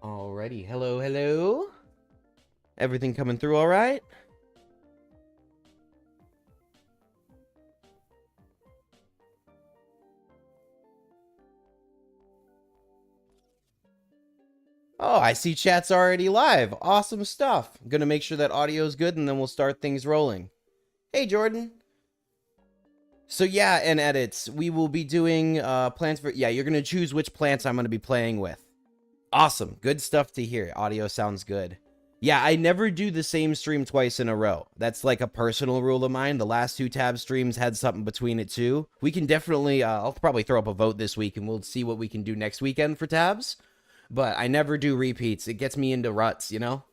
Alrighty, hello, hello. Everything coming through all right? Oh, I see chat's already live. Awesome stuff. I'm gonna make sure that audio's good and then we'll start things rolling. Hey, Jordan. So yeah, and edits. We will be doing plants for... Yeah, you're gonna choose which plants I'm gonna be playing with. Awesome. Good stuff to hear. Audio sounds good. Yeah, I never do the same stream twice in a row. That's like a personal rule of mine. The last two tab streams had something between it too. We can definitely, I'll probably throw up a vote this week and we'll see what we can do next weekend for tabs. But I never do repeats. It gets me into ruts, you know?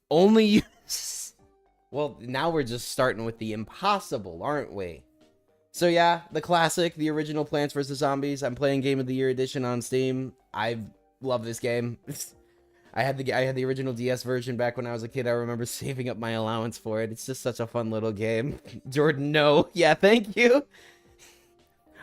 Only use... Well, now we're just starting with the impossible, aren't we? So yeah, the classic, the original Plants vs. Zombies. I'm playing Game of the Year edition on Steam. I love this game. I had the original DS version back when I was a kid. I remember saving up my allowance for it. It's just such a fun little game. Jordan, no. Yeah, thank you.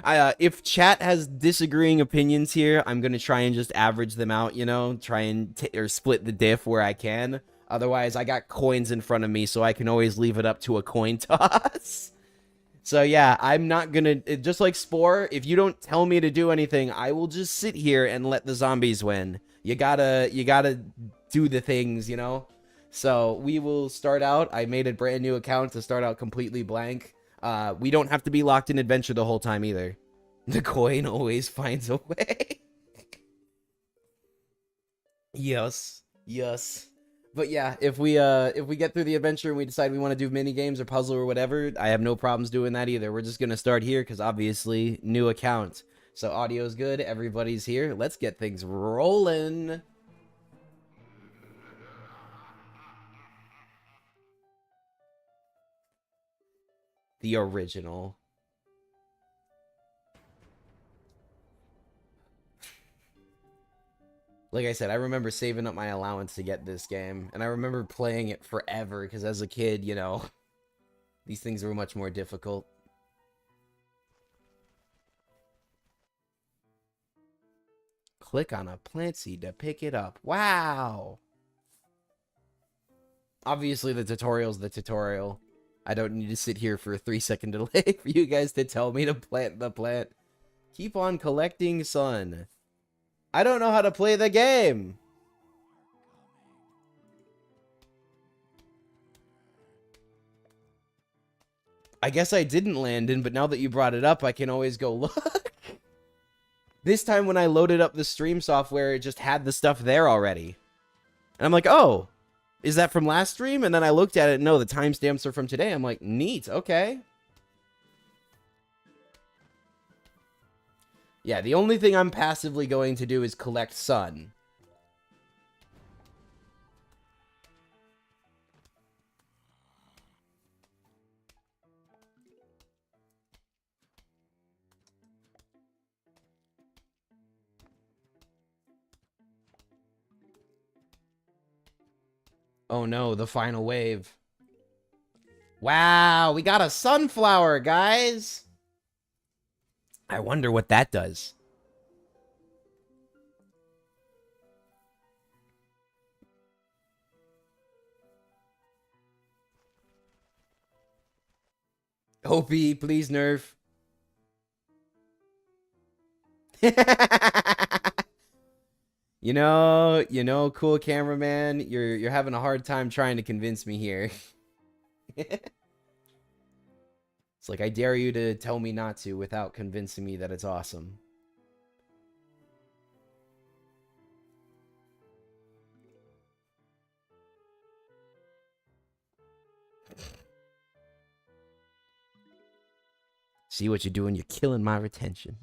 If chat has disagreeing opinions here, I'm gonna try and just average them out, you know? Try and or split the diff where I can. Otherwise, I got coins in front of me, so I can always leave it up to a coin toss. So yeah, I'm not gonna... Just like Spore, if you don't tell me to do anything, I will just sit here and let the zombies win. You gotta do the things, you know? So we will start out. I made a brand new account to start out completely blank. We don't have to be locked in adventure the whole time either. The coin always finds a way. Yes. Yes. But yeah, if we get through the adventure and we decide we want to do mini games or puzzle or whatever, I have no problems doing that either. We're just gonna start here because obviously new account. So audio's good, everybody's here. Let's get things rolling. The original. Like I said, I remember saving up my allowance to get this game, and I remember playing it forever because as a kid, you know, these things were much more difficult. Click on a plant seed to pick it up. Wow! Obviously, the tutorial's the tutorial. I don't need to sit here for a 3-second delay for you guys to tell me to plant the plant. Keep on collecting sun. I don't know how to play the game! I guess I didn't land in, but now that you brought it up, I can always go look. This time when I loaded up the stream software, it just had the stuff there already. And I'm like, oh, is that from last stream? And then I looked at it, and no, the timestamps are from today. I'm like, neat, okay. Yeah, the only thing I'm passively going to do is collect sun. Oh no, the final wave. Wow, we got a sunflower, guys! I wonder what that does. OP, please nerf. You know, cool cameraman, you're having a hard time trying to convince me here. It's like I dare you to tell me not to without convincing me that it's awesome. See what you're doing? You're killing my retention.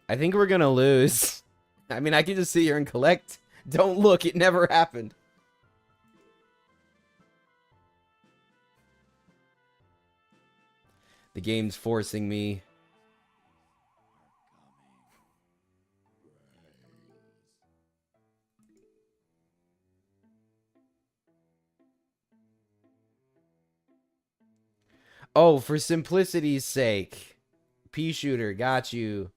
I think we're gonna lose. I mean, I can just sit here and collect. Don't look, it never happened. The game's forcing me. Oh, for simplicity's sake. Pea shooter, got you.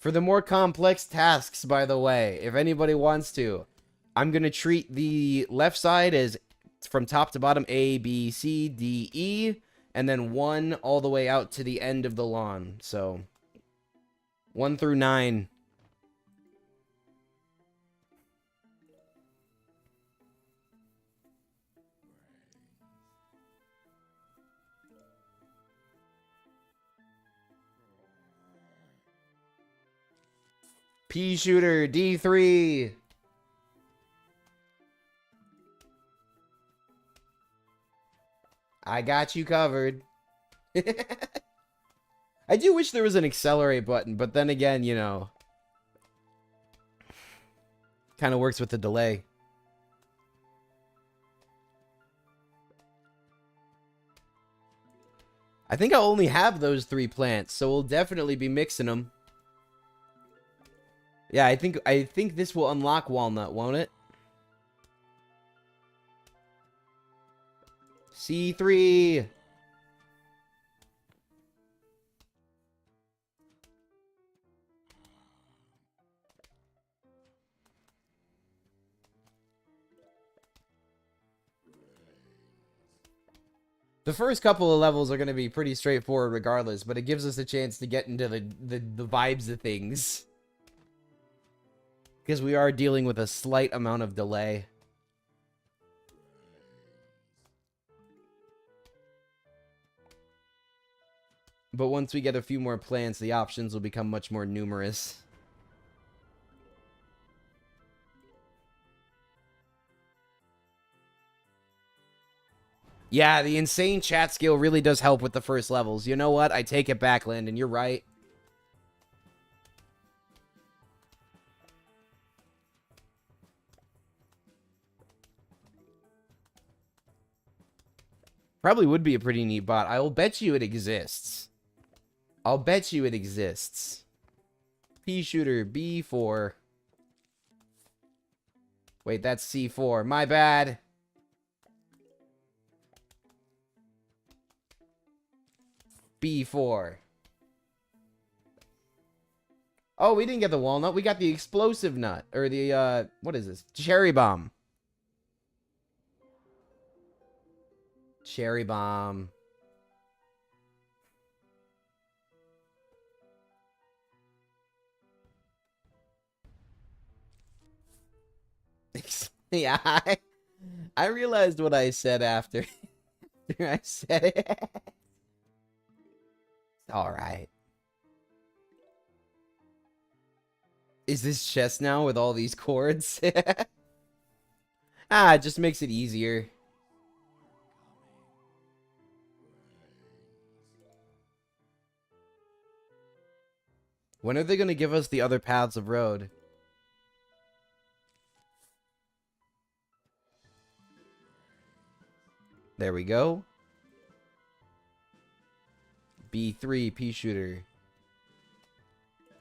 For the more complex tasks, by the way, if anybody wants to, I'm going to treat the left side as from top to bottom A, B, C, D, E, and then 1 all the way out to the end of the lawn. So 1 through 9. Pea shooter D3. I got you covered. I do wish there was an accelerate button, but then again, you know, kind of works with the delay. I think I'll only have those 3 plants, so we'll definitely be mixing them. Yeah, I think this will unlock walnut, won't it? C3. The first couple of levels are going to be pretty straightforward regardless, but it gives us a chance to get into the vibes of things. Because we are dealing with a slight amount of delay. But once we get a few more plants, the options will become much more numerous. Yeah, the insane chat skill really does help with the first levels. You know what? I take it back, Landon. You're right. Probably would be a pretty neat bot. I will bet you it exists. I'll bet you it exists. Pea shooter B4. Wait, that's C4. My bad. B4. Oh, we didn't get the walnut. We got the explosive nut. Or the, what is this? Cherry bomb. Cherry bomb. Yeah, I realized what I said after I said it. It's alright. Is this chess now with all these chords? Ah, it just makes it easier. When are they going to give us the other paths of road? There we go. B3 pea shooter.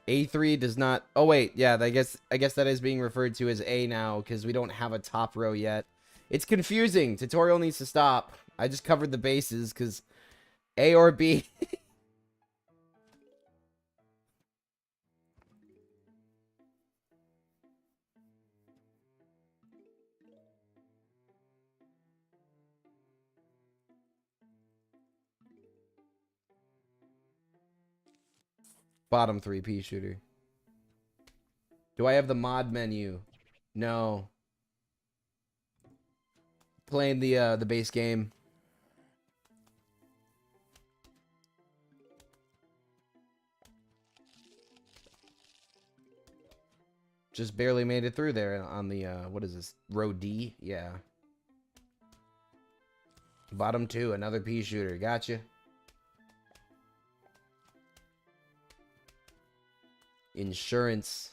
A3 does not. Oh wait, yeah. I guess that is being referred to as A now because we don't have a top row yet. It's confusing. Tutorial needs to stop. I just covered the bases because A or B. Bottom 3 pea shooter. Do I have the mod menu? No. Playing the base game. Just barely made it through there on the what is this? Row D? Yeah. Bottom 2, another pea shooter. Gotcha. Insurance.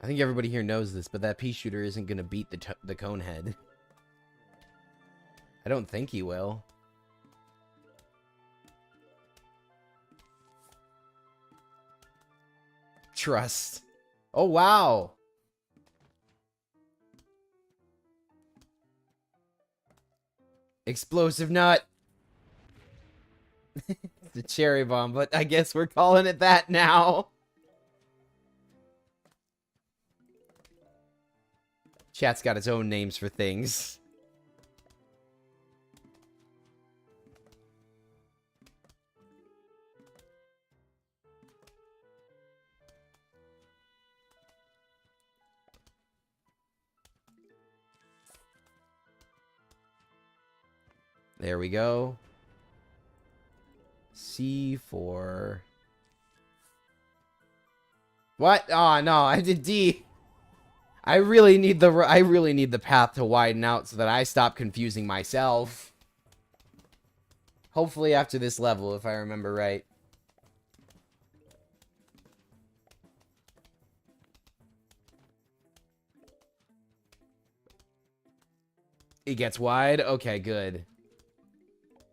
I think everybody here knows this, but that pea shooter isn't going to beat the cone head. I don't think he will. Trust. Oh, wow. Explosive nut. The cherry bomb, but I guess we're calling it that now. Chat's got its own names for things. There we go. C4. What? Oh no, I did D. I really need the path to widen out so that I stop confusing myself. Hopefully after this level, if I remember right. It gets wide? Okay, good.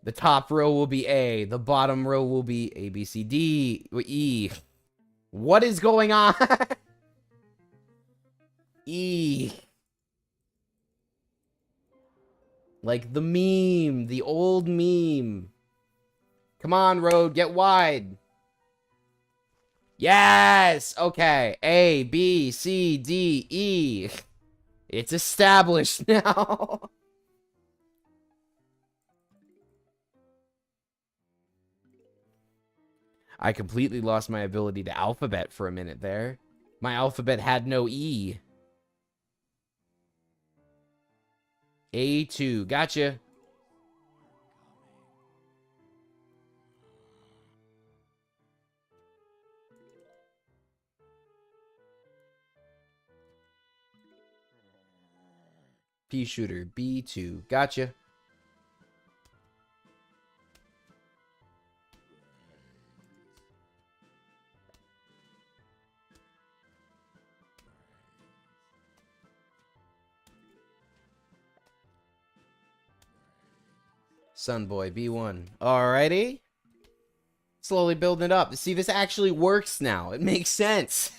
The top row will be A. The bottom row will be A, B, C, D, E. What is going on? E. Like the meme. The old meme. Come on, road. Get wide. Yes! Okay. A, B, C, D, E. It's established now. I completely lost my ability to alphabet for a minute there. My alphabet had no E. A2. Gotcha. Pea shooter. B2. Gotcha. Sunboy. B1. Alrighty. Slowly building it up. See, this actually works now. It makes sense.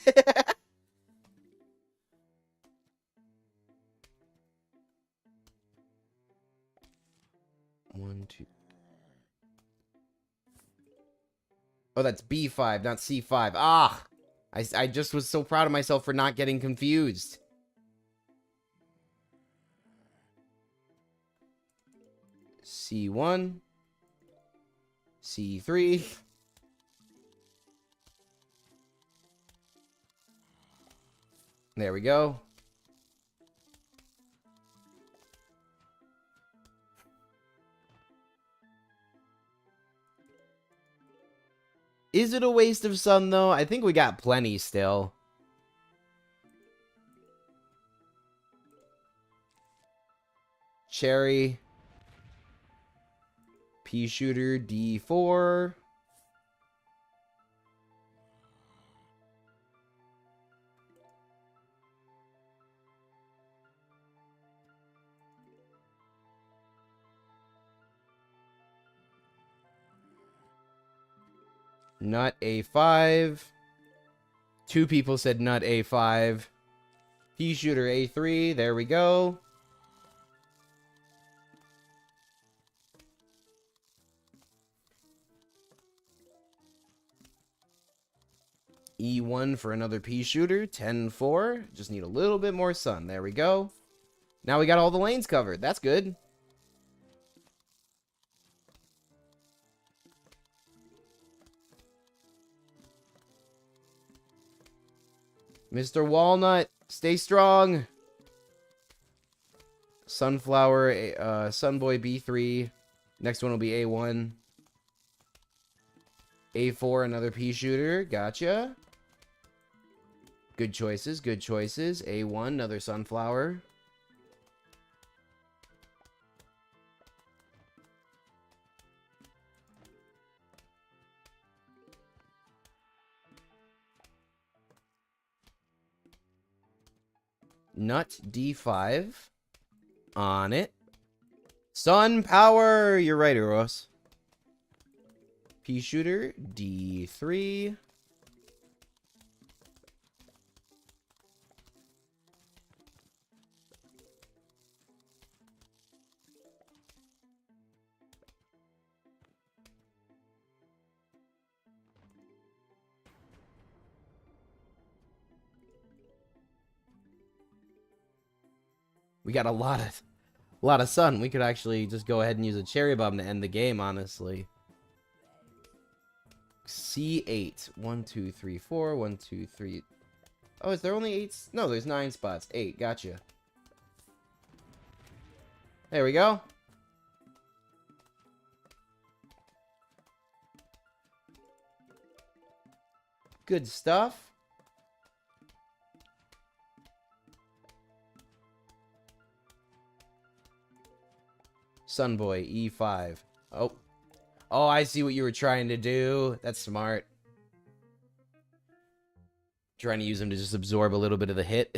One, two. Oh, that's B5, not C5. Ah! I just was so proud of myself for not getting confused. C1. C3. There we go. Is it a waste of sun, though? I think we got plenty still. Cherry. Pea shooter, D4. Nut A5. Two people said nut A5. Pea shooter A3. There we go. E1 for another pea shooter. 10-4. Just need a little bit more sun. There we go. Now we got all the lanes covered. That's good. Mr. Walnut, stay strong. Sunflower, Sunboy B3. Next one will be A1. A4, another pea shooter. Gotcha. Good choices, good choices. A1, another sunflower. Nut D5. On it. Sun power! You're right, Eros. Pea shooter, D3. We got a lot of sun. We could actually just go ahead and use a cherry bomb to end the game, honestly. C8. 1, 2, 3, 4. 1, 2, 3. Oh, is there only 8? No, there's 9 spots. 8. Gotcha. There we go. Good stuff. Sunboy, E5. Oh. Oh, I see what you were trying to do. That's smart. Trying to use him to just absorb a little bit of the hit.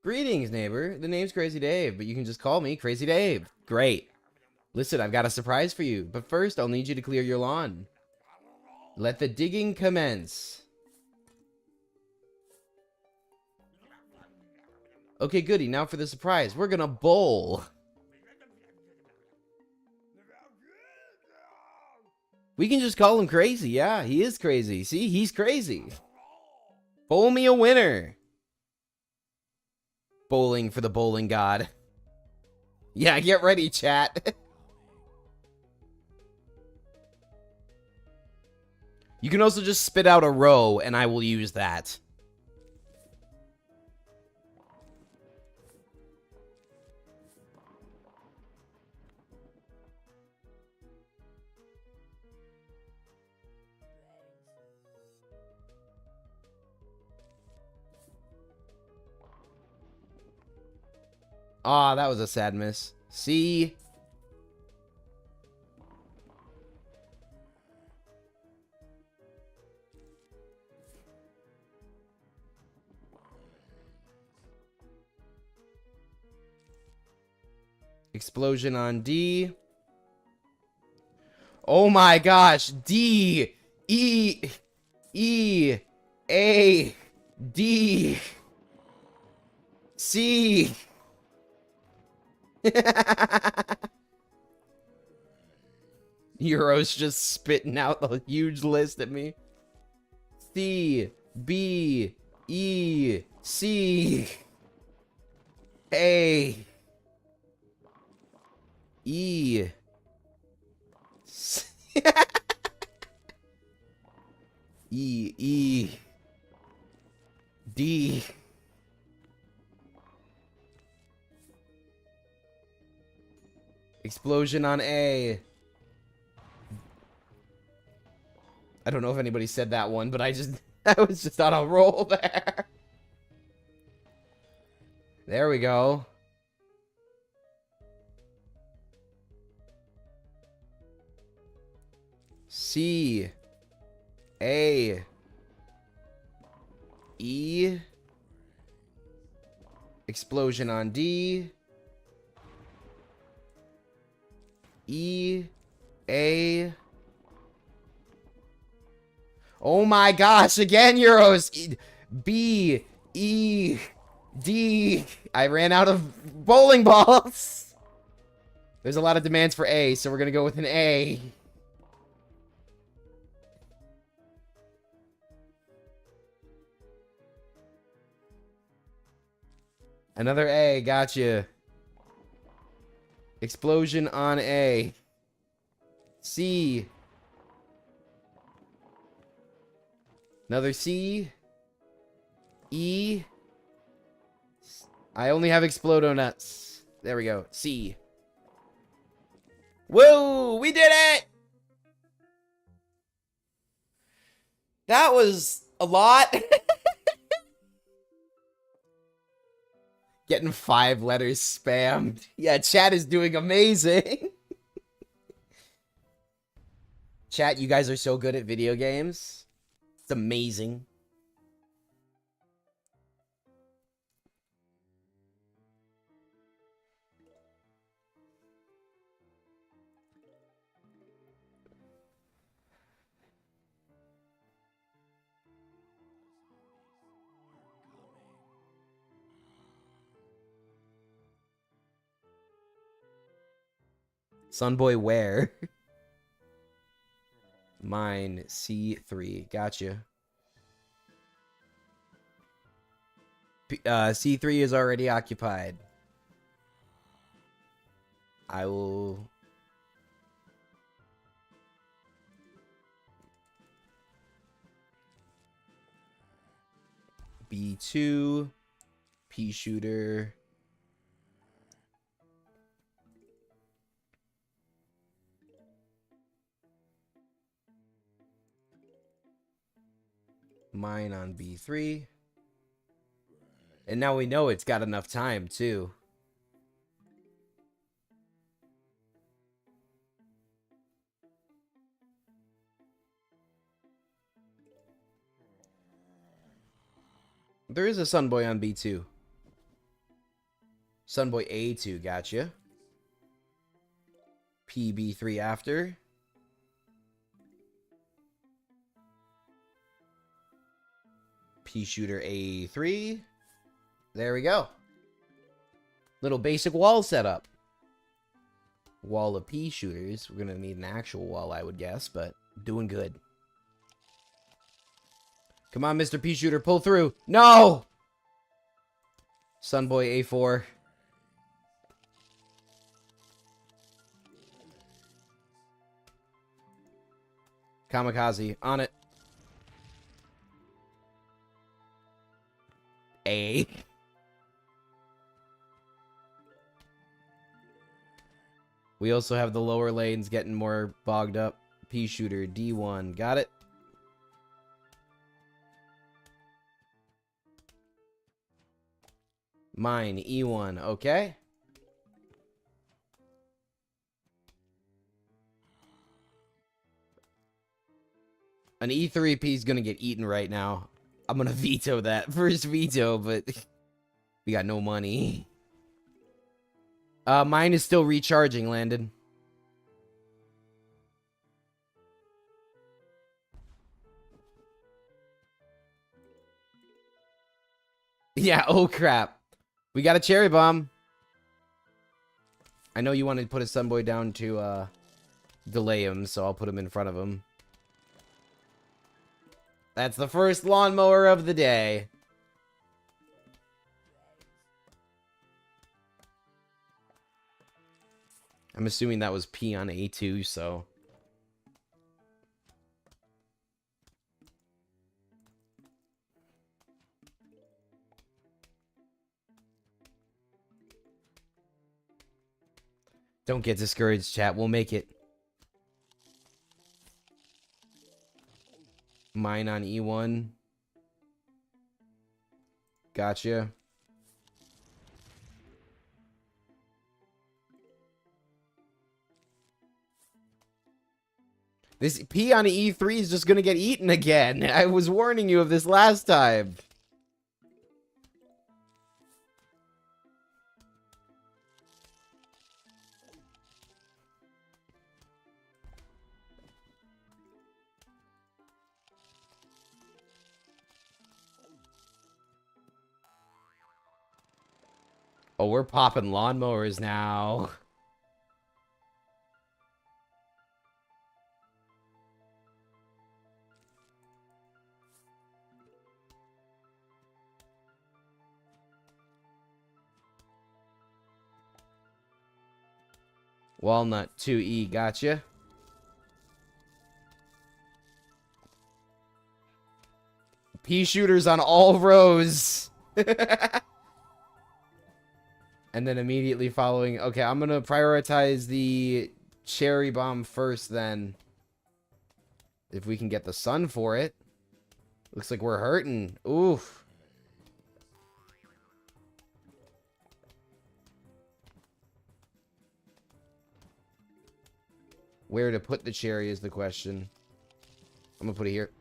Greetings, neighbor. The name's Crazy Dave, but you can just call me Crazy Dave. Great. Listen, I've got a surprise for you, but first I'll need you to clear your lawn. Let the digging commence. Okay, goody. Now for the surprise. We're gonna bowl. We can just call him crazy. Yeah, he is crazy. See, he's crazy. Bowl me a winner. Bowling for the bowling god. Yeah, get ready, chat. You can also just spit out a row, and I will use that. Aw, that was a sad miss. C. Explosion on D. Oh my gosh. D. E. E. A. D. C. Euro's just spitting out a huge list at me. C. B. E. C. A. E. E. E. D. Explosion on A. I don't know if anybody said that one, but I was just on a roll there. There we go. C. A. E. Explosion on D. E. A. Oh my gosh, again, Euros. B. E. D. I ran out of bowling balls. There's a lot of demands for A, so we're gonna go with an A. Another A, gotcha. Explosion on A. C. Another C. E. I only have Explodo nuts. There we go. C. Woo! We did it! That was a lot. Getting 5 letters spammed. Yeah, chat is doing amazing. Chat, you guys are so good at video games. It's amazing. Sunboy where? Mine C3. Gotcha. C3 is already occupied. I will... B2. P shooter. Mine on B3. And now we know it's got enough time, too. There is a Sunboy on B2. Sunboy A2, gotcha. PB3 after. P shooter A3. There we go. Little basic wall setup. Wall of P shooters. We're gonna need an actual wall, I would guess, but doing good. Come on, Mr. P shooter, pull through. No! Sunboy A4. Kamikaze, on it. A. We also have the lower lanes getting more bogged up. P shooter, D1. Got it? Mine, E1. Okay. An E3P is going to get eaten right now. I'm going to veto that. First veto, but we got no money. Mine is still recharging, Landon. Yeah, oh crap. We got a cherry bomb. I know you wanted to put a Sunboy down to delay him, so I'll put him in front of him. That's the first lawnmower of the day. I'm assuming that was P on A2, so... Don't get discouraged, chat. We'll make it. Mine on E1. Gotcha. This P on E3 is just gonna get eaten again. I was warning you of this last time. Oh, we're popping lawnmowers now. Walnut 2E, gotcha. P shooters on all rows. And then immediately following... Okay, I'm going to prioritize the cherry bomb first then. If we can get the sun for it. Looks like we're hurting. Oof. Where to put the cherry is the question. I'm going to put it here.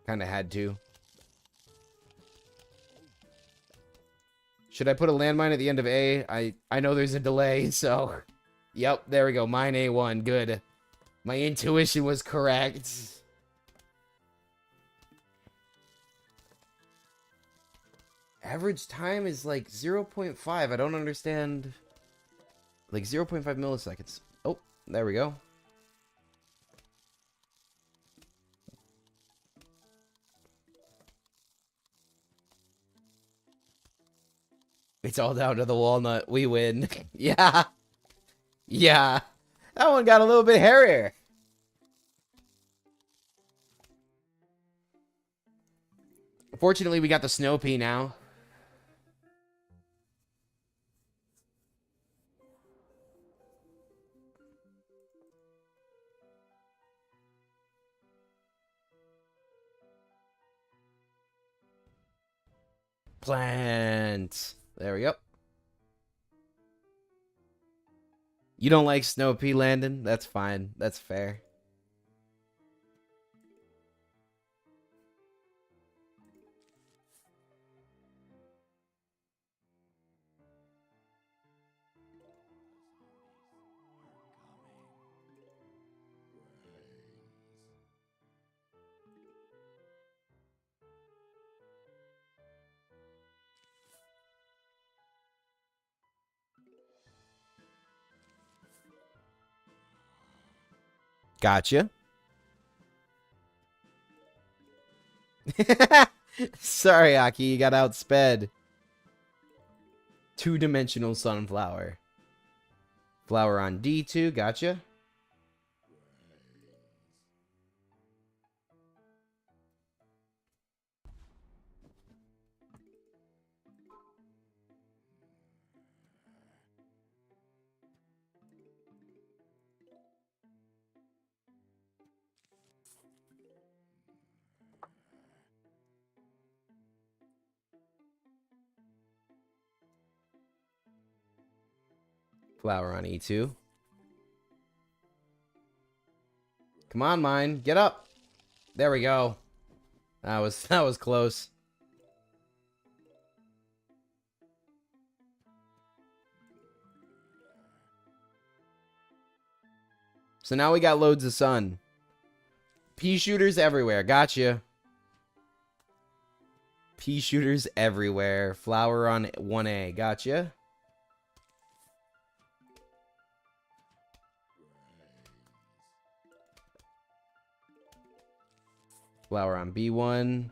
Kind of had to. Should I put a landmine at the end of A? I know there's a delay, so... Yep, there we go. Mine A1. Good. My intuition was correct. Average time is like 0.5. I don't understand Like 0.5 milliseconds. Oh, there we go. It's all down to the walnut. We win. Yeah. Yeah. That one got a little bit hairier. Fortunately, we got the snow pea now. Plant. There we go. You don't like snow pea, Landon? That's fine. That's fair. Gotcha. Sorry, Aki, you got outsped. Two-dimensional sunflower. Flower on D2, gotcha. Flower on E2. Come on, mine. Get up. There we go. That was close. So now we got loads of sun. Pea shooters everywhere. Gotcha. Pea shooters everywhere. Flower on 1A. Gotcha. Flower on B1.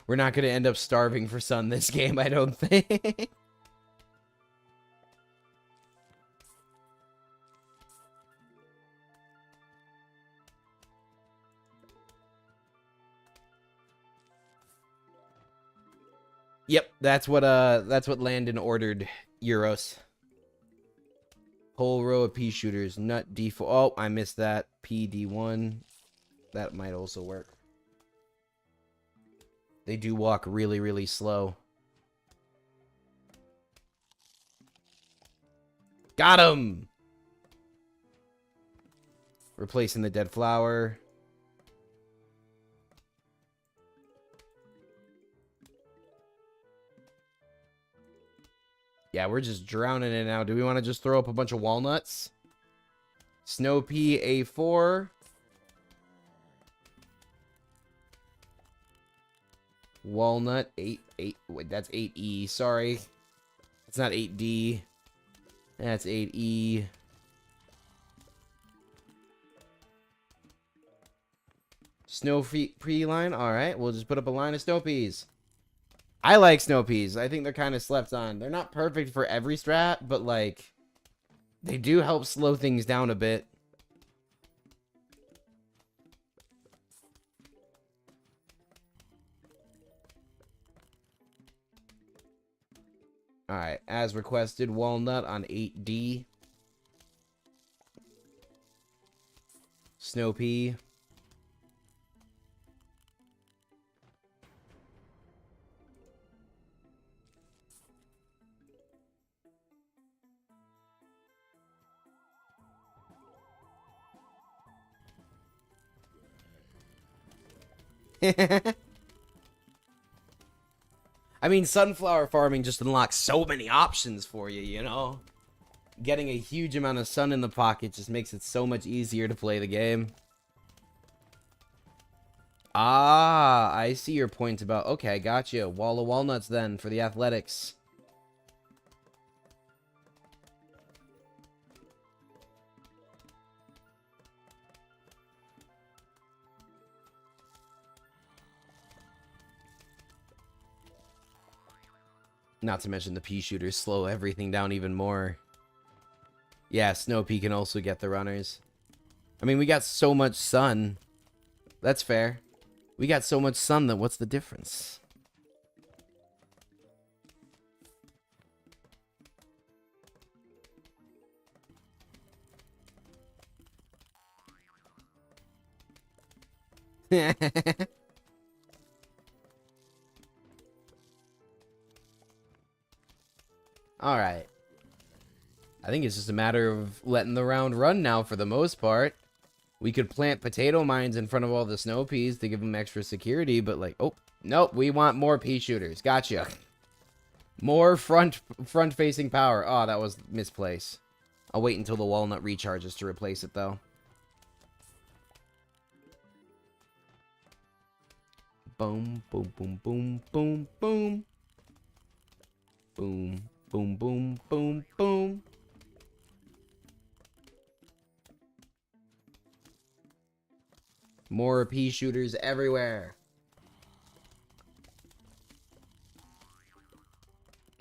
We're not going to end up starving for sun this game, I don't think. Yep, that's what Landon ordered. Euros. Whole row of pea shooters. Nut D4. Oh, I missed that. PD1. That might also work. They do walk really, really slow. Got him! Replacing the dead flower. Yeah, we're just drowning in it now. Do we want to just throw up a bunch of walnuts? Snow pea A4. Walnut 8. Wait, that's 8E. Sorry. It's not 8D. That's 8E. Snow pea line. All right, we'll just put up a line of snow peas. I like snow peas. I think they're kind of slept on. They're not perfect for every strat, but like they do help slow things down a bit. All right, as requested, walnut on 8D. Snow pea. I mean, sunflower farming just unlocks so many options for you, you know? Getting a huge amount of sun in the pocket just makes it so much easier to play the game. Ah, I see your point about... Okay, gotcha. Wall of walnuts then for the athletics. Not to mention the pea shooters slow everything down even more. Yeah, snow pea can also get the runners. I mean, we got so much sun. That's fair. We got so much sun that what's the difference? Alright. I think it's just a matter of letting the round run now for the most part. We could plant potato mines in front of all the snow peas to give them extra security, but like, oh, nope, we want more pea shooters. Gotcha. More front-facing power. Oh, that was misplaced. I'll wait until the walnut recharges to replace it, though. Boom, boom, boom, boom, boom, boom. Boom, boom, boom, boom, boom. More pea shooters everywhere.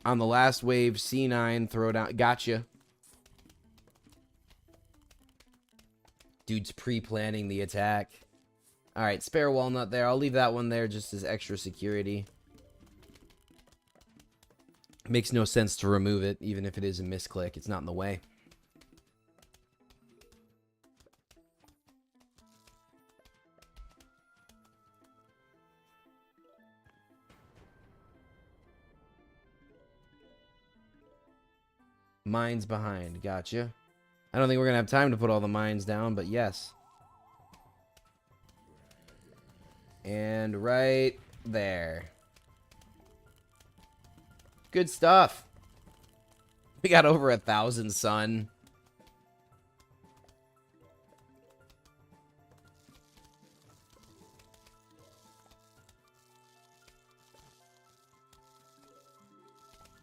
On the last wave, C9, throw down. Gotcha. Dude's pre-planning the attack. Alright, spare walnut there. I'll leave that one there just as extra security. Makes no sense to remove it, even if it is a misclick. It's not in the way. Mines behind. Gotcha. I don't think we're going to have time to put all the mines down, but yes. And right there. Good stuff. We got over 1,000 sun.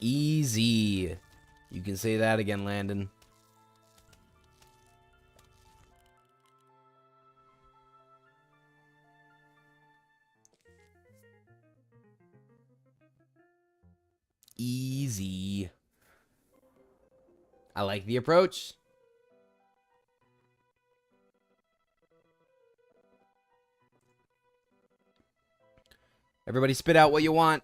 Easy. You can say that again, Landon. Easy. I like the approach. Everybody spit out what you want.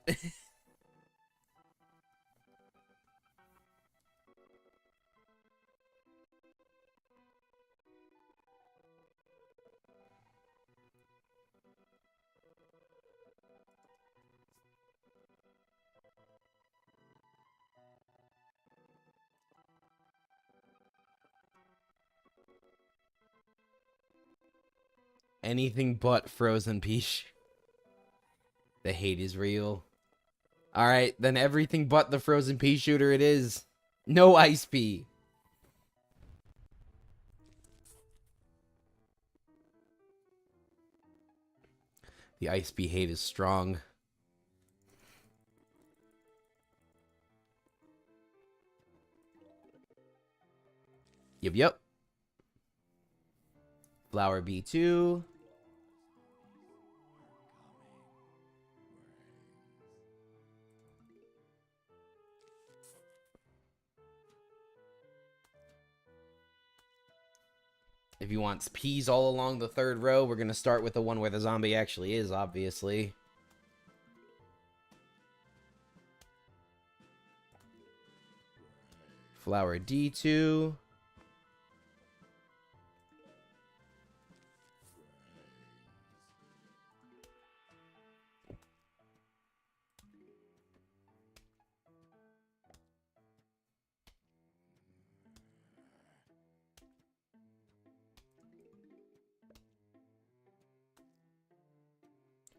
Anything but frozen peach. The hate is real. Alright, then everything but the frozen pea shooter it is. No ice pea. The ice pea hate is strong. Yep. Flower B2. If he wants peas all along the third row, we're going to start with the one where the zombie actually is, obviously. Flower D2.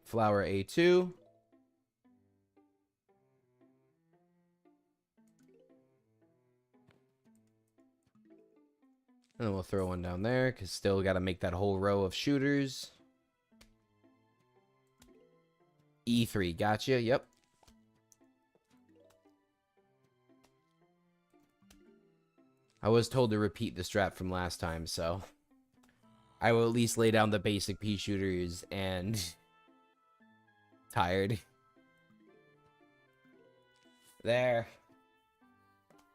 Flower A2. And then we'll throw one down there, because still got to make that whole row of shooters. E3, gotcha, yep. I was told to repeat the strat from last time, so I will at least lay down the basic pea shooters and... tired. There.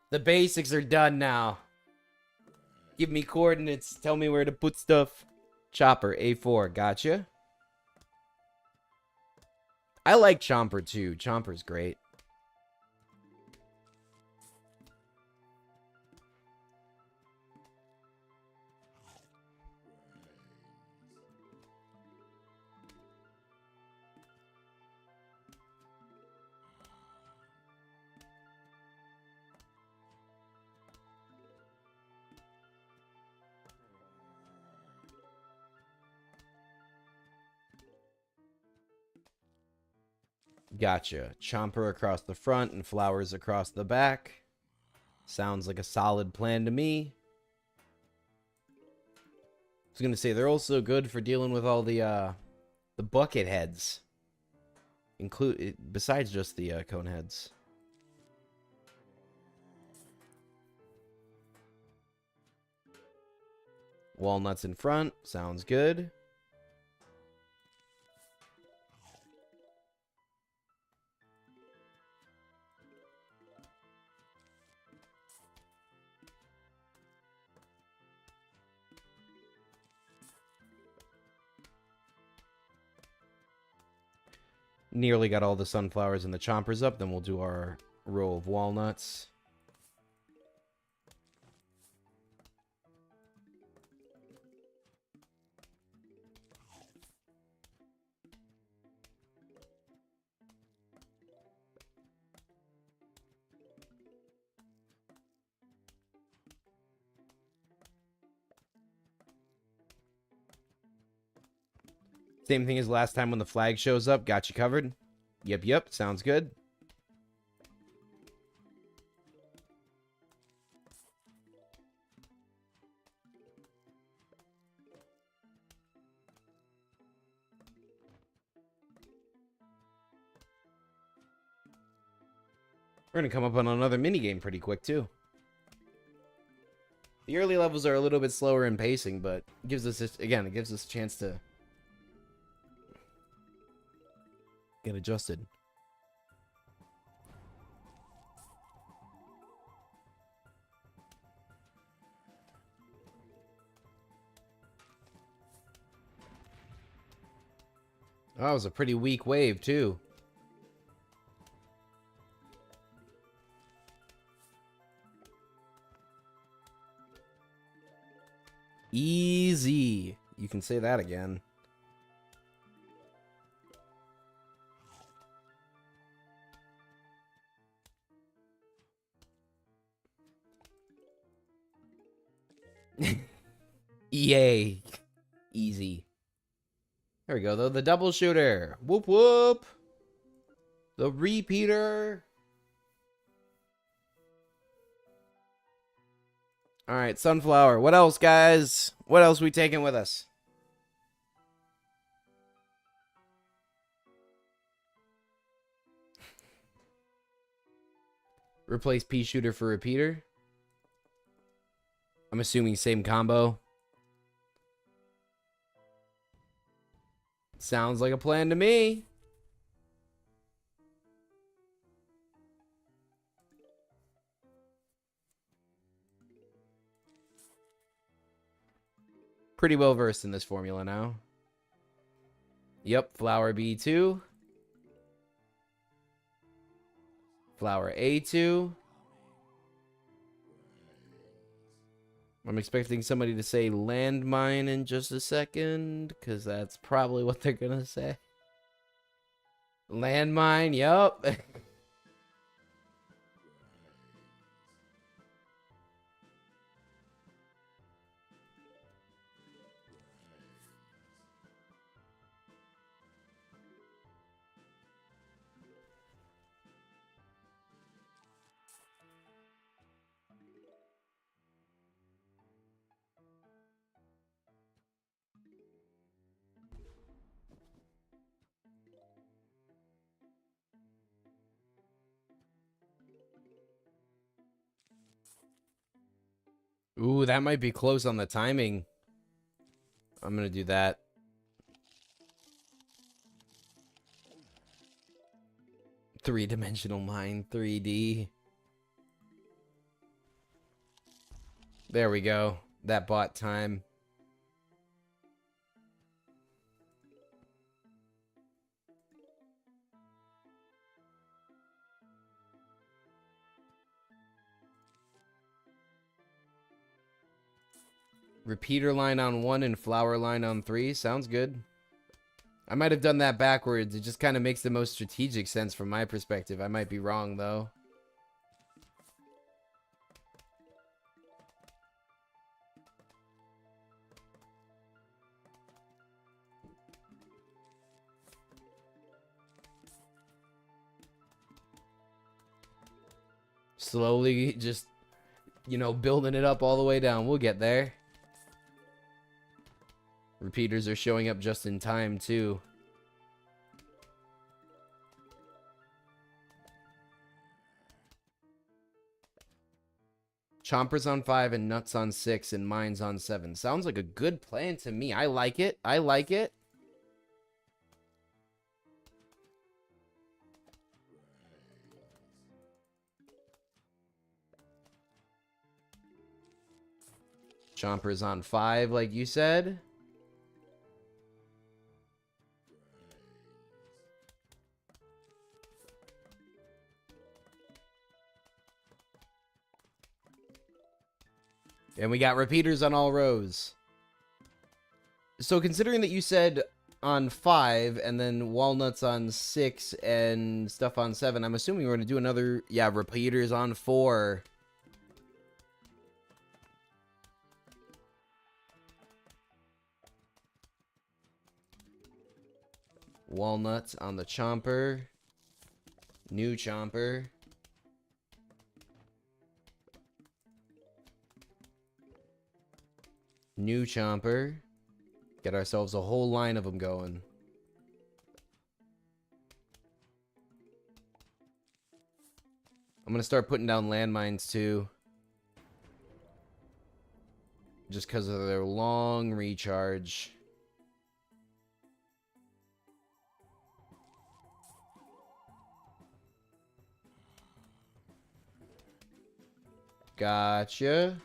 The basics are done now. Give me coordinates. Tell me where to put stuff. Chopper, A4. Gotcha. I like Chomper too. Chomper's great. Gotcha. Chomper across the front and flowers across the back. Sounds like a solid plan to me. I was gonna say they're also good for dealing with all the bucket heads. Besides just the cone heads. Walnuts in front. Sounds good. Nearly got all the sunflowers and the chompers up. Then we'll do our row of walnuts. Same thing as last time when the flag shows up. Got you covered. Yep. Sounds good. We're going to come up on another minigame pretty quick, too. The early levels are a little bit slower in pacing, but it gives us, it gives us a chance to get adjusted. Oh, that was a pretty weak wave, too. Easy. You can say that again. Yay. Easy. There we go, though. The double shooter. Whoop, whoop. The repeater. All right, sunflower. What else, guys? What else we taking with us? Replace pea shooter for repeater. I'm assuming same combo. Sounds like a plan to me. Pretty well versed in this formula now. Yep, flower B2. Flower A2. I'm expecting somebody to say landmine in just a second, because that's probably what they're going to say. Landmine, yup. Ooh, that might be close on the timing. I'm going to do that. Three-dimensional mine, 3D. There we go. That bought time. Repeater line on 1 and flower line on 3. Sounds good. I might have done that backwards. It just kind of makes the most strategic sense from my perspective. I might be wrong, though. Slowly just, you know, building it up all the way down. We'll get there. Repeaters are showing up just in time, too. Chompers on 5 and nuts on 6 and mines on 7. Sounds like a good plan to me. I like it. I like it. Chompers on 5, like you said. And we got repeaters on all rows. So considering that you said on 5 and then walnuts on 6 and stuff on 7, I'm assuming we're going to do another, yeah, repeaters on 4. Walnuts on the chomper. New chomper. New chomper. Get ourselves a whole line of them going. I'm going to start putting down landmines too. Just because of their long recharge. Gotcha.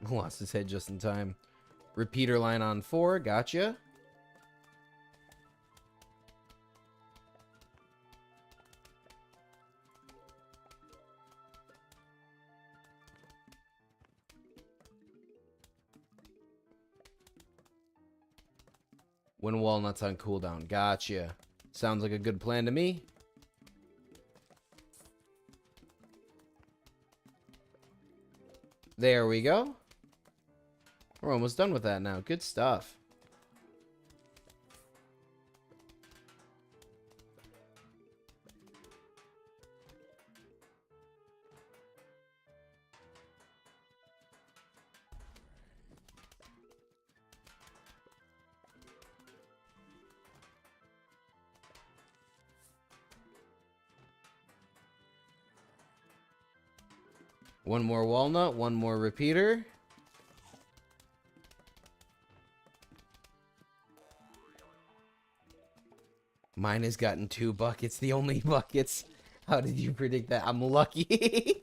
Lost his head just in time. Repeater line on 4. Gotcha. When walnuts on cooldown. Gotcha. Sounds like a good plan to me. There we go. We're almost done with that now. Good stuff. One more walnut, one more repeater. Mine has gotten 2 buckets, the only buckets. How did you predict that? I'm lucky.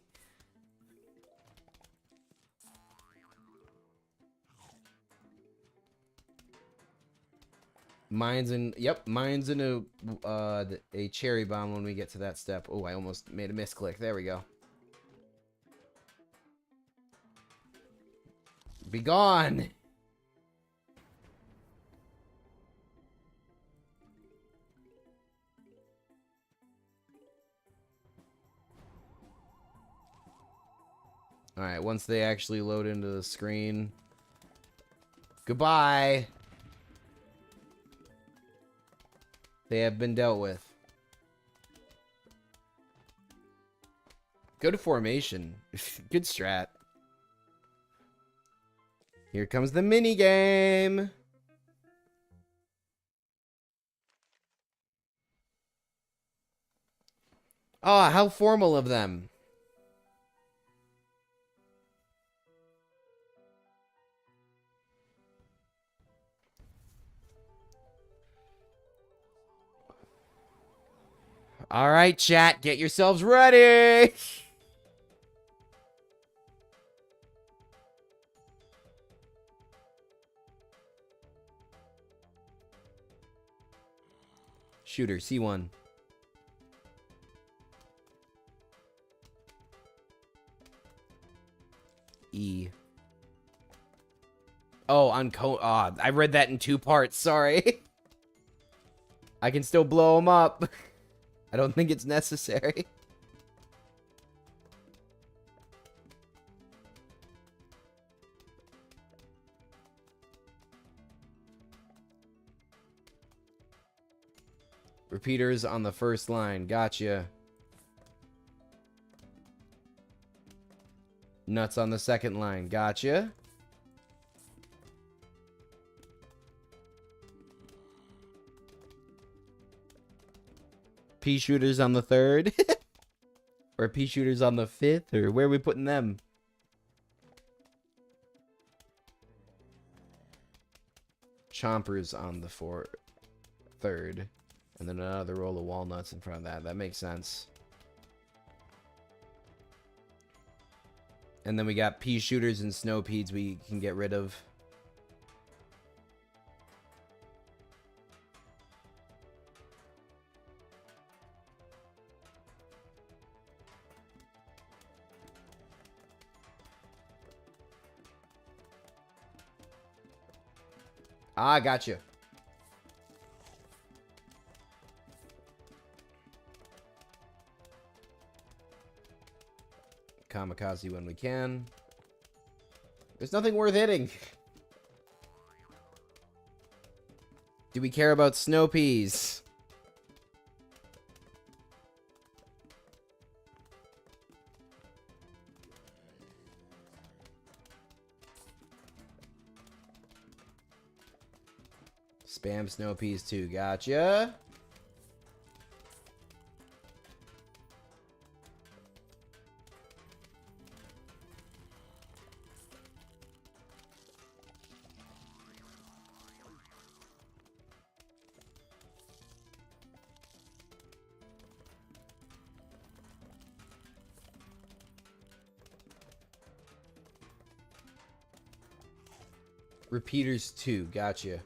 Mine's in, yep, mine's in a cherry bomb when we get to that step. Oh, I almost made a misclick. There we go. Be gone. Alright, once they actually load into the screen. Goodbye. They have been dealt with. Good formation. Good strat. Here comes the mini game. Oh, how formal of them. All right, chat, get yourselves ready. Shooter, C1. E. Oh, on I read that in 2 parts. Sorry. I can still blow them up. I don't think it's necessary. Repeaters on the first line. Gotcha. Nuts on the second line. Gotcha. Pea shooters on the third. Or pea shooters on the fifth. Or where are we putting them? Chompers on the third. And then another roll of walnuts in front of that. That makes sense. And then we got pea shooters and snow peas we can get rid of. Ah, gotcha. Kamikaze when we can. There's nothing worth hitting. Do we care about snow peas? Spam snow peas too. Gotcha. Repeaters too. Gotcha.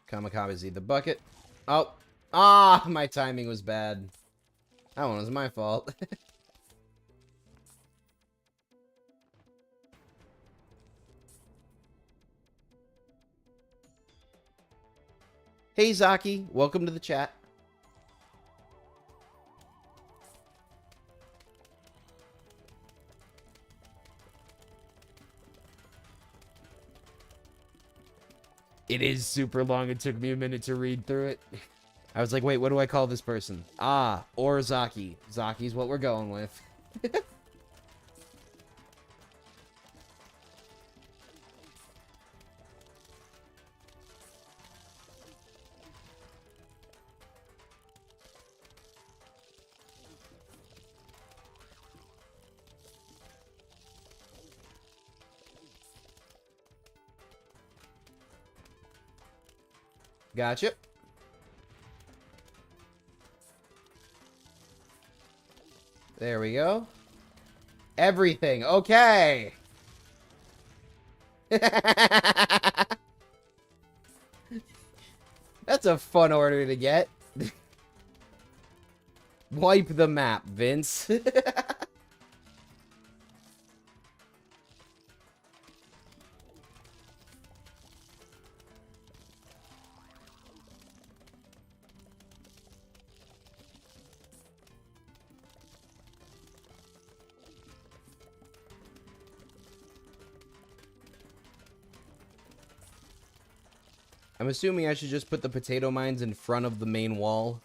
Kamikaze the bucket. Oh. Ah, my timing was bad. That one was my fault. Hey, Zaki. Welcome to the chat. It is super long. It took me a minute to read through it. I was like, wait, what do I call this person? Ah, or Zaki. Zaki's what we're going with. Gotcha. There we go. Everything. Okay. That's a fun order to get. Wipe the map, Vince. I'm assuming I should just put the potato mines in front of the main wall.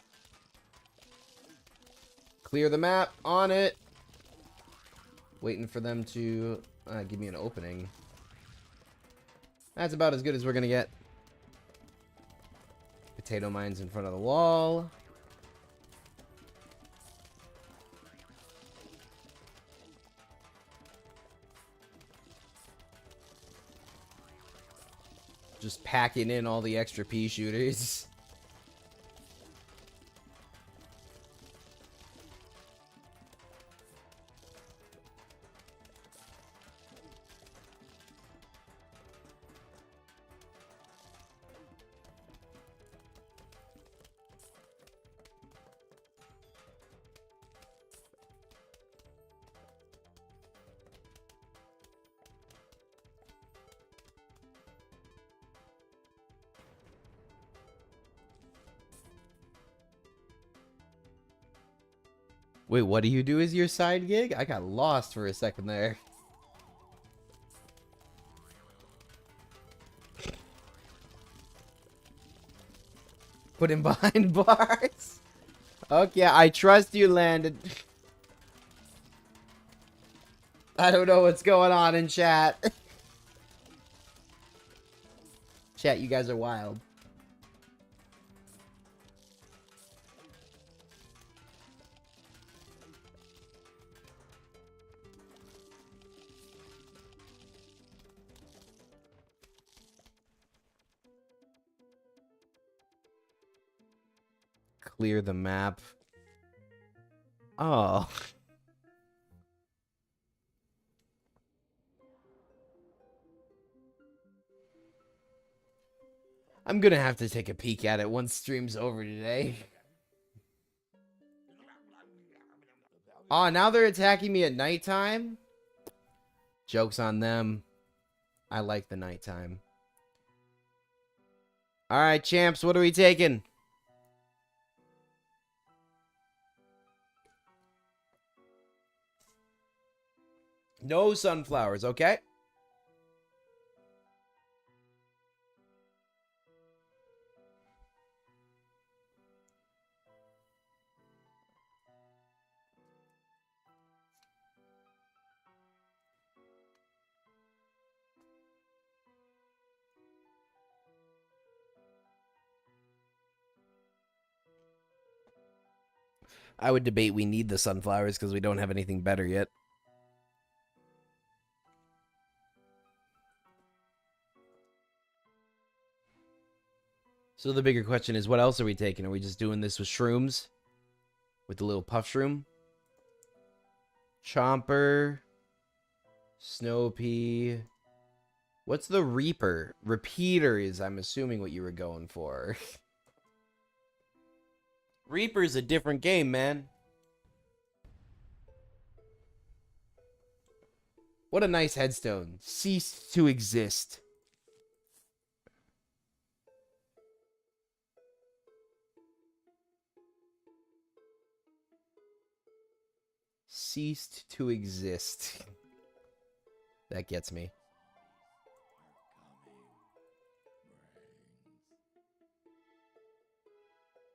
Clear the map. On it. Waiting for them to give me an opening. That's about as good as we're going to get. Potato mines in front of the wall. Just packing in all the extra pea shooters. Wait, what do you do as your side gig? I got lost for a second there. Put him behind bars? Okay, I trust you, Landon. I don't know what's going on in chat. Chat, you guys are wild. Clear the map. Oh. I'm gonna have to take a peek at it once stream's over today. Oh, now they're attacking me at nighttime? Joke's on them. I like the nighttime. Alright, champs, what are we taking? No sunflowers, okay? I would debate we need the sunflowers because we don't have anything better yet. So the bigger question is, what else are we taking? Are we just doing this with shrooms? With the little puff shroom? Chomper. Snow pea. What's the Reaper? Repeater is, I'm assuming, what you were going for. Reaper's a different game, man. What a nice headstone. Ceased to exist. Ceased to exist. That gets me.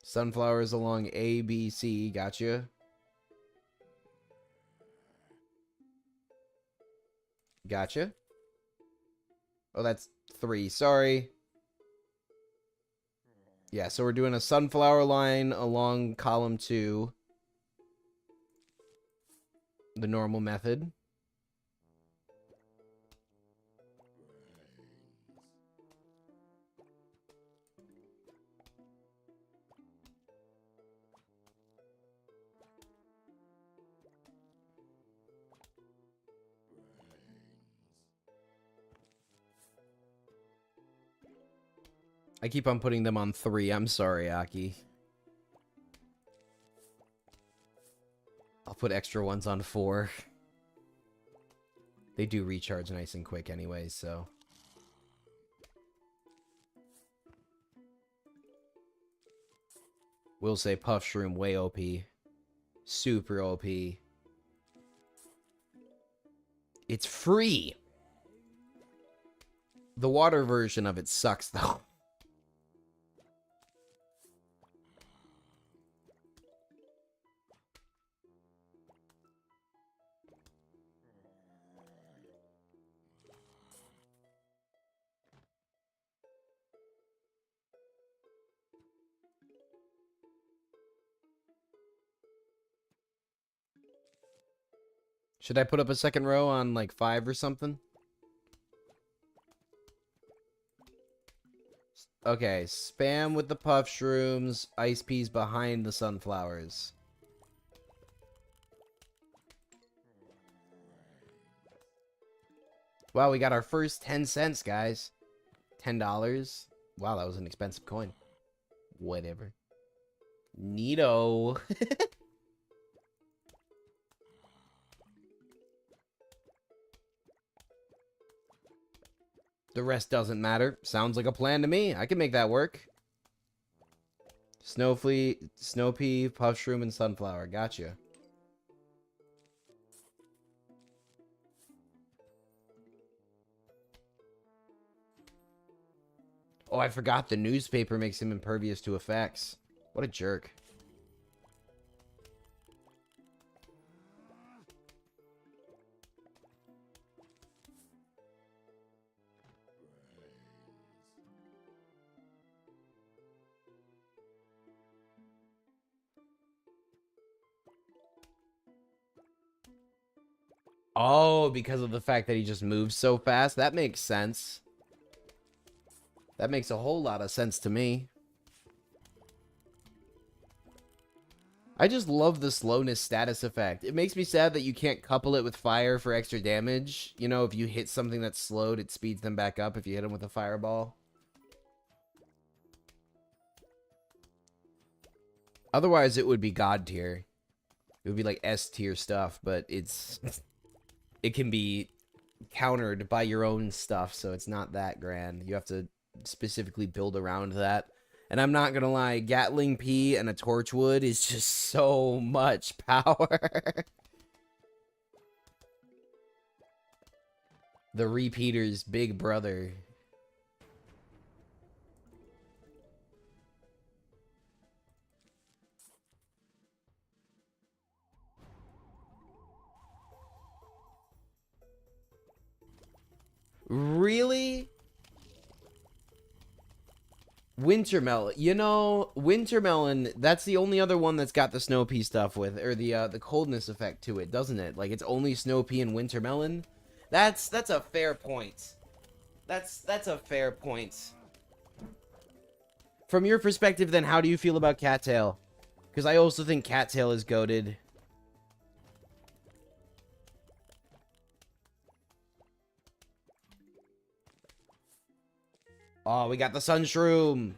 Sunflowers along A, B, C. Gotcha. Gotcha. Oh, that's 3. Sorry. Yeah, so we're doing a sunflower line along column 2. The normal method. I keep on putting them on 3. I'm sorry, Aki. I'll put extra ones on 4. They do recharge nice and quick anyways, so. We'll say Puff Shroom way OP. Super OP. It's free! The water version of it sucks, though. Should I put up a second row on like 5 or something? Okay, spam with the puff shrooms, ice peas behind the sunflowers. Wow, we got our first 10 cents, guys. $10. Wow, that was an expensive coin. Whatever. Neato. The rest doesn't matter. Sounds like a plan to me. I can make that work. Snowflea, snow pea, puff shroom, and sunflower. Gotcha. Oh, I forgot the newspaper makes him impervious to effects. What a jerk. Oh, because of the fact that he just moves so fast? That makes sense. That makes a whole lot of sense to me. I just love the slowness status effect. It makes me sad that you can't couple it with fire for extra damage. You know, if you hit something that's slowed, it speeds them back up if you hit them with a fireball. Otherwise, it would be God tier. It would be like S tier stuff, but it can be countered by your own stuff, so it's not that grand. You have to specifically build around that. And I'm not gonna lie, Gatling P and a Torchwood is just so much power. The Repeater's big brother. Really? Wintermelon. You know, Wintermelon, that's the only other one that's got the snow pea stuff with, or the coldness effect to it, doesn't it? Like, it's only snow pea and Wintermelon? That's a fair point. That's a fair point. From your perspective, then, how do you feel about Cattail? Because I also think Cattail is goated. Oh, we got the Sun Shroom.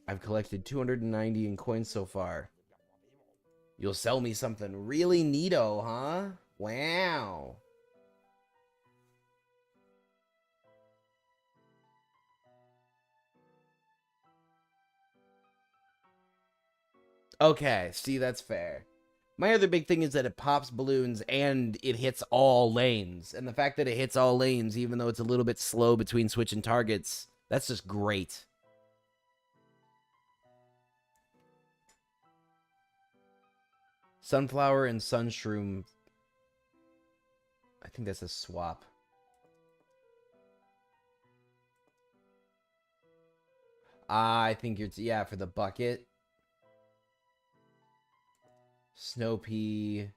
I've collected 290 in coins so far. You'll sell me something really neato, huh? Wow. Okay, see, that's fair. My other big thing is that it pops balloons and it hits all lanes. And the fact that it hits all lanes, even though it's a little bit slow between switching targets, that's just great. Sunflower and Sunshroom. I think that's a swap. I think you're... yeah, for the bucket. Snow pea.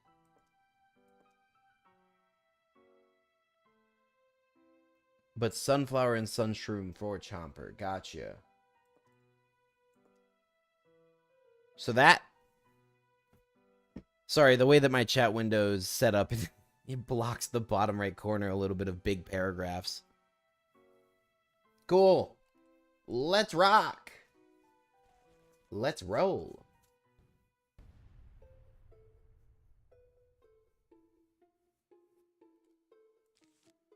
But Sunflower and Sunshroom for Chomper. Gotcha. So that... sorry, the way that my chat window is set up, it blocks the bottom right corner a little bit of big paragraphs. Cool. Let's rock. Let's roll.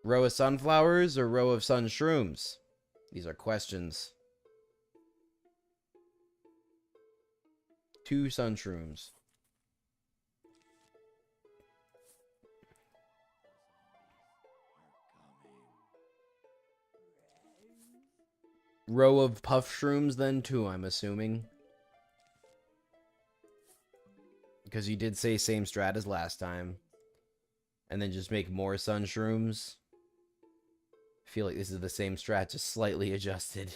Row of sunflowers or row of sun shrooms? These are questions. 2 sun shrooms. Row of puff shrooms then too, I'm assuming. Because you did say same strat as last time. And then just make more sun shrooms. feel like this is the same strat, just slightly adjusted.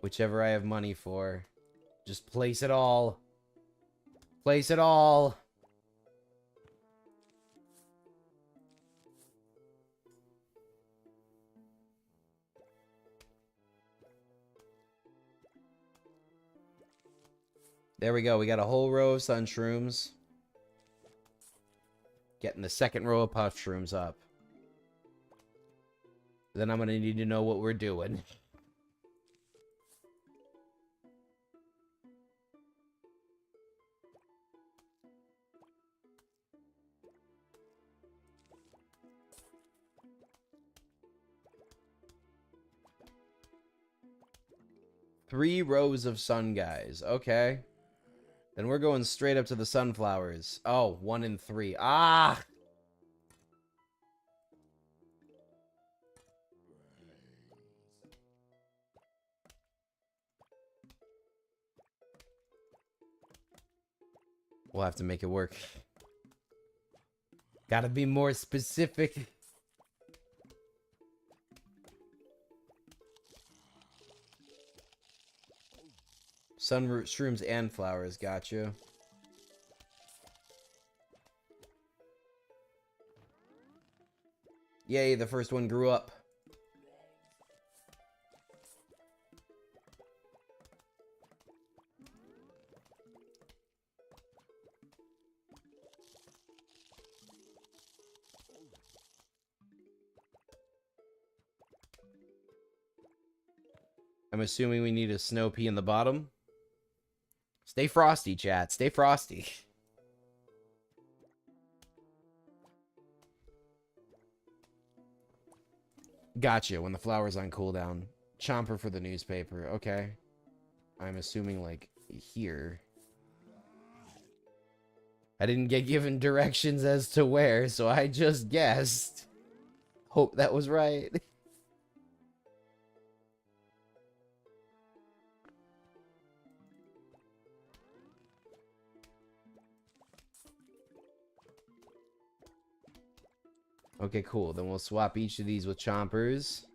Whichever I have money for. Just place it all. Place it all. There we go. We got a whole row of sun shrooms. Getting the second row of puff shrooms up. Then I'm going to need to know what we're doing. Three rows of sun guys. Okay. Then we're going straight up to the sunflowers. Oh, 1 and 3. Ah! We'll have to make it work. Gotta be more specific. Sunroot shrooms and flowers, gotcha. Yay, the first one grew up. I'm assuming we need a snow pea in the bottom. Stay frosty, chat. Stay frosty. Gotcha, when the flower's on cooldown. Chomper for the newspaper. Okay. I'm assuming, like, here. I didn't get given directions as to where, so I just guessed. Hope that was right. Okay, cool. Then we'll swap each of these with chompers.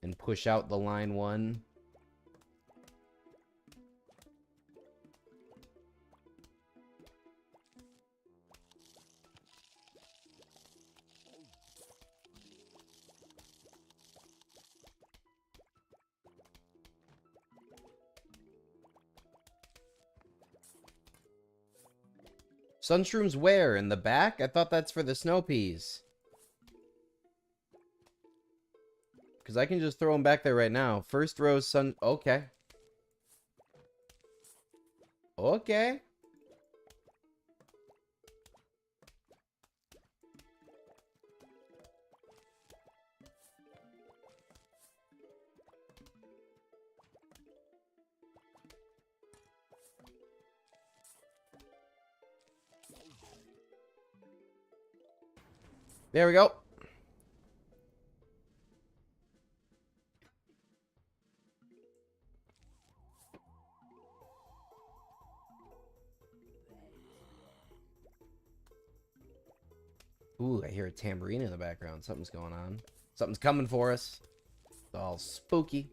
And push out the line 1. Sunshrooms where? In the back? I thought that's for the snow peas. Because I can just throw them back there right now. First row sun... Okay. Okay. There we go. Ooh, I hear a tambourine in the background. Something's going on. Something's coming for us. It's all spooky.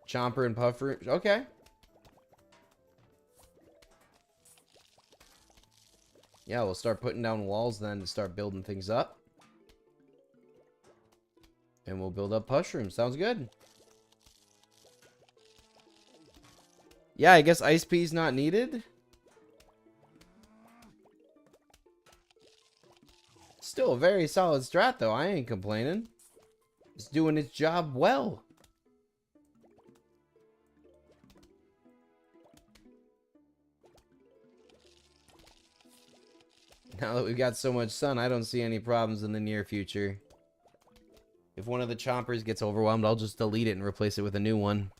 Chomper and Puffer. Okay. Yeah, we'll start putting down walls then to start building things up. And we'll build up mushrooms. Sounds good. Yeah, I guess ice pea's not needed. Still a very solid strat, though. I ain't complaining. It's doing its job well. Now that we've got so much sun, I don't see any problems in the near future. If one of the chompers gets overwhelmed, I'll just delete it and replace it with a new one.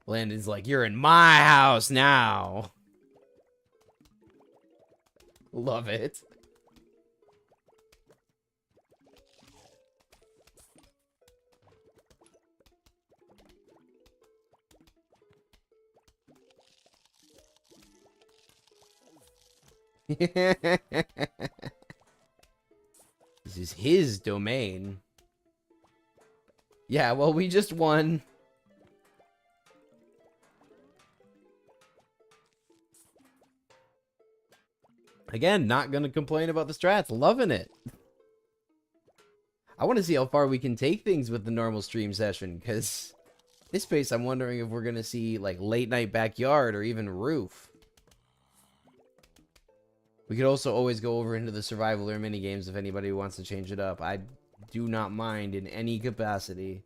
Landon's like, you're in my house now. Love it. This is his domain. Yeah, well, we just won. Again, not gonna complain about the strats. Loving it. I want to see how far we can take things with the normal stream session, because this pace, I'm wondering if we're gonna see, like, late night backyard or even roof. We could also always go over into the survival or mini games if anybody wants to change it up. I do not mind in any capacity.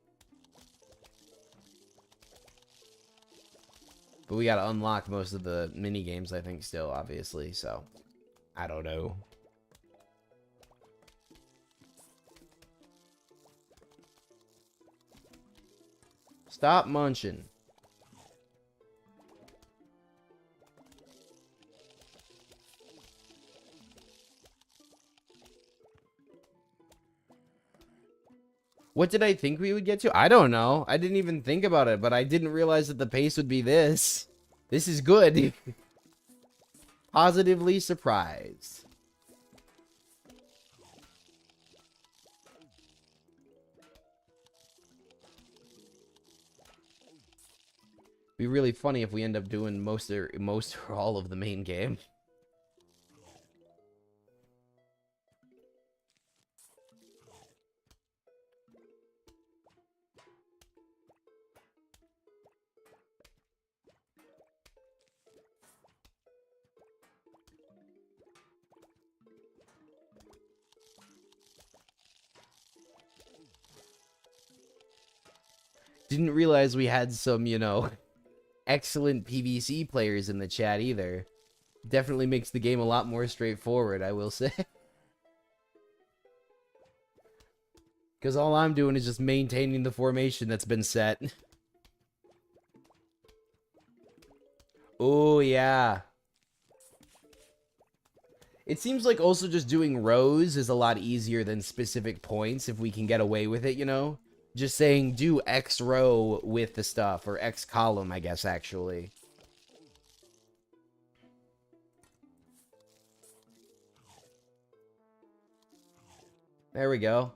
But we gotta unlock most of the mini games, I think, still, obviously, so I don't know. Stop munching. What did I think we would get to? I don't know. I didn't even think about it, but I didn't realize that the pace would be this. This is good. Positively surprised. Be really funny if we end up doing most or all of the main game. Didn't realize we had some, you know, excellent PvC players in the chat either. Definitely makes the game a lot more straightforward, I will say. Because all I'm doing is just maintaining the formation that's been set. Oh, yeah. It seems like also just doing rows is a lot easier than specific points if we can get away with it, you know? Just saying do X row with the stuff, or X column, I guess, actually. There we go.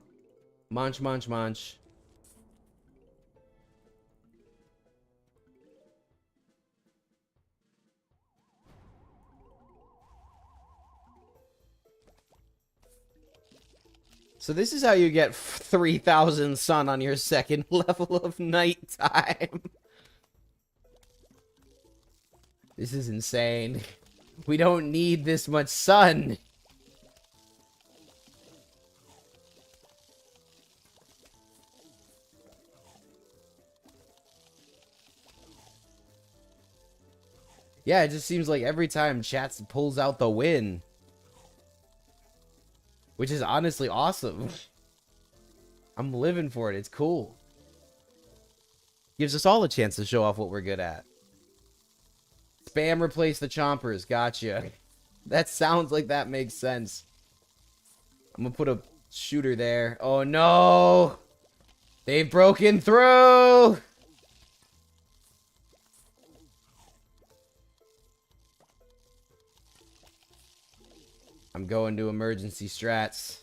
Munch, munch, munch. So this is how you get 3,000 sun on your second level of nighttime. This is insane. We don't need this much sun. Yeah, it just seems like every time chat pulls out the win. Which is honestly awesome. I'm living for it. It's cool. Gives us all a chance to show off what we're good at. Spam replace the chompers. Gotcha. That sounds like that makes sense. I'm gonna put a shooter there. Oh no! They've broken through! I'm going to emergency strats.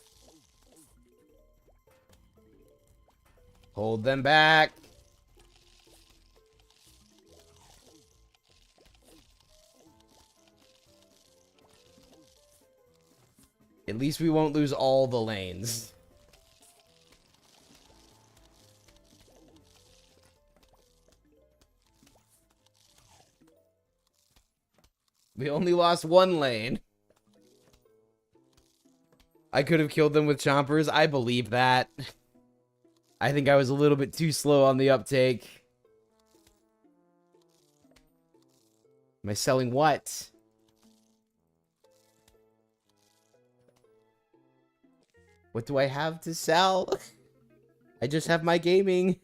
Hold them back. At least we won't lose all the lanes. We only lost one lane. I could have killed them with chompers. I believe that. I think I was a little bit too slow on the uptake. Am I selling what? What do I have to sell? I just have my gaming.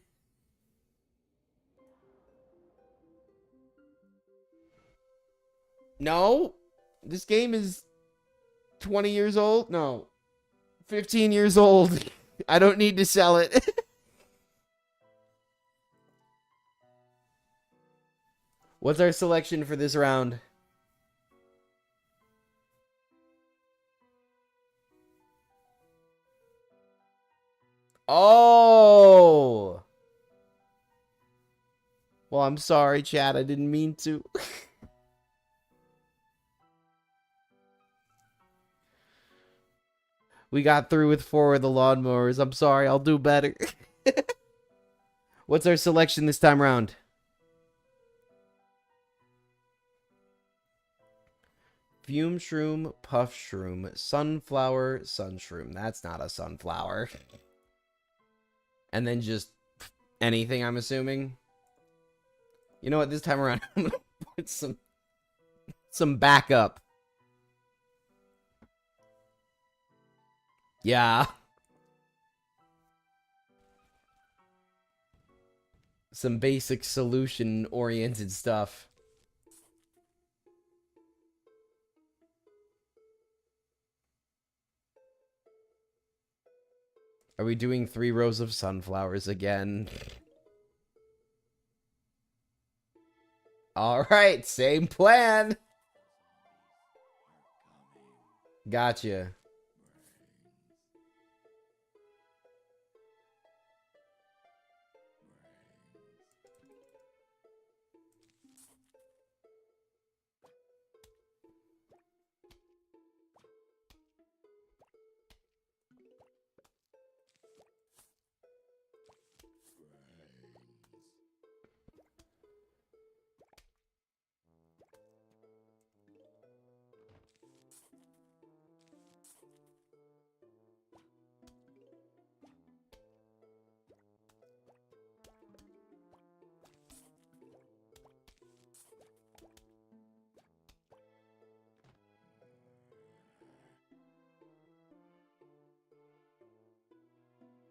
No. This game is 20 years old? No. 15 years old. I don't need to sell it. What's our selection for this round? Oh! Well, I'm sorry, chat. I didn't mean to. We got through with 4 of the lawnmowers. I'm sorry. I'll do better. What's our selection this time around? Fume shroom, puff shroom, sunflower, sunshroom. That's not a sunflower. And then just anything, I'm assuming. You know what? This time around, I'm gonna put some backup. Yeah. Some basic solution-oriented stuff. Are we doing 3 rows of sunflowers again? Alright, same plan. Gotcha.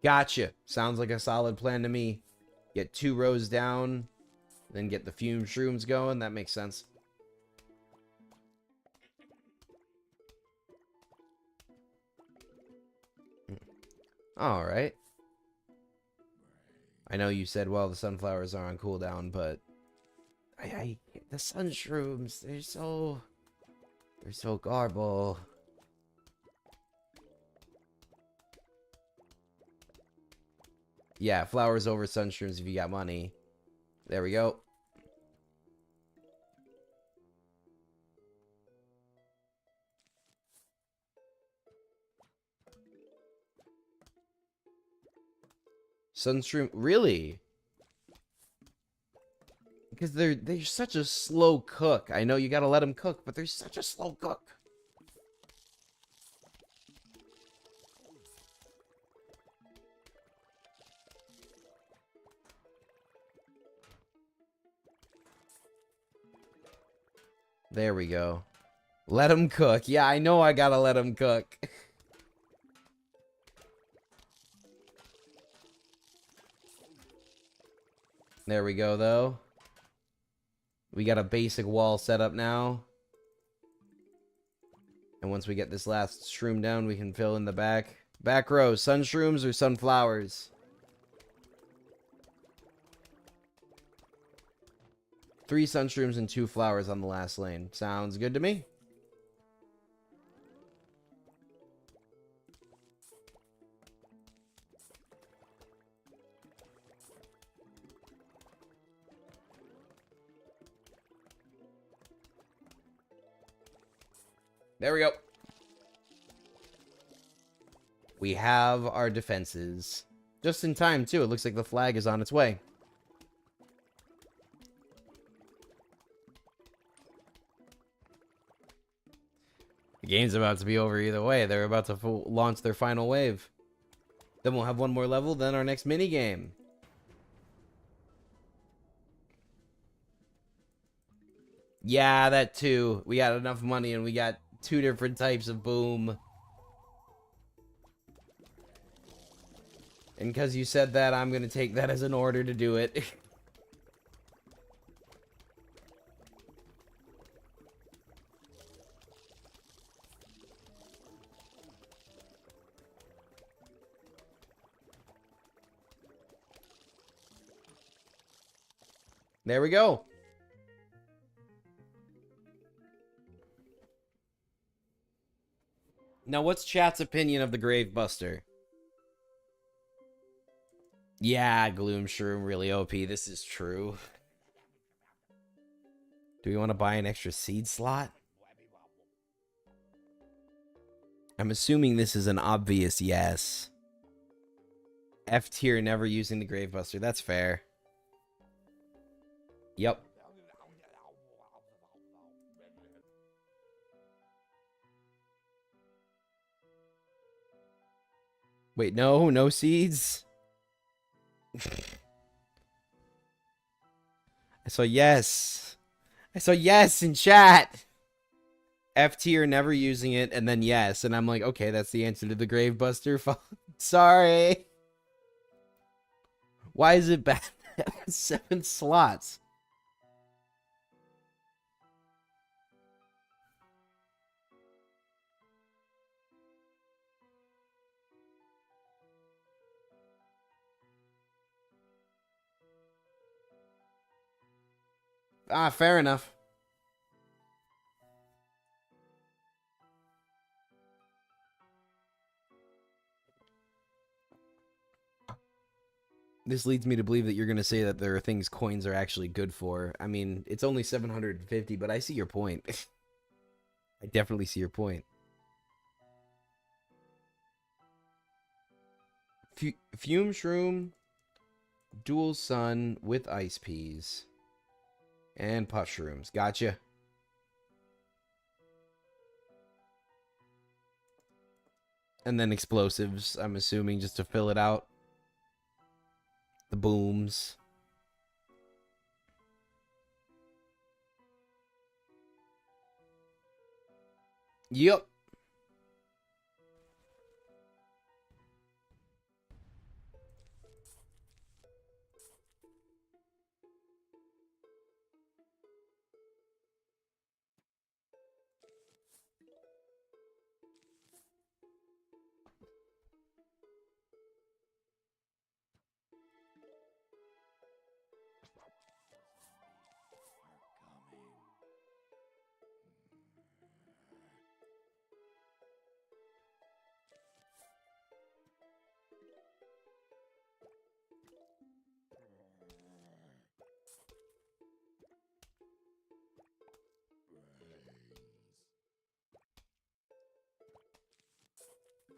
Gotcha. Sounds like a solid plan to me. Get 2 rows down, then get the fume shrooms going. That makes sense. Alright. I know you said, well, the sunflowers are on cooldown, but the sun shrooms, they're so garble. Yeah, flowers over sunshrooms if you got money. There we go. Sunshroom, really? Because they're such a slow cook. I know you gotta let them cook, but they're such a slow cook. There we go. Let them cook. Yeah, I know I gotta let them cook. There we go, though. We got a basic wall set up now. And once we get this last shroom down, we can fill in the back row. Sun shrooms or sunflowers? 3 sunshrooms and 2 flowers on the last lane. Sounds good to me. There we go. We have our defenses. Just in time, too. It looks like the flag is on its way. The game's about to be over either way. They're about to launch their final wave. Then we'll have one more level, then our next mini game. Yeah, that too. We got enough money and we got 2 different types of boom. And because you said that, I'm going to take that as an order to do it. There we go. Now, what's chat's opinion of the Gravebuster? Yeah, Gloom Shroom really OP. This is true. Do we want to buy an extra seed slot? I'm assuming this is an obvious yes. F tier, never using the Gravebuster. That's fair. Yep. Wait, no seeds? I saw yes. I saw yes in chat. F tier, never using it, and then yes. And I'm like, okay, that's the answer to the Gravebuster. Sorry. Why is it bad? 7 slots. Ah, fair enough. This leads me to believe that you're going to say that there are things coins are actually good for. I mean, it's only 750, but I see your point. I definitely see your point. Fume Shroom, Dual Sun with Ice Peas, and Pot Shrooms. Gotcha. And then explosives, I'm assuming, just to fill it out. The booms. Yep.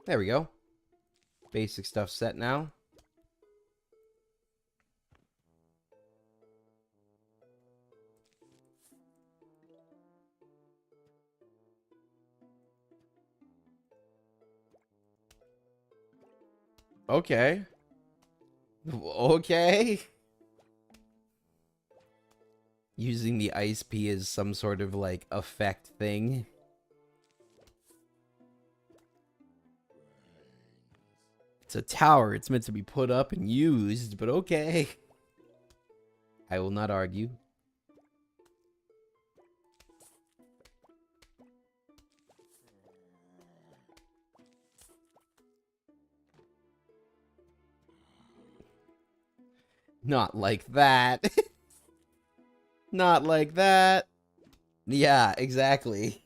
There we go. Basic stuff set now. Okay. Okay. Using the Ice Pea as some sort of, like, effect thing. It's a tower. It's meant to be put up and used, but okay. I will not argue. Not like that. Not like that. Yeah, exactly.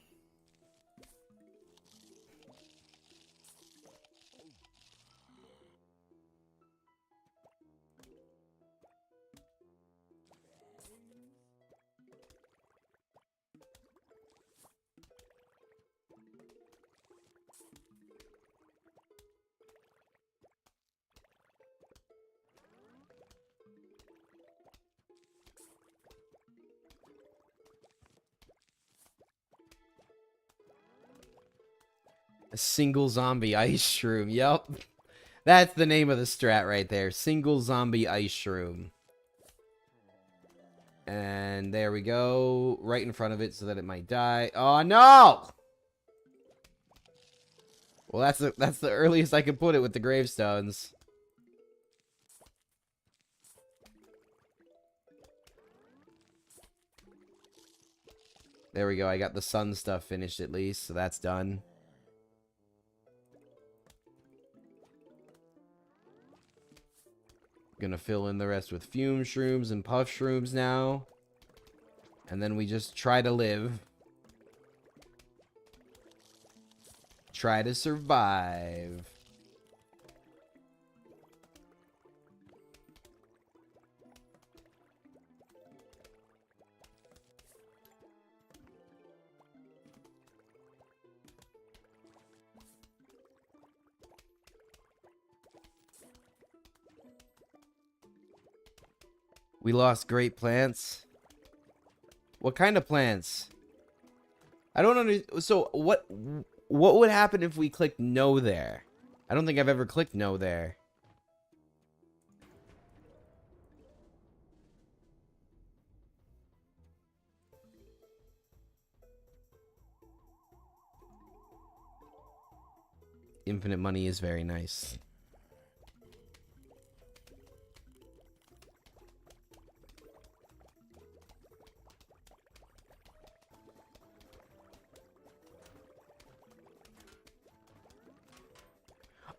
A single zombie ice shroom. Yep. That's the name of the strat right there. Single zombie ice shroom. And there we go. Right in front of it so that it might die. Oh, no! Well, that's the earliest I could put it with the gravestones. There we go. I got the sun stuff finished at least, so that's done. Gonna fill in the rest with fume shrooms and puff shrooms now. And then we just try to live. Try to survive. We lost great plants. What kind of plants? I don't understand. So what would happen if we clicked no there? I don't think I've ever clicked no there. Infinite money is very nice.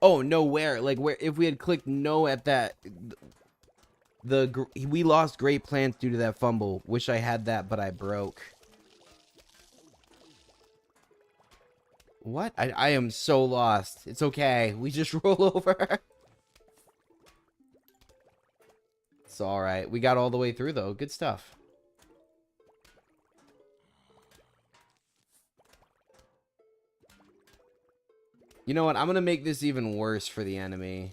Oh, no, where? Like, where? If we had clicked no at that, we lost great plants due to that fumble. Wish I had that, but I broke. What? I am so lost. It's okay. We just roll over. It's alright. We got all the way through, though. Good stuff. You know what? I'm gonna make this even worse for the enemy.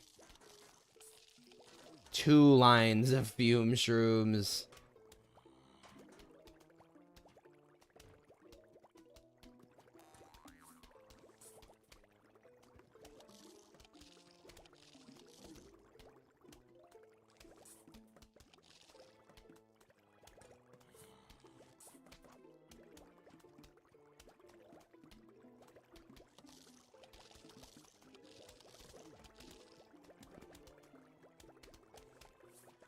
2 lines of fume shrooms.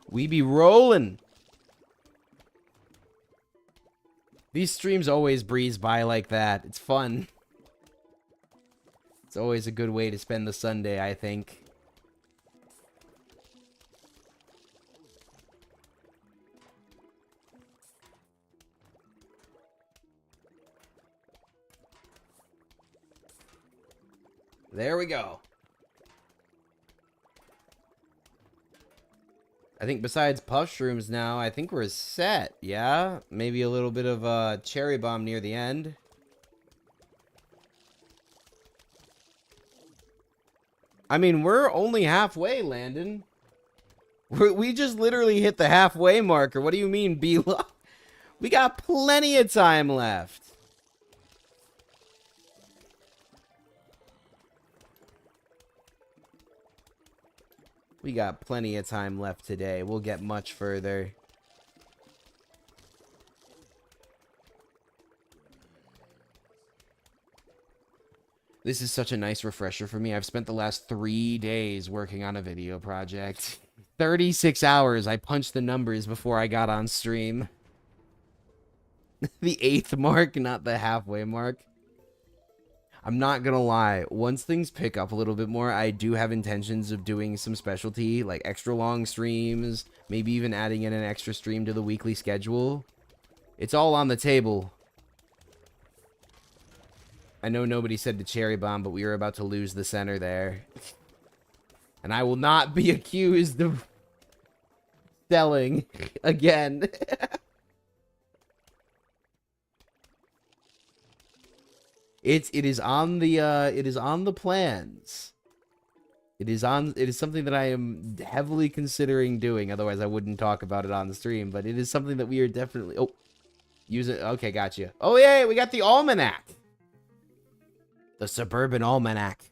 We be rolling. These streams always breeze by like that. It's fun. It's always a good way to spend the Sunday, I think. There we go. I think besides puff shrooms now, I think we're set. Yeah? Maybe a little bit of cherry bomb near the end. I mean, we're only halfway, Landon. We just literally hit the halfway marker. What do you mean, B-Lock? We got plenty of time left. We got plenty of time left today. We'll get much further. This is such a nice refresher for me. I've spent the last 3 days working on a video project. 36 hours. I punched the numbers before I got on stream. The 8th mark, not the halfway mark. I'm not gonna lie, once things pick up a little bit more, I do have intentions of doing some specialty, like extra long streams, maybe even adding in an extra stream to the weekly schedule. It's all on the table. I know nobody said the cherry bomb, but we were about to lose the center there. And I will not be accused of selling again. It is on the plans. It is something that I am heavily considering doing. Otherwise, I wouldn't talk about it on the stream. But it is something that we are definitely use it. Okay, gotcha. Oh yeah, we got the almanac, the suburban almanac.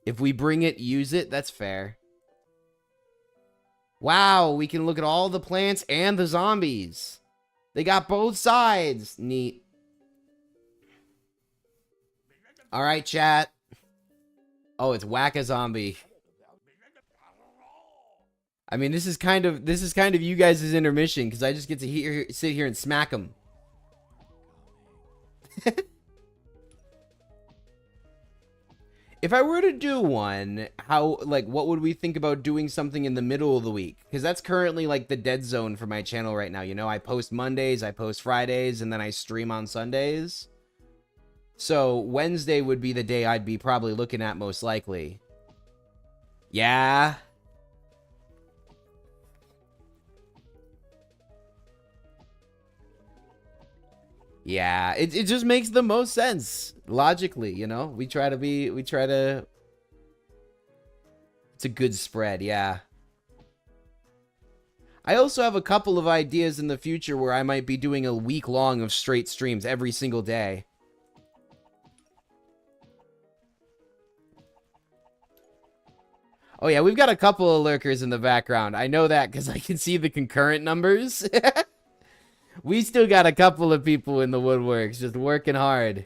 If we bring it, use it. That's fair. Wow, we can look at all the plants and the zombies. They got both sides. Neat. All right, chat. Oh, it's Whack-A-Zombie. I mean, this is kind of you guys' intermission because I just get to sit here and smack them. If I were to do one, how, like, what would we think about doing something in the middle of the week? Because that's currently, like, the dead zone for my channel right now. You know, I post Mondays, I post Fridays, and then I stream on Sundays. So Wednesday would be the day I'd be probably looking at most likely. Yeah. Yeah, it just makes the most sense logically, you know? We try to, it's a good spread, yeah. I also have a couple of ideas in the future where I might be doing a week long of straight streams every single day. Oh yeah, we've got a couple of lurkers in the background. I know that because I can see the concurrent numbers. We still got a couple of people in the woodworks just working hard.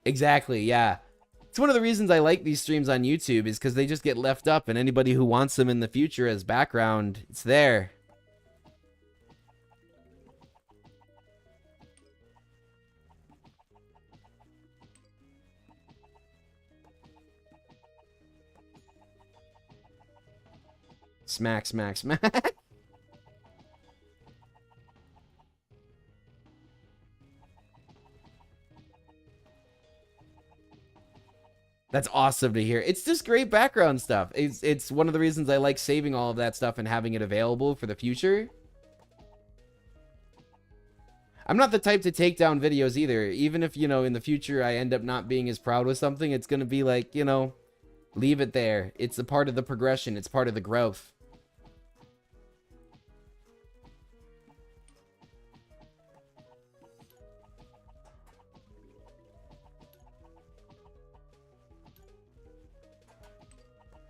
Exactly, yeah. It's one of the reasons I like these streams on YouTube is because they just get left up and anybody who wants them in the future as background, it's there. Smack, smack, smack. That's awesome to hear. It's just great background stuff. It's one of the reasons I like saving all of that stuff and having it available for the future. I'm not the type to take down videos either. Even if, you know, in the future I end up not being as proud with something, it's going to be like, you know, leave it there. It's a part of the progression. It's part of the growth.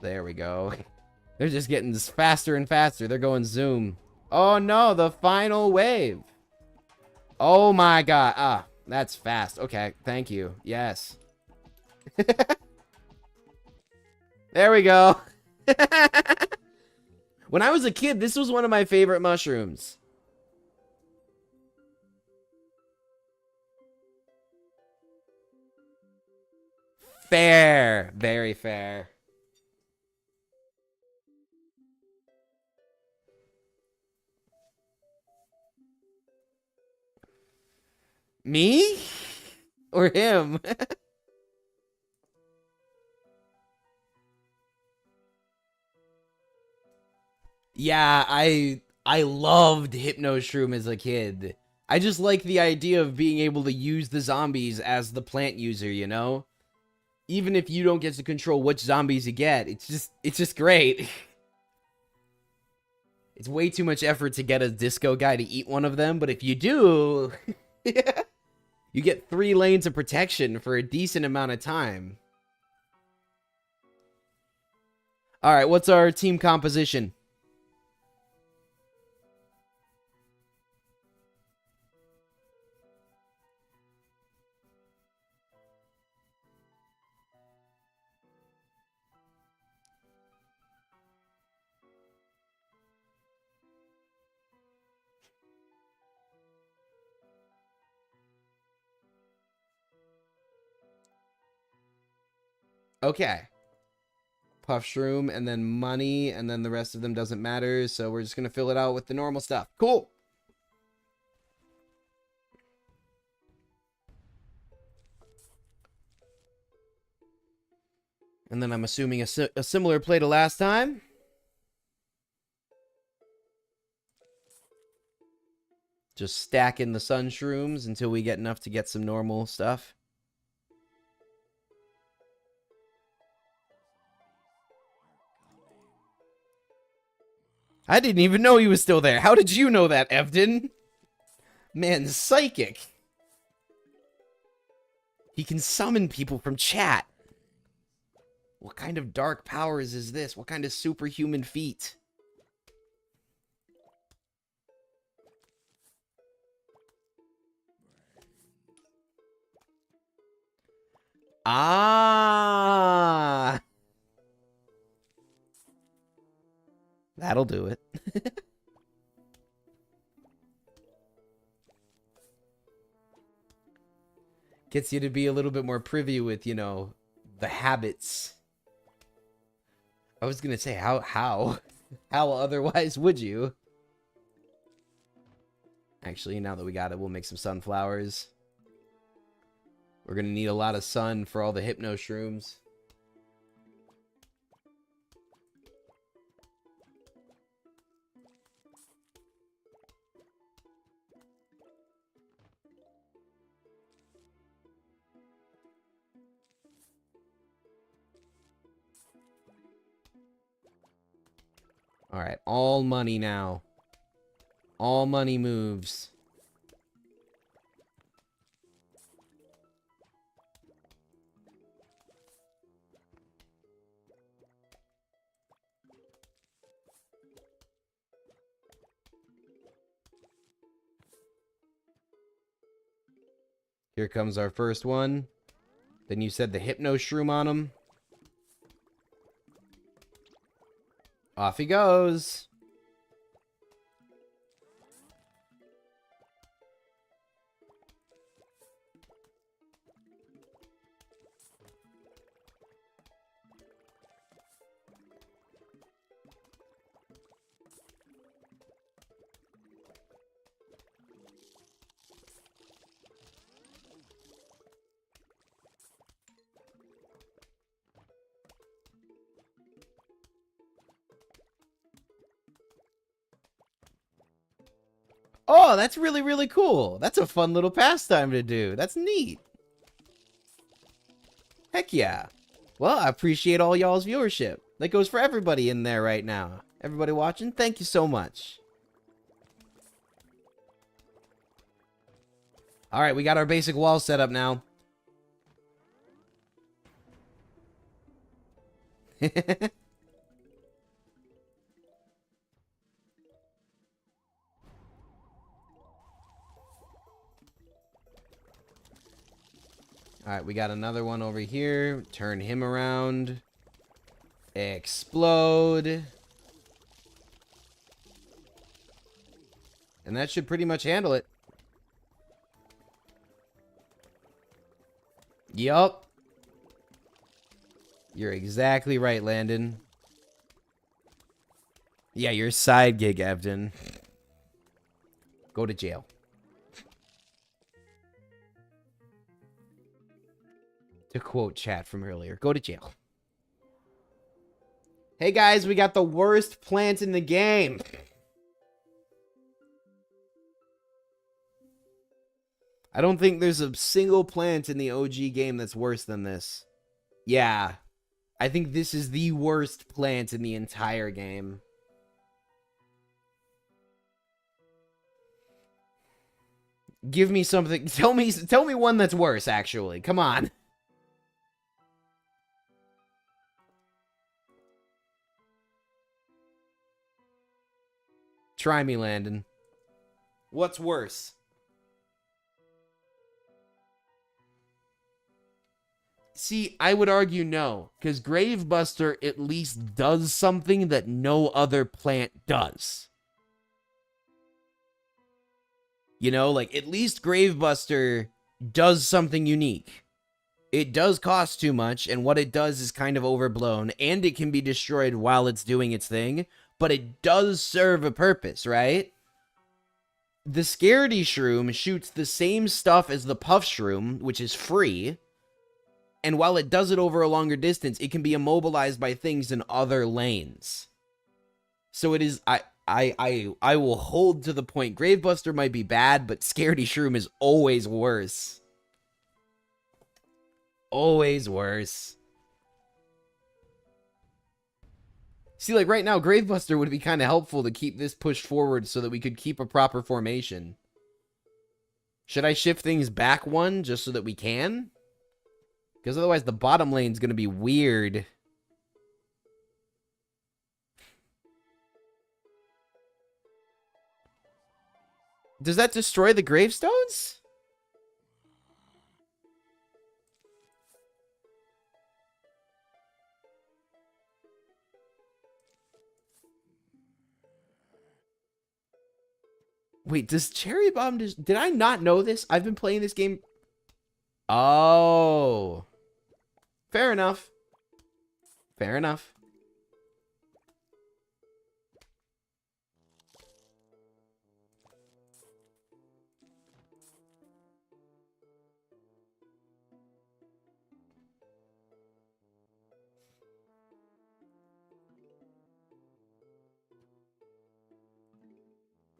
There we go. They're just getting faster and faster. They're going zoom. Oh no, the final wave. Oh my god. Ah, that's fast. Okay, thank you. Yes. There we go. When I was a kid, this was one of my favorite mushrooms. Fair. Very fair. Me? Or him? Yeah, I loved Hypno Shroom as a kid. I just like the idea of being able to use the zombies as the plant user, you know? Even if you don't get to control which zombies you get, it's just great. It's way too much effort to get a disco guy to eat one of them, but if you do, you get 3 lanes of protection for a decent amount of time. All right, what's our team composition? Okay. Puff Shroom, and then money, and then the rest of them doesn't matter, so we're just going to fill it out with the normal stuff. Cool. And then I'm assuming a similar play to last time. Just stacking the sun shrooms until we get enough to get some normal stuff. I didn't even know he was still there. How did you know that, Evden? Man, psychic. He can summon people from chat. What kind of dark powers is this? What kind of superhuman feat? Ah! That'll do it. Gets you to be a little bit more privy with, you know, the habits. I was gonna say, how? How otherwise would you? Actually, now that we got it, we'll make some sunflowers. We're gonna need a lot of sun for all the hypno shrooms. Alright, all money now. All money moves. Here comes our first one. Then you said the hypno shroom on him. Off he goes. Oh, that's really, really cool. That's a fun little pastime to do. That's neat. Heck yeah. Well, I appreciate all y'all's viewership. That goes for everybody in there right now. Everybody watching, thank you so much. All right, we got our basic wall set up now. Alright, we got another one over here. Turn him around. Explode. And that should pretty much handle it. Yup. You're exactly right, Landon. Yeah, your side gig, Evden. Go to jail. To quote chat from earlier, go to jail. Hey guys, we got the worst plant in the game. I don't think there's a single plant in the OG game that's worse than this. Yeah, I think this is the worst plant in the entire game. Give me something. Tell me one that's worse, actually. Come on. Try me, Landon. What's worse? See, I would argue no, because Gravebuster at least does something that no other plant does. You know, like, at least Gravebuster does something unique. It does cost too much, and what it does is kind of overblown, and it can be destroyed while it's doing its thing, but it does serve a purpose, right? The Scaredy Shroom shoots the same stuff as the Puff Shroom, which is free, and while it does it over a longer distance, it can be immobilized by things in other lanes. So it is... I will hold to the point. Gravebuster might be bad, but Scaredy Shroom is always worse. Always worse. See, like, right now, Gravebuster would be kind of helpful to keep this pushed forward so that we could keep a proper formation. Should I shift things back one just so that we can? Because otherwise the bottom lane's going to be weird. Does that destroy the gravestones? Wait, does Cherry Bomb... Did I not know this? I've been playing this game... Oh. Fair enough. Fair enough.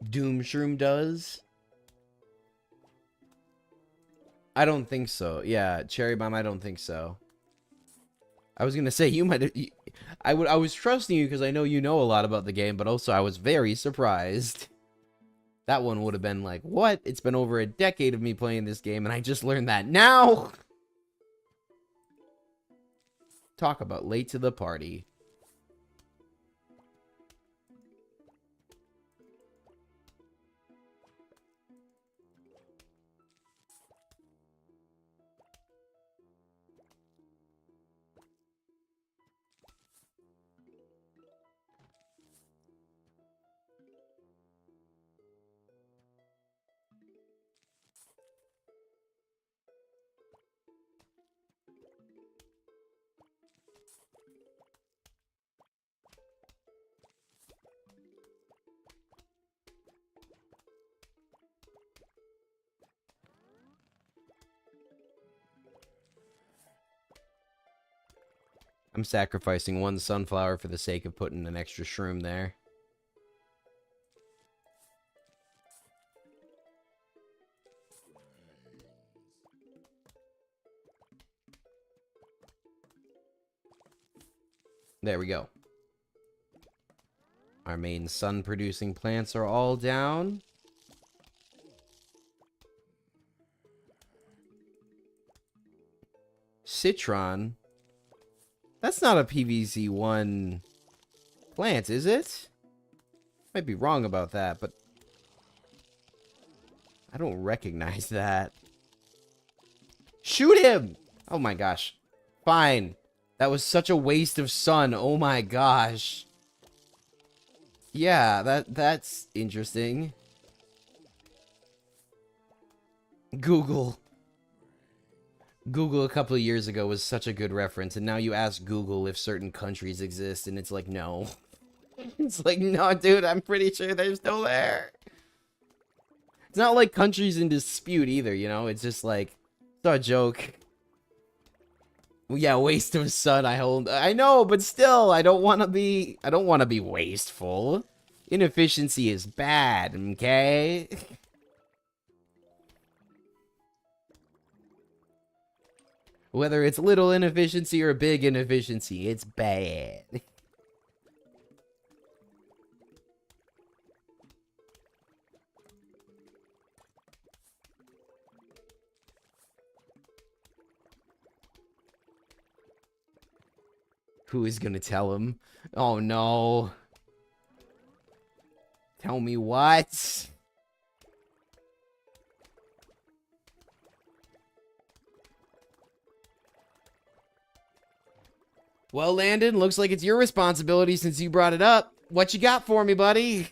Doom Shroom does? I don't think so. Yeah, Cherry Bomb, I don't think so. I was gonna say you might. I was trusting you because I know you know a lot about the game, but also I was very surprised. That one would have been like, what? It's been over a decade of me playing this game, and I just learned that now. Talk about late to the party. I'm sacrificing one sunflower for the sake of putting an extra shroom there. There we go. Our main sun-producing plants are all down. Citron? That's not a PVZ1 plant, is it? Might be wrong about that, but I don't recognize that. Shoot him! Oh my gosh. Fine. That was such a waste of sun. Oh my gosh. Yeah, that's interesting. Google. Google a couple of years ago was such a good reference, and now you ask Google if certain countries exist, and it's like, no. It's like, no, dude, I'm pretty sure they're still there. It's not like countries in dispute either, you know? It's just like, it's not a joke. Yeah, waste of sun, I know, but still, I don't want to be wasteful. Inefficiency is bad, okay? Whether it's little inefficiency or big inefficiency, it's bad. Who is gonna tell him? Oh no. Tell me what? Well, Landon, looks like it's your responsibility since you brought it up. What you got for me, buddy?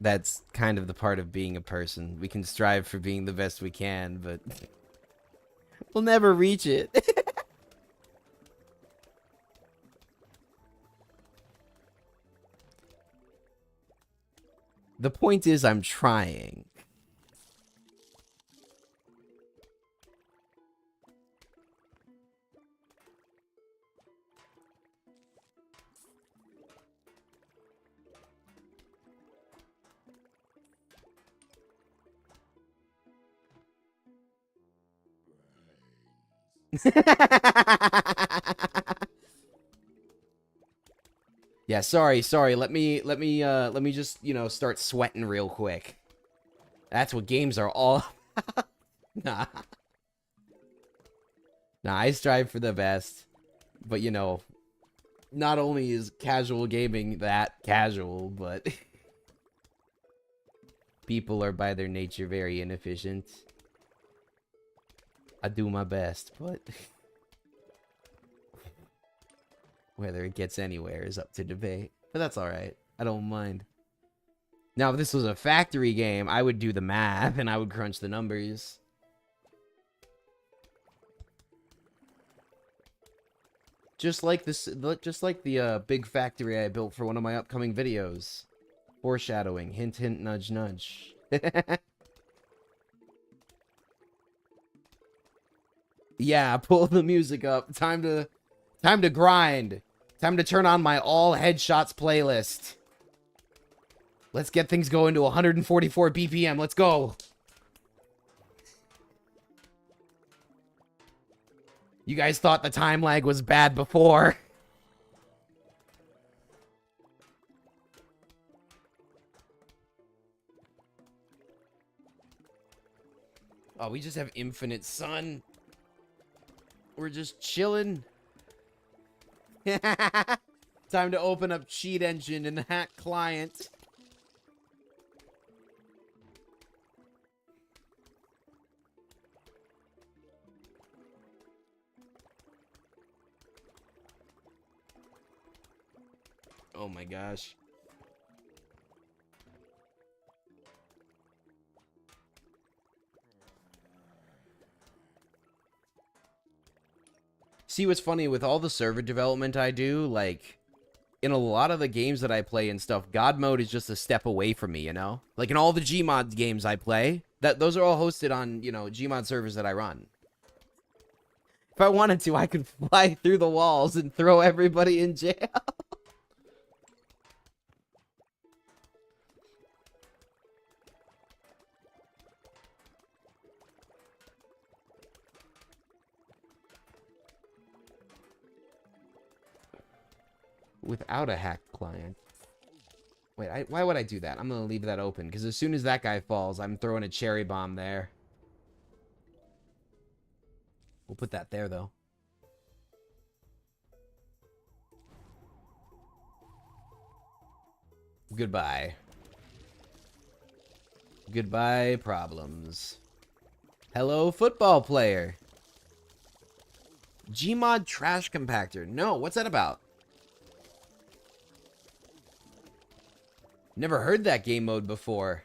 That's kind of the part of being a person. We can strive for being the best we can, but we'll never reach it. The point is, I'm trying. Yeah, sorry. Let me just, start sweating real quick. That's what games are all Nah. Nah, I strive for the best. But, you know, not only is casual gaming that casual, but people are by their nature very inefficient. I do my best, but whether it gets anywhere is up to debate. But that's alright. I don't mind. Now, if this was a factory game, I would do the math and I would crunch the numbers. Just like this, just like the big factory I built for one of my upcoming videos. Foreshadowing. Hint, hint, nudge, nudge. Yeah, pull the music up. Time to grind. Time to turn on my all headshots playlist. Let's get things going to 144 BPM. Let's go. You guys thought the time lag was bad before. Oh, we just have infinite sun. We're just chilling. Time to open up Cheat Engine and hack client. Oh my gosh. See what's funny with all the server development I do, like in a lot of the games that I play and stuff, God mode is just a step away from me, you know? Like in all the Gmod games I play, those are all hosted on, you know, Gmod servers that I run. If I wanted to, I could fly through the walls and throw everybody in jail. Without a hacked client. Wait, why would I do that? I'm gonna leave that open, because as soon as that guy falls, I'm throwing a cherry bomb there. We'll put that there, though. Goodbye. Goodbye, problems. Hello, football player. Gmod trash compactor. No, what's that about? Never heard that game mode before.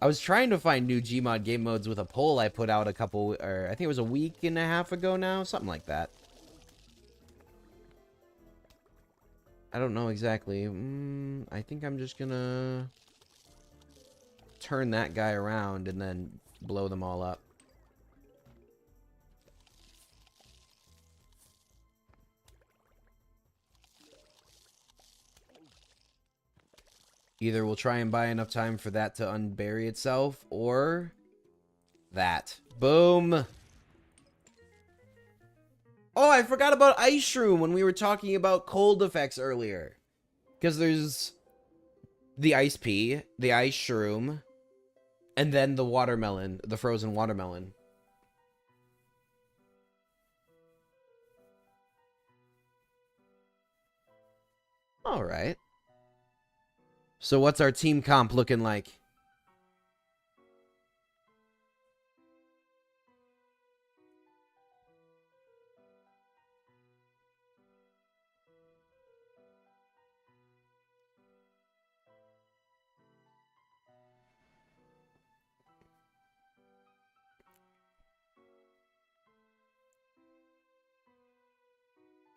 I was trying to find new Gmod game modes with a poll I put out I think it was a week and a half ago now, something like that. I don't know exactly. I think I'm just gonna turn that guy around and then blow them all up. Either we'll try and buy enough time for that to unbury itself, or that. Boom! Oh, I forgot about Ice Shroom when we were talking about cold effects earlier. Because there's the Ice Pea, the Ice Shroom, and then the watermelon, the frozen watermelon. Alright. So what's our team comp looking like?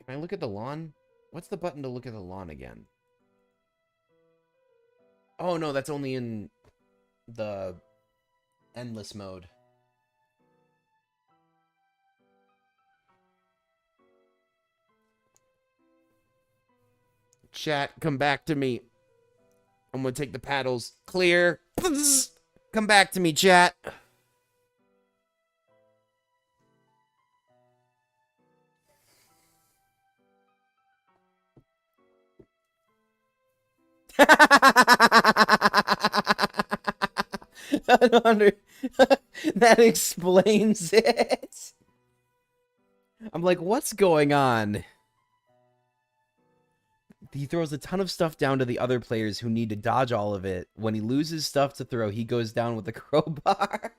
Can I look at the lawn? What's the button to look at the lawn again? Oh, no, that's only in the endless mode. Chat, come back to me. I'm gonna take the paddles. Clear. Come back to me, chat. I don't under... That explains it. I'm like, what's going on? He throws a ton of stuff down to the other players who need to dodge all of it. When he loses stuff to throw, he goes down with a crowbar.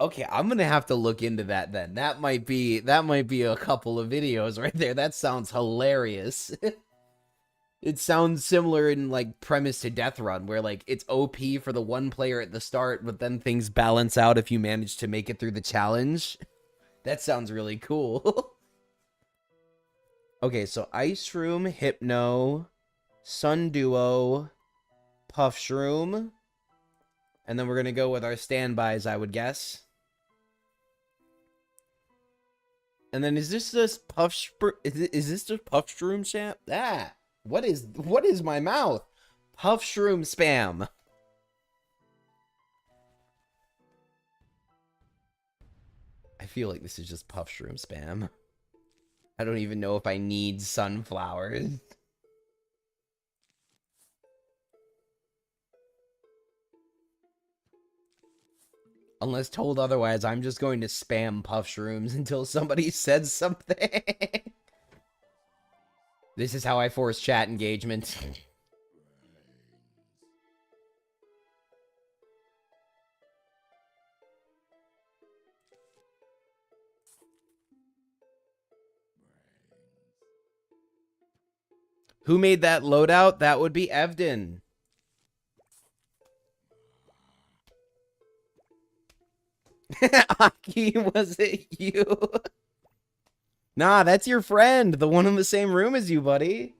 Okay, I'm gonna have to look into that then. That might be a couple of videos right there. That sounds hilarious. It sounds similar in like premise to Death Run, where like it's OP for the one player at the start, but then things balance out if you manage to make it through the challenge. That sounds really cool. Okay, so Ice Shroom, Hypno, Sun Duo, Puff Shroom, and then we're gonna go with our standbys, I would guess. And then is this just is this just Puff Shroom champ? Ah, what is my mouth? Puff Shroom spam. I feel like this is just Puff Shroom spam. I don't even know if I need sunflowers. Unless told otherwise, I'm just going to spam Puff Shrooms until somebody says something. This is how I force chat engagement. Who made that loadout? That would be Evden. Aki, was it you? Nah, that's your friend. The one in the same room as you, buddy.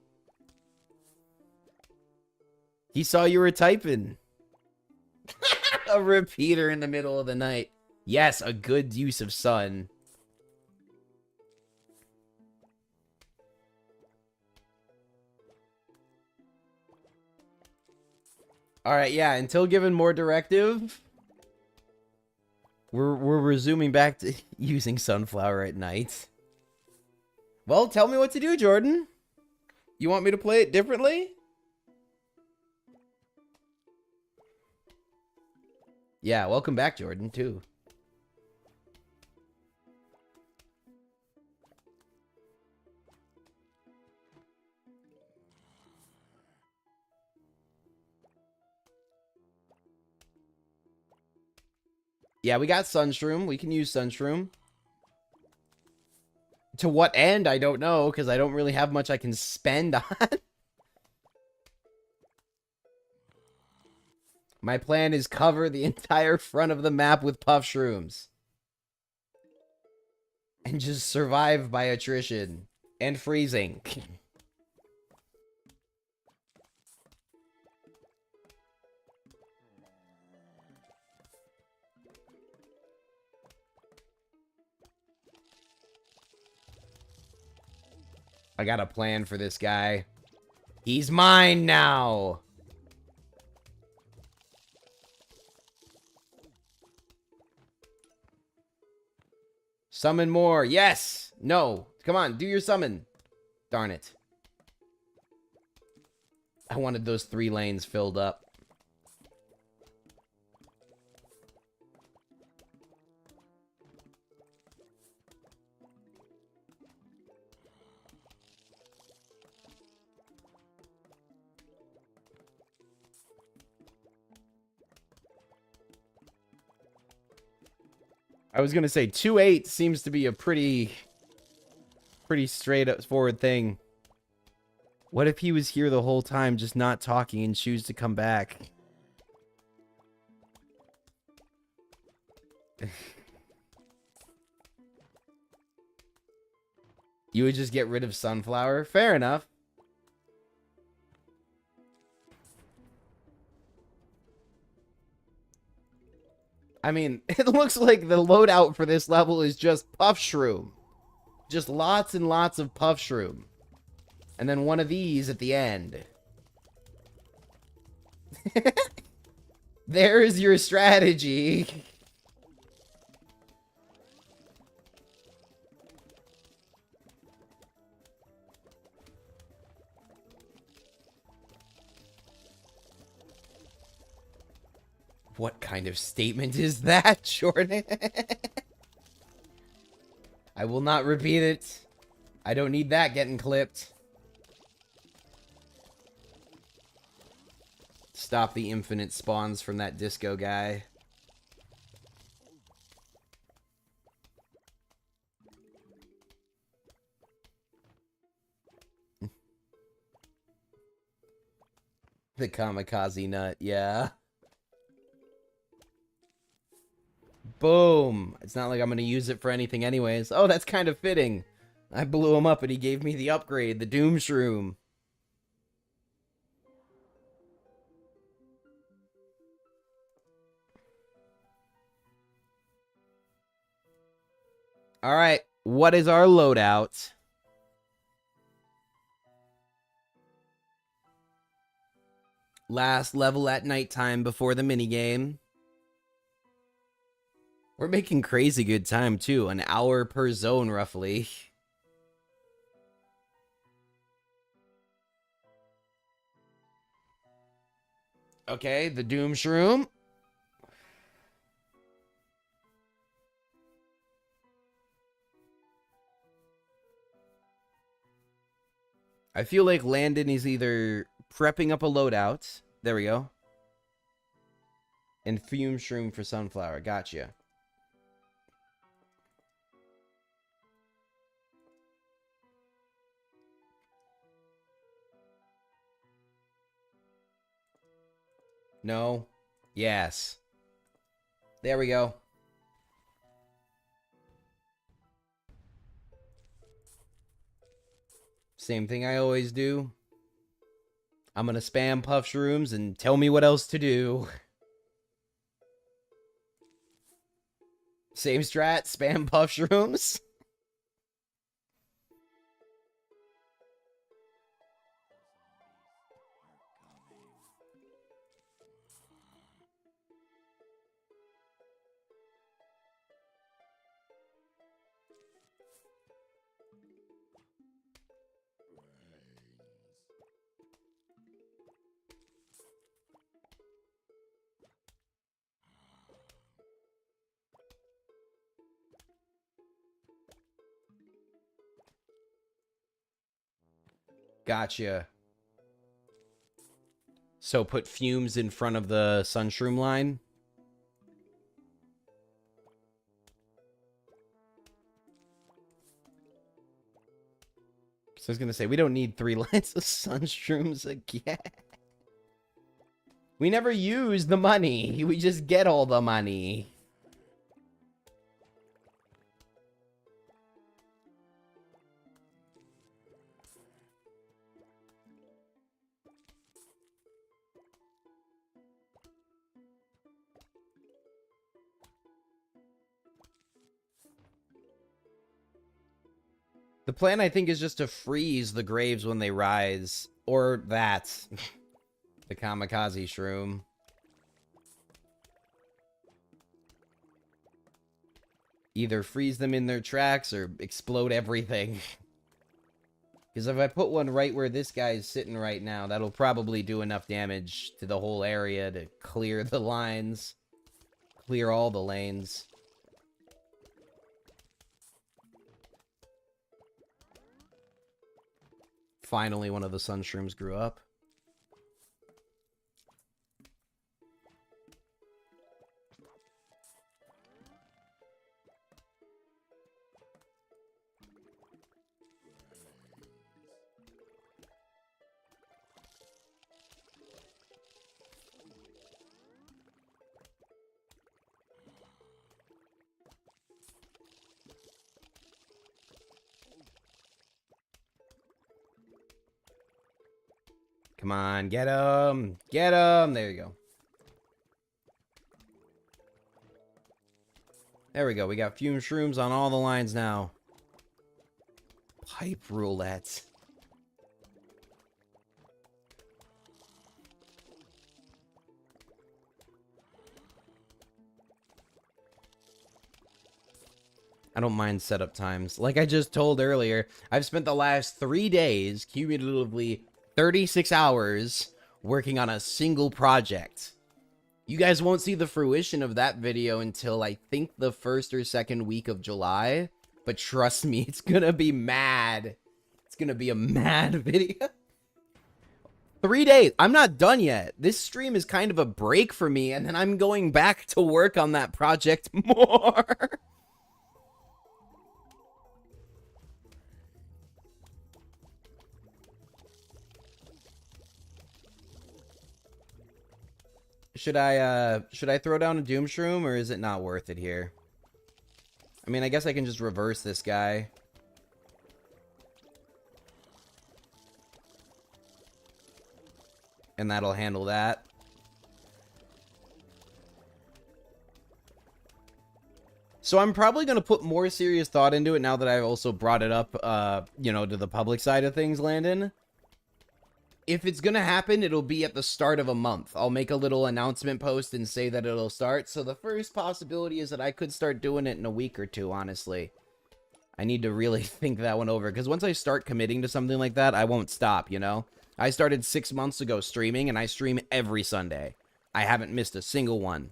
He saw you were typing. A repeater in the middle of the night. Yes, a good use of sun. Alright, yeah, until given more directive, we're resuming back to using sunflower at night. Well, tell me what to do, Jordan. You want me to play it differently? Yeah, welcome back, Jordan, too. Yeah, we got Sunshroom. We can use Sunshroom. To what end? I don't know, because I don't really have much I can spend on. My plan is cover the entire front of the map with Puff Shrooms. And just survive by attrition. And freezing. I got a plan for this guy. He's mine now! Summon more. Yes! No. Come on, do your summon. Darn it. I wanted those 3 lanes filled up. I was gonna say 2-8 seems to be a pretty straightforward thing. What if he was here the whole time, just not talking and choose to come back? You would just get rid of Sunflower? Fair enough. I mean, it looks like the loadout for this level is just Puff Shroom. Just lots and lots of Puff Shroom. And then one of these at the end. There's your strategy. What kind of statement is that, Jordan? I will not repeat it. I don't need that getting clipped. Stop the infinite spawns from that disco guy. The kamikaze nut, yeah. Boom. It's not like I'm going to use it for anything anyways. Oh, that's kind of fitting. I blew him up and he gave me the upgrade, the Doom Shroom. All right, what is our loadout? Last level at nighttime before the minigame. We're making crazy good time, too. An hour per zone, roughly. Okay, the Doom Shroom. I feel like Landon is either prepping up a loadout. There we go. And Fume Shroom for Sunflower. Gotcha. No. Yes. There we go. Same thing I always do. I'm gonna spam puff shrooms and tell me what else to do. Same strat, spam puff shrooms. Gotcha. So put fumes in front of the sunshroom line. So I was gonna say, we don't need 3 lines of sunshrooms again. We never use the money. We just get all the money. The plan, I think, is just to freeze the graves when they rise. Or that. The kamikaze shroom. Either freeze them in their tracks or explode everything. Because if I put one right where this guy is sitting right now, that'll probably do enough damage to the whole area to clear the lines. Clear all the lanes. Finally, one of the sunshrooms grew up. Come on, get him! Get him! There you go. There we go. We got fume shrooms on all the lines now. Pipe roulette. I don't mind setup times. Like I just told earlier, I've spent the last 3 days, cumulatively 36 hours, working on a single project. You guys won't see the fruition of that video until I think the 1st or 2nd week of July. But trust me, it's gonna be mad. It's gonna be a mad video. 3 days. I'm not done yet. This stream is kind of a break for me, and then I'm going back to work on that project more. Should I throw down a Doom Shroom, or is it not worth it here? I mean, I guess I can just reverse this guy. And that'll handle that. So I'm probably going to put more serious thought into it now that I've also brought it up, you know, to the public side of things, Landon. If it's going to happen, it'll be at the start of a month. I'll make a little announcement post and say that it'll start. So the first possibility is that I could start doing it in a week or two, honestly. I need to really think that one over. Because once I start committing to something like that, I won't stop, you know? I started 6 months ago streaming, and I stream every Sunday. I haven't missed a single one.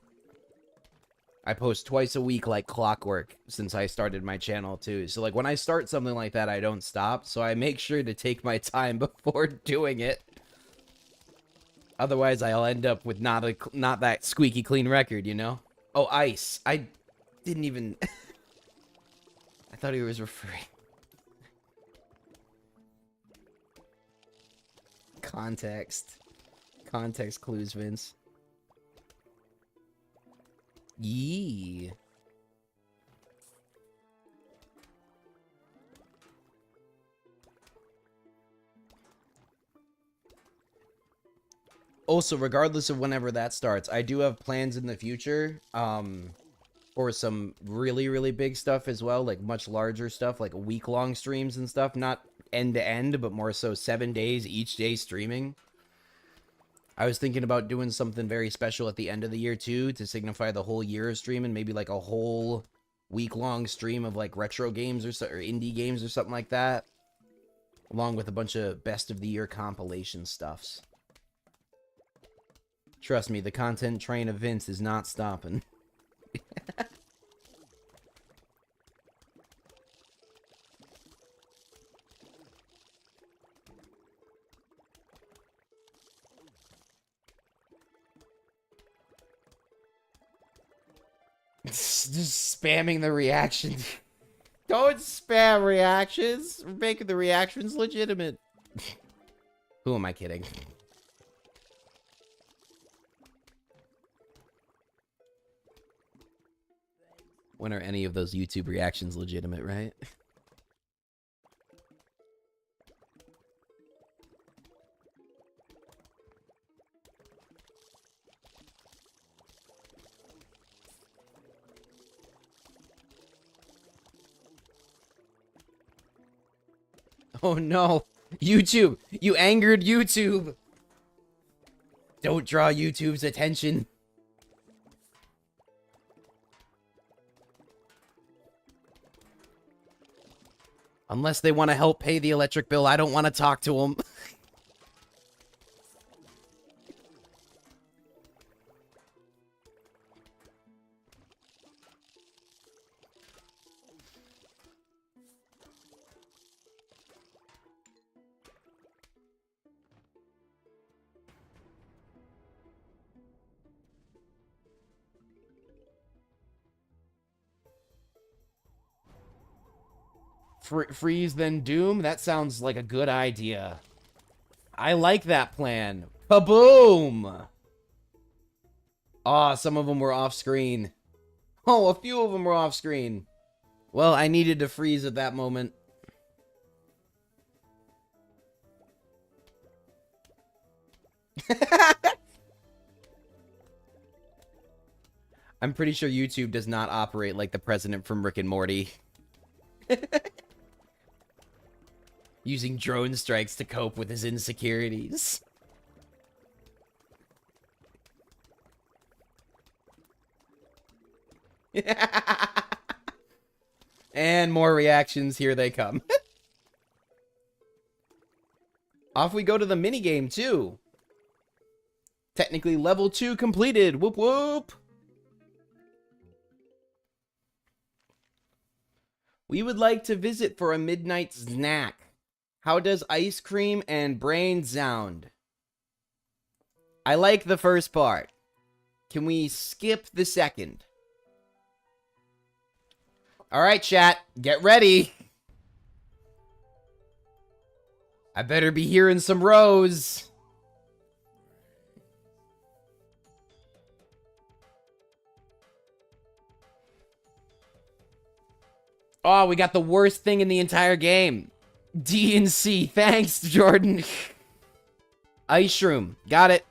I post twice a week like clockwork since I started my channel too. So like when I start something like that, I don't stop. So I make sure to take my time before doing it. Otherwise, I'll end up with not that squeaky clean record, you know? Oh, ice. I didn't even... I thought he was referring... Context. Context clues, Vince. Yee. Also, regardless of whenever that starts, I do have plans in the future, for some really, really big stuff as well, like much larger stuff, like week-long streams and stuff, not end-to-end, but more so 7 days, each day streaming. I was thinking about doing something very special at the end of the year, too, to signify the whole year of streaming. Maybe, like, a whole week-long stream of, like, retro games or indie games or something like that. Along with a bunch of best-of-the-year compilation stuffs. Trust me, the content train of Vince is not stopping. Just spamming the reactions. Don't spam reactions. We're making the reactions legitimate. Who am I kidding? When are any of those YouTube reactions legitimate, right? Oh no, YouTube, you angered YouTube. Don't draw YouTube's attention. Unless they want to help pay the electric bill, I don't want to talk to them. Freeze, then Doom? That sounds like a good idea. I like that plan. Kaboom! Aw, some of them were off screen. Oh, a few of them were off screen. Well, I needed to freeze at that moment. I'm pretty sure YouTube does not operate like the president from Rick and Morty. Using drone strikes to cope with his insecurities. And more reactions, here they come. Off we go to the minigame, too. Technically level 2 completed. Whoop whoop. We would like to visit for a midnight snack. How does ice cream and brain sound? I like the first part. Can we skip the second? Alright, chat. Get ready. I better be hearing some rows. Oh, we got the worst thing in the entire game. D and C. Thanks, Jordan. Ice shroom. Got it.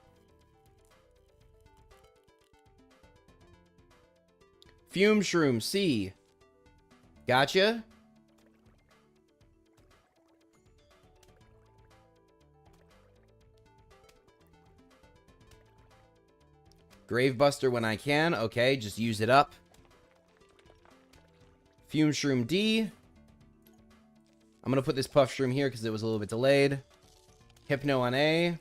Fume shroom. C. Gotcha. Gravebuster when I can. Okay, just use it up. Fume shroom D. I'm going to put this puff shroom here because it was a little bit delayed. Hypno on A.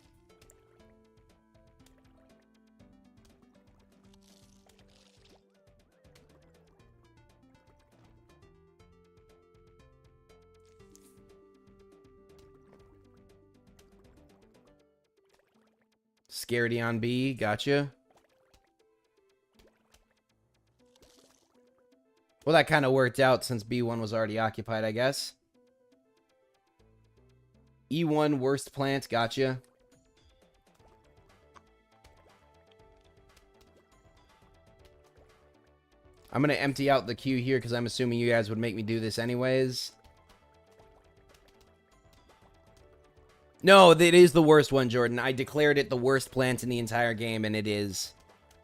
Scaredy on B. Gotcha. Well, that kind of worked out since B1 was already occupied, I guess. E1, worst plant. Gotcha. I'm going to empty out the queue here because I'm assuming you guys would make me do this anyways. No, it is the worst one, Jordan. I declared it the worst plant in the entire game, and it is.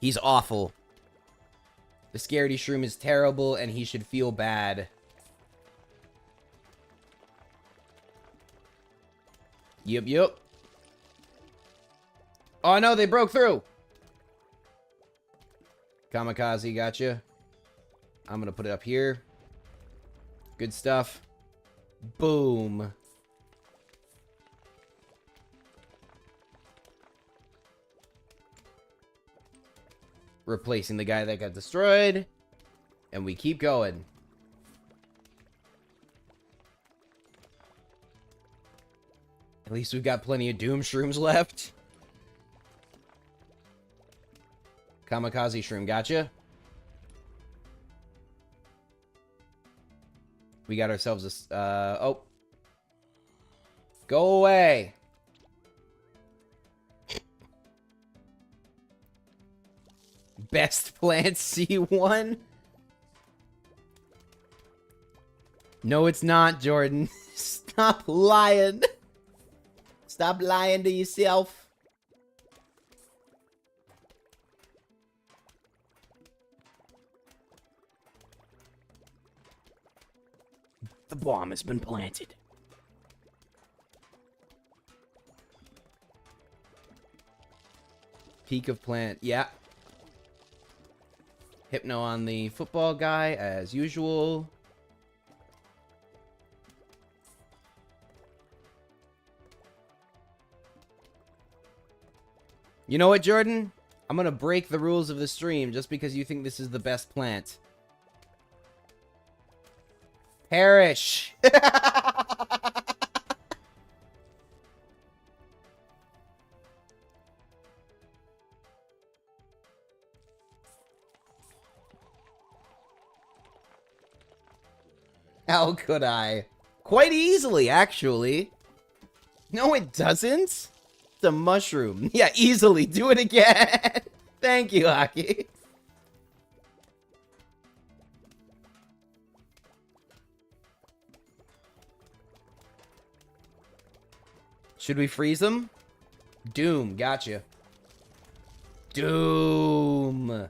He's awful. The Scaredy Shroom is terrible, and he should feel bad. Yup. Oh, no, they broke through. Kamikaze, gotcha. I'm going to put it up here. Good stuff. Boom. Replacing the guy that got destroyed. And we keep going. At least we've got plenty of Doom Shrooms left. Kamikaze Shroom, gotcha. We got ourselves a... oh. Go away. Best plant C1? No, it's not, Jordan. Stop lying. Stop lying to yourself. The bomb has been planted. Peak of plant. Yeah. Hypno on the football guy, as usual. You know what, Jordan? I'm gonna break the rules of the stream just because you think this is the best plant. Perish! How could I? Quite easily, actually. No, it doesn't. It's a mushroom. Yeah, easily. Do it again. Thank you, Aki. Should we freeze them? Doom. Gotcha. Doom.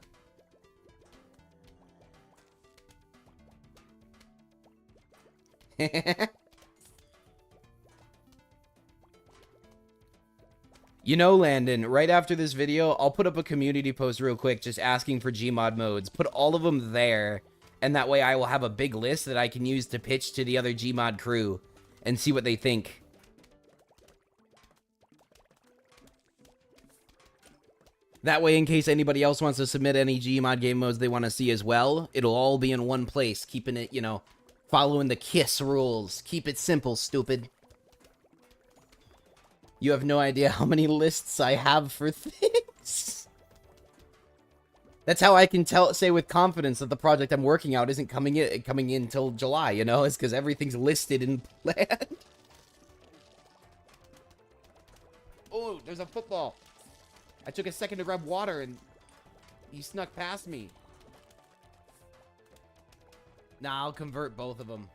You know, Landon, right after this video, I'll put up a community post real quick just asking for Gmod modes. Put all of them there, and that way I will have a big list that I can use to pitch to the other Gmod crew and see what they think. That way, in case anybody else wants to submit any Gmod game modes they want to see as well, it'll all be in one place, keeping it, you know, Following the KISS rules. Keep it simple, stupid. You have no idea how many lists I have for things. That's how I can say with confidence that the project I'm working out isn't coming in till July, you know? It's because everything's listed and planned. Oh, there's a football. I took a second to grab water and he snuck past me. Nah, I'll convert both of them.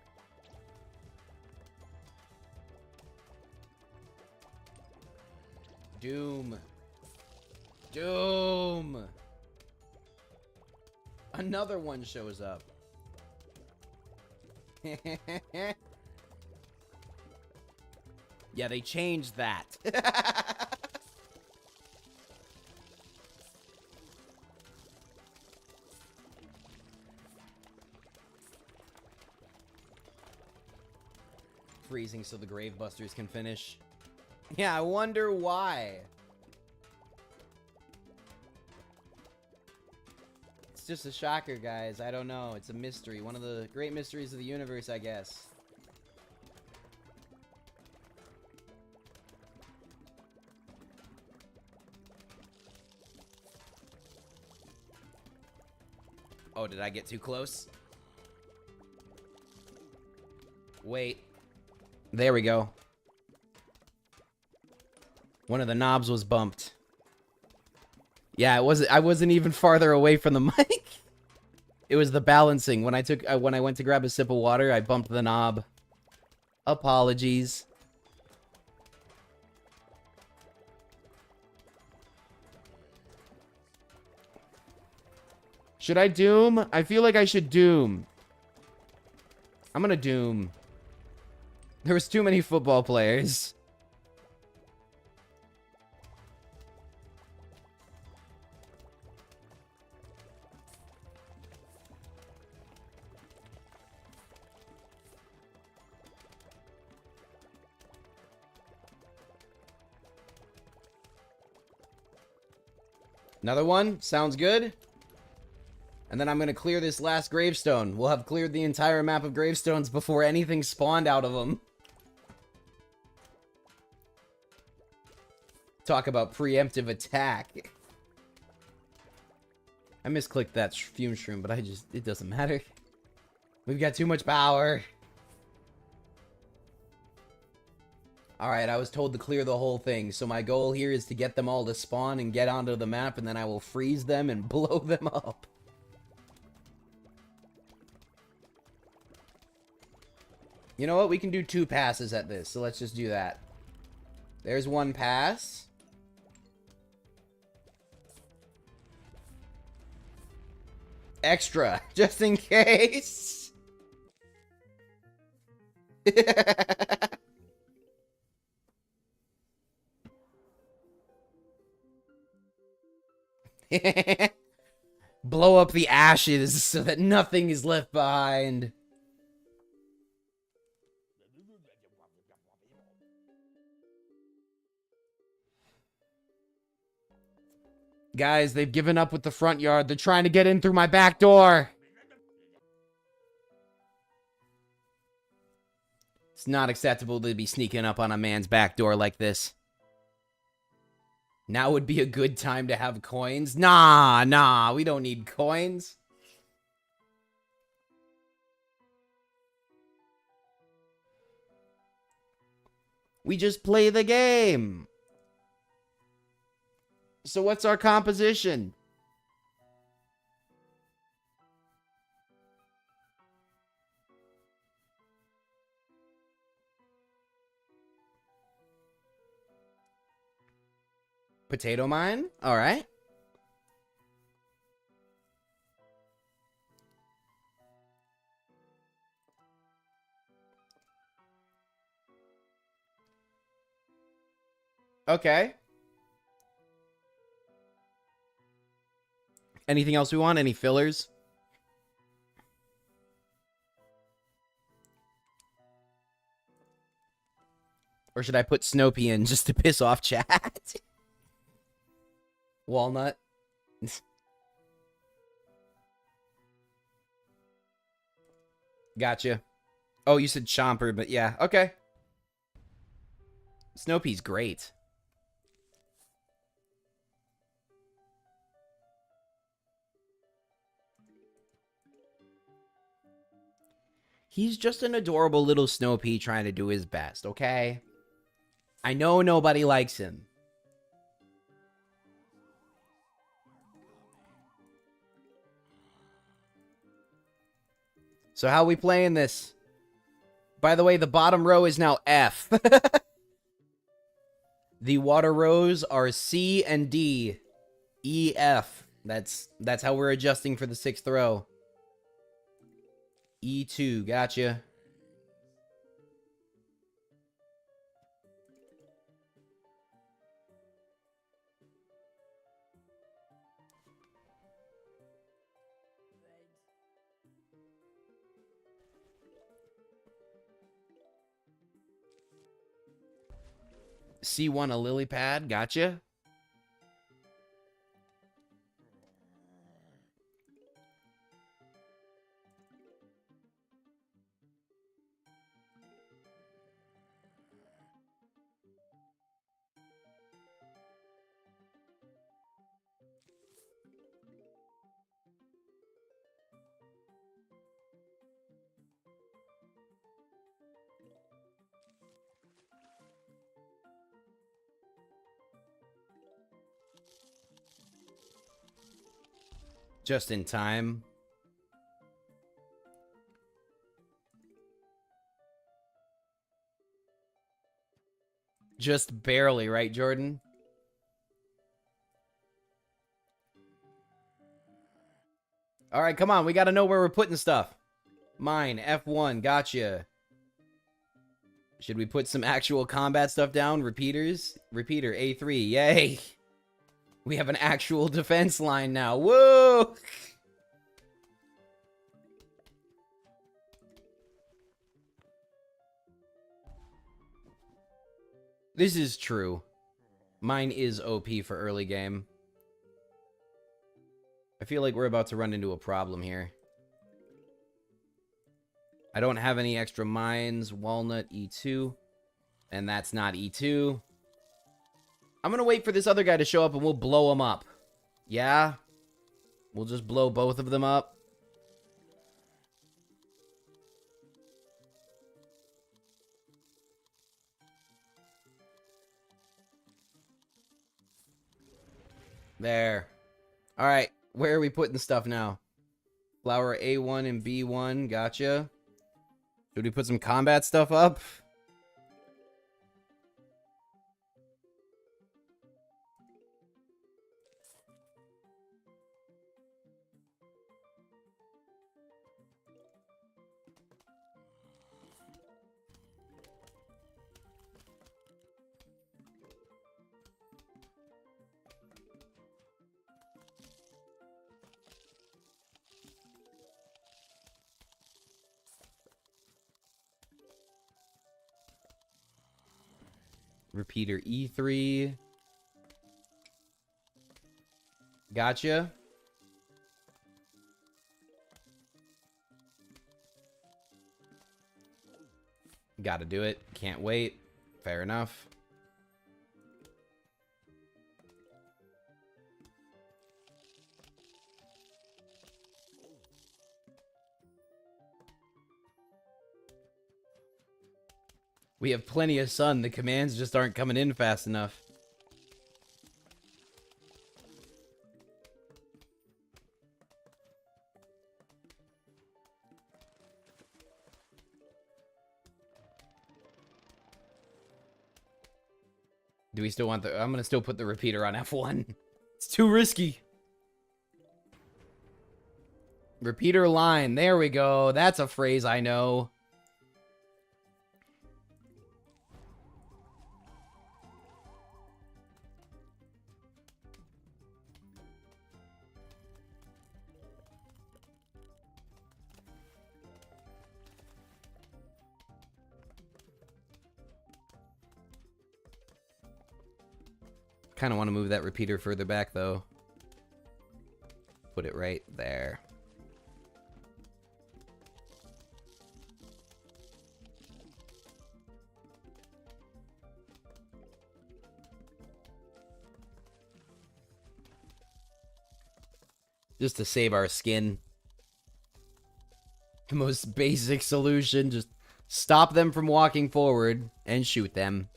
Doom. Doom. Another one shows up. Yeah, they changed that. Freezing so the Gravebusters can finish. Yeah, I wonder why. It's just a shocker, guys. I don't know. It's a mystery. One of the great mysteries of the universe, I guess. Oh, did I get too close? Wait. There we go. One of the knobs was bumped. Yeah, I wasn't even farther away from the mic. It was the balancing. When I went to grab a sip of water, I bumped the knob. Apologies. Should I doom? I feel like I should doom. I'm gonna doom. There was too many football players. Another one? Sounds good. And then I'm going to clear this last gravestone. We'll have cleared the entire map of gravestones before anything spawned out of them. Talk about preemptive attack. I misclicked that fume shroom, but it doesn't matter. We've got too much power. Alright, I was told to clear the whole thing, so my goal here is to get them all to spawn and get onto the map, and then I will freeze them and blow them up. You know what? We can do 2 passes at this, so let's just do that. There's 1 pass. Extra, just in case. Blow up the ashes so that nothing is left behind. Guys, they've given up with the front yard. They're trying to get in through my back door. It's not acceptable to be sneaking up on a man's back door like this. Now would be a good time to have coins. Nah, we don't need coins. We just play the game. So what's our composition? Potato mine? All right. Okay. Anything else we want? Any fillers? Or should I put Snopey in just to piss off chat? Walnut. Gotcha. Oh, you said Chomper, but yeah, okay. Snoopy's great. He's just an adorable little Snoopy trying to do his best, okay? I know nobody likes him. So how are we playing this? By the way, the bottom row is now F. The water rows are C and D. E, F. That's how we're adjusting for the 6th row. E2, gotcha. C1, a lily pad, gotcha. Just in time. Just barely, right, Jordan? All right, come on. We got to know where we're putting stuff. Mine, F1, gotcha. Should we put some actual combat stuff down? Repeaters? Repeater, A3, yay. We have an actual defense line now. Whoa! This is true. Mine is OP for early game. I feel like we're about to run into a problem here. I don't have any extra mines. Walnut, E2. And that's not E2. I'm gonna wait for this other guy to show up and we'll blow him up. Yeah? We'll just blow both of them up. There. Alright, where are we putting stuff now? Flower A1 and B1, gotcha. Should we put some combat stuff up? Repeater E3. Gotcha. Gotta do it. Can't wait. Fair enough. We have plenty of sun. The commands just aren't coming in fast enough. Do we still want the... I'm going to still put the repeater on F1. It's too risky. Repeater line. There we go. That's a phrase I know. Kind of want to move that repeater further back, though. Put it right there. Just to save our skin. The most basic solution. Just stop them from walking forward and shoot them.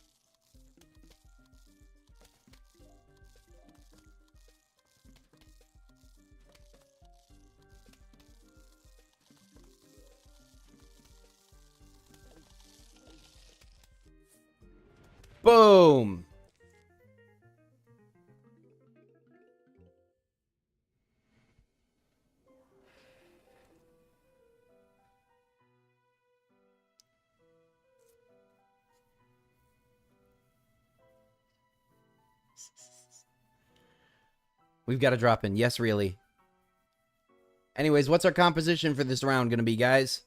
Boom! We've got to drop in. Yes, really. Anyways, what's our composition for this round going to be, guys?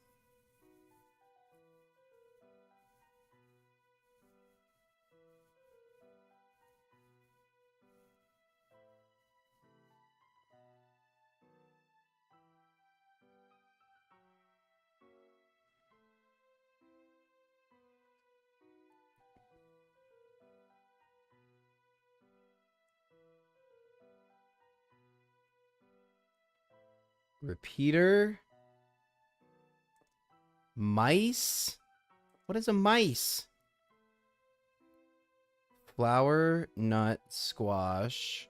Repeater. Mice? What is a mice? Flower, nut, squash,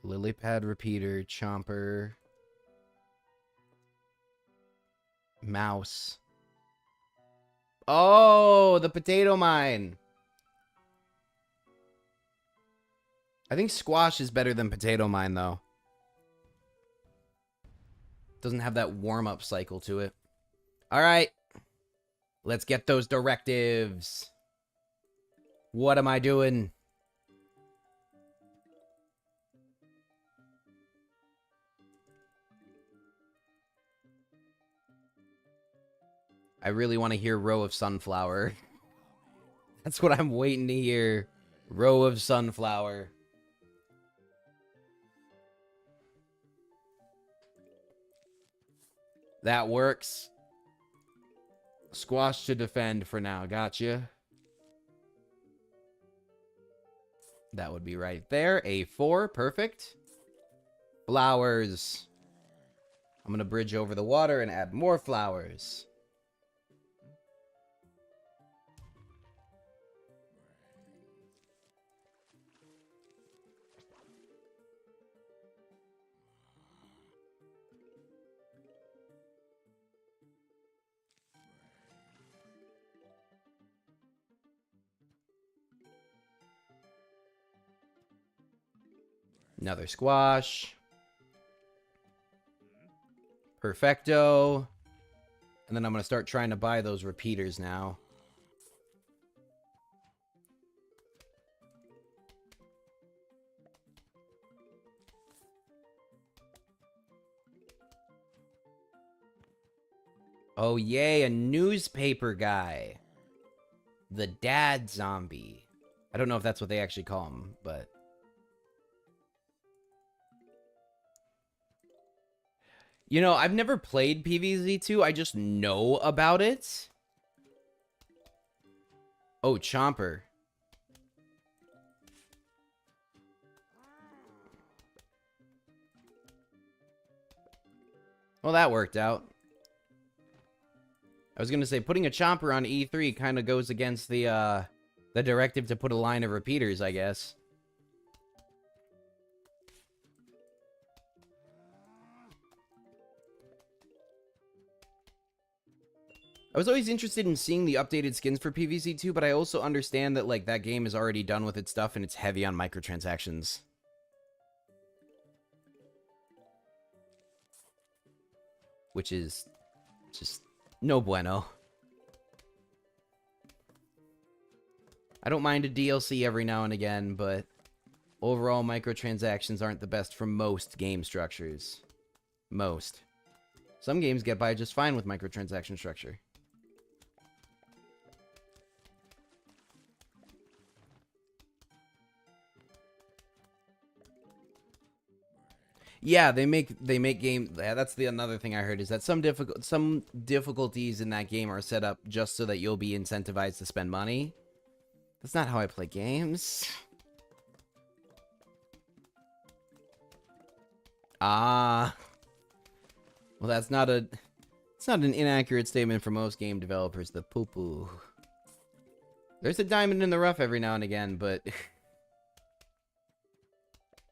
lily pad, repeater, chomper, mouse. Oh, the potato mine. I think squash is better than potato mine, though. Doesn't have that warm-up cycle to it. All right. Let's get those directives. What am I doing? I really want to hear row of sunflower. That's what I'm waiting to hear. Row of sunflower. That works. Squash to defend for now. Gotcha. That would be right there. A4. Perfect. Flowers. I'm going to bridge over the water and add more flowers. Another squash. Perfecto. And then I'm going to start trying to buy those repeaters now. Oh, yay, a newspaper guy. The dad zombie. I don't know if that's what they actually call him, but... You know, I've never played PvZ2. I just know about it. Oh, Chomper. Well, that worked out. I was going to say, putting a Chomper on E3 kind of goes against the directive to put a line of repeaters, I guess. I was always interested in seeing the updated skins for PvZ2, but I also understand that, like, that game is already done with its stuff and it's heavy on microtransactions. Which is just no bueno. I don't mind a DLC every now and again, but overall microtransactions aren't the best for most game structures. Most. Some games get by just fine with microtransaction structure. Yeah, they make game. Yeah, that's the another thing I heard is that some difficulties in that game are set up just so that you'll be incentivized to spend money. That's not how I play games. Ah. Well, that's not a... It's not an inaccurate statement for most game developers. The poo-poo. There's a diamond in the rough every now and again, but...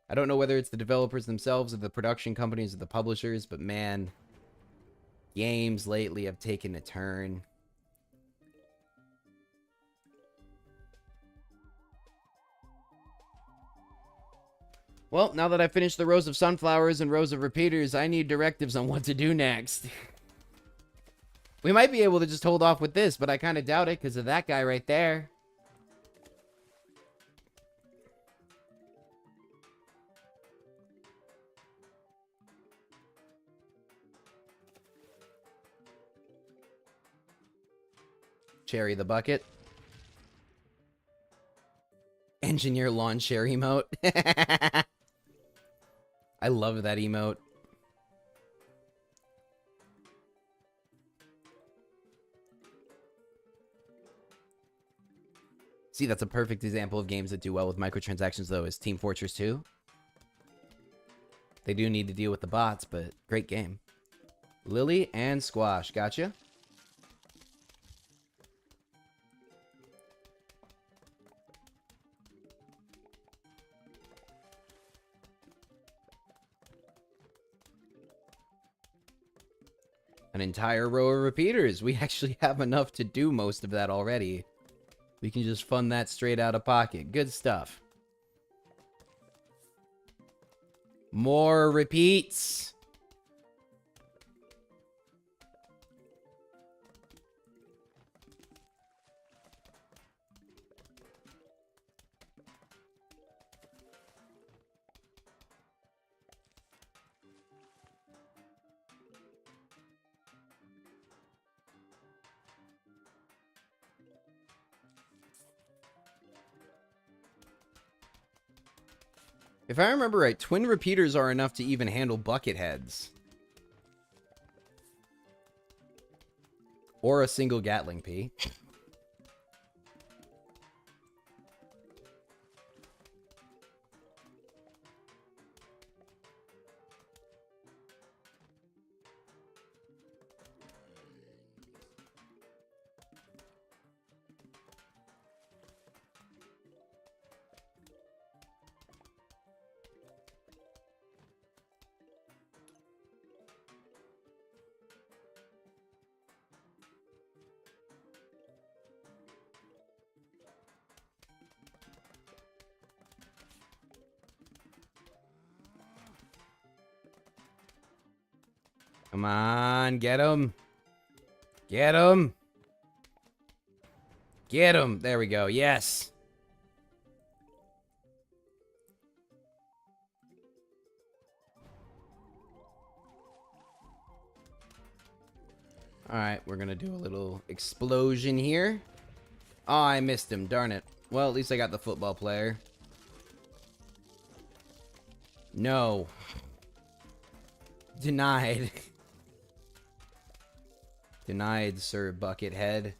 I don't know whether it's the developers themselves or the production companies or the publishers, but man... Games lately have taken a turn. Well, now that I've finished the rows of sunflowers and rows of repeaters, I need directives on what to do next. We might be able to just hold off with this, but I kind of doubt it because of that guy right there. Cherry the bucket. Engineer lawn chair emote. I love that emote. See, that's a perfect example of games that do well with microtransactions, though, is Team Fortress 2. They do need to deal with the bots, but great game. Lily and Squash, gotcha. An entire row of repeaters. We actually have enough to do most of that already. We can just fund that straight out of pocket. Good stuff. More repeats. If I remember right, twin repeaters are enough to even handle bucket heads. Or a single Gatling P. Come on, get him. Get him. Get him. There we go. Yes. Alright, we're gonna do a little explosion here. Oh, I missed him. Darn it. Well, at least I got the football player. No. Denied. Denied, Sir Buckethead.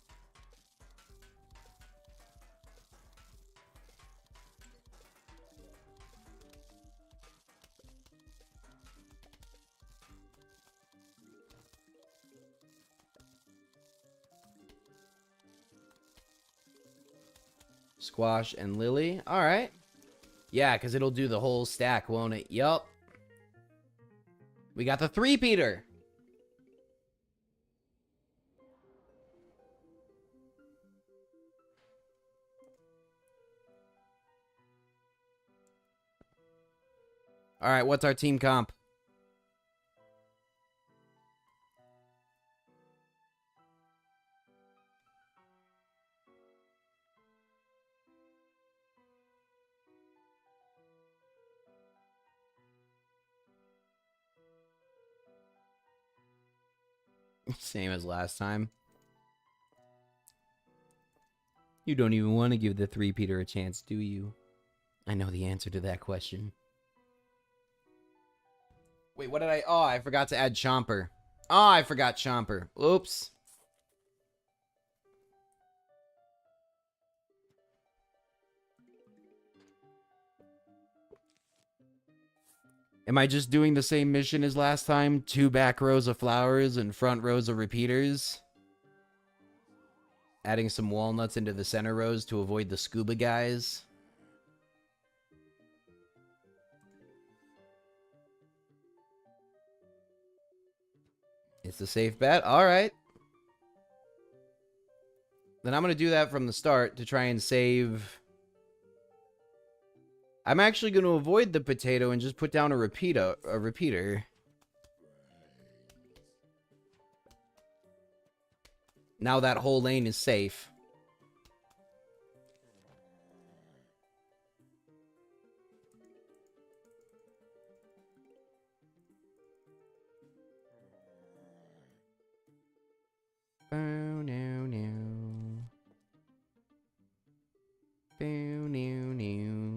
Squash and Lily. Alright. Yeah, because it'll do the whole stack, won't it? Yup. We got the three-peater. Alright, what's our team comp? Same as last time. You don't even want to give the three-peater a chance, do you? I know the answer to that question. Wait, what did I... Oh, I forgot to add Chomper. Oh, I forgot Chomper. Oops. Am I just doing the same mission as last time? 2 back rows of flowers and front rows of repeaters? Adding some walnuts into the center rows to avoid the scuba guys? It's a safe bet. All right. Then I'm going to do that from the start to try and save. I'm actually going to avoid the potato and just put down a repeater. Now that whole lane is safe. Oh, no, no. Oh, no, no.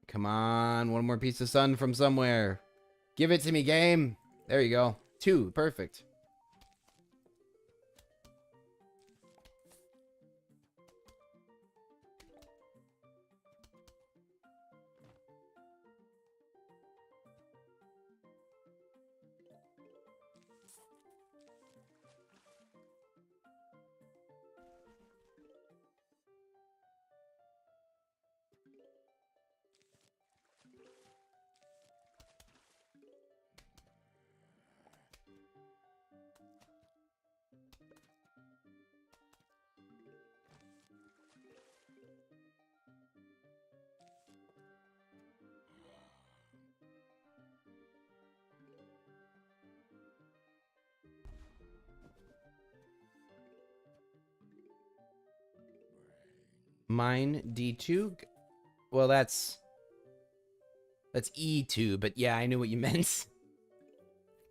Come on, one more piece of sun from somewhere. Give it to me, game. There you go. 2, perfect. Mine D2. Well, that's E2, but yeah, I knew what you meant.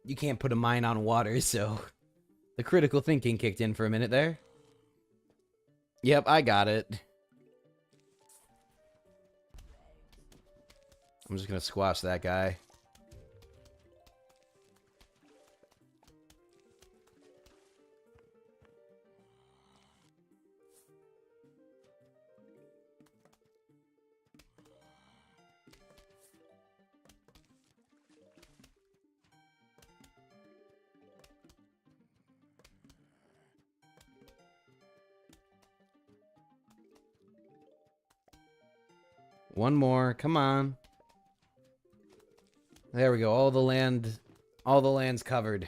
You can't put a mine on water, so the critical thinking kicked in for a minute there. Yep, I got it. I'm just gonna squash that guy. One more, come on. There we go. All the land's covered.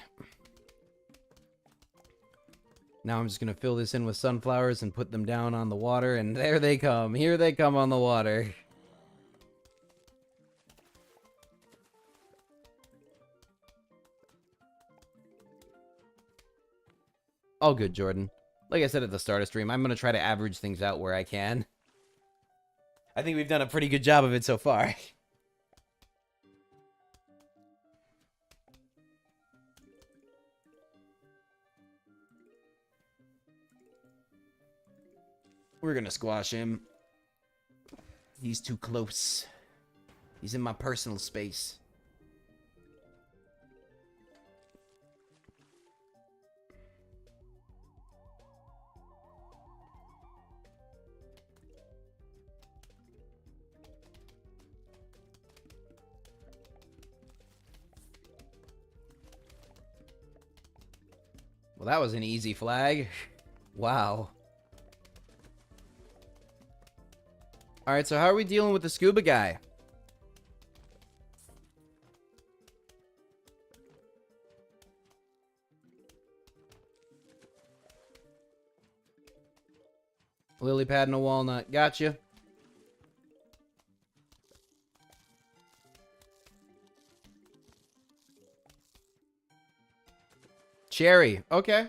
Now I'm just gonna fill this in with sunflowers and put them down on the water, and there they come. Here they come on the water. All good, Jordan. Like I said at the start of stream, I'm gonna try to average things out where I can. I think we've done a pretty good job of it so far. We're gonna squash him. He's too close. He's in my personal space. Well, that was an easy flag. Wow. Alright, so how are we dealing with the scuba guy? Lily pad and a walnut. Gotcha. Cherry. Okay.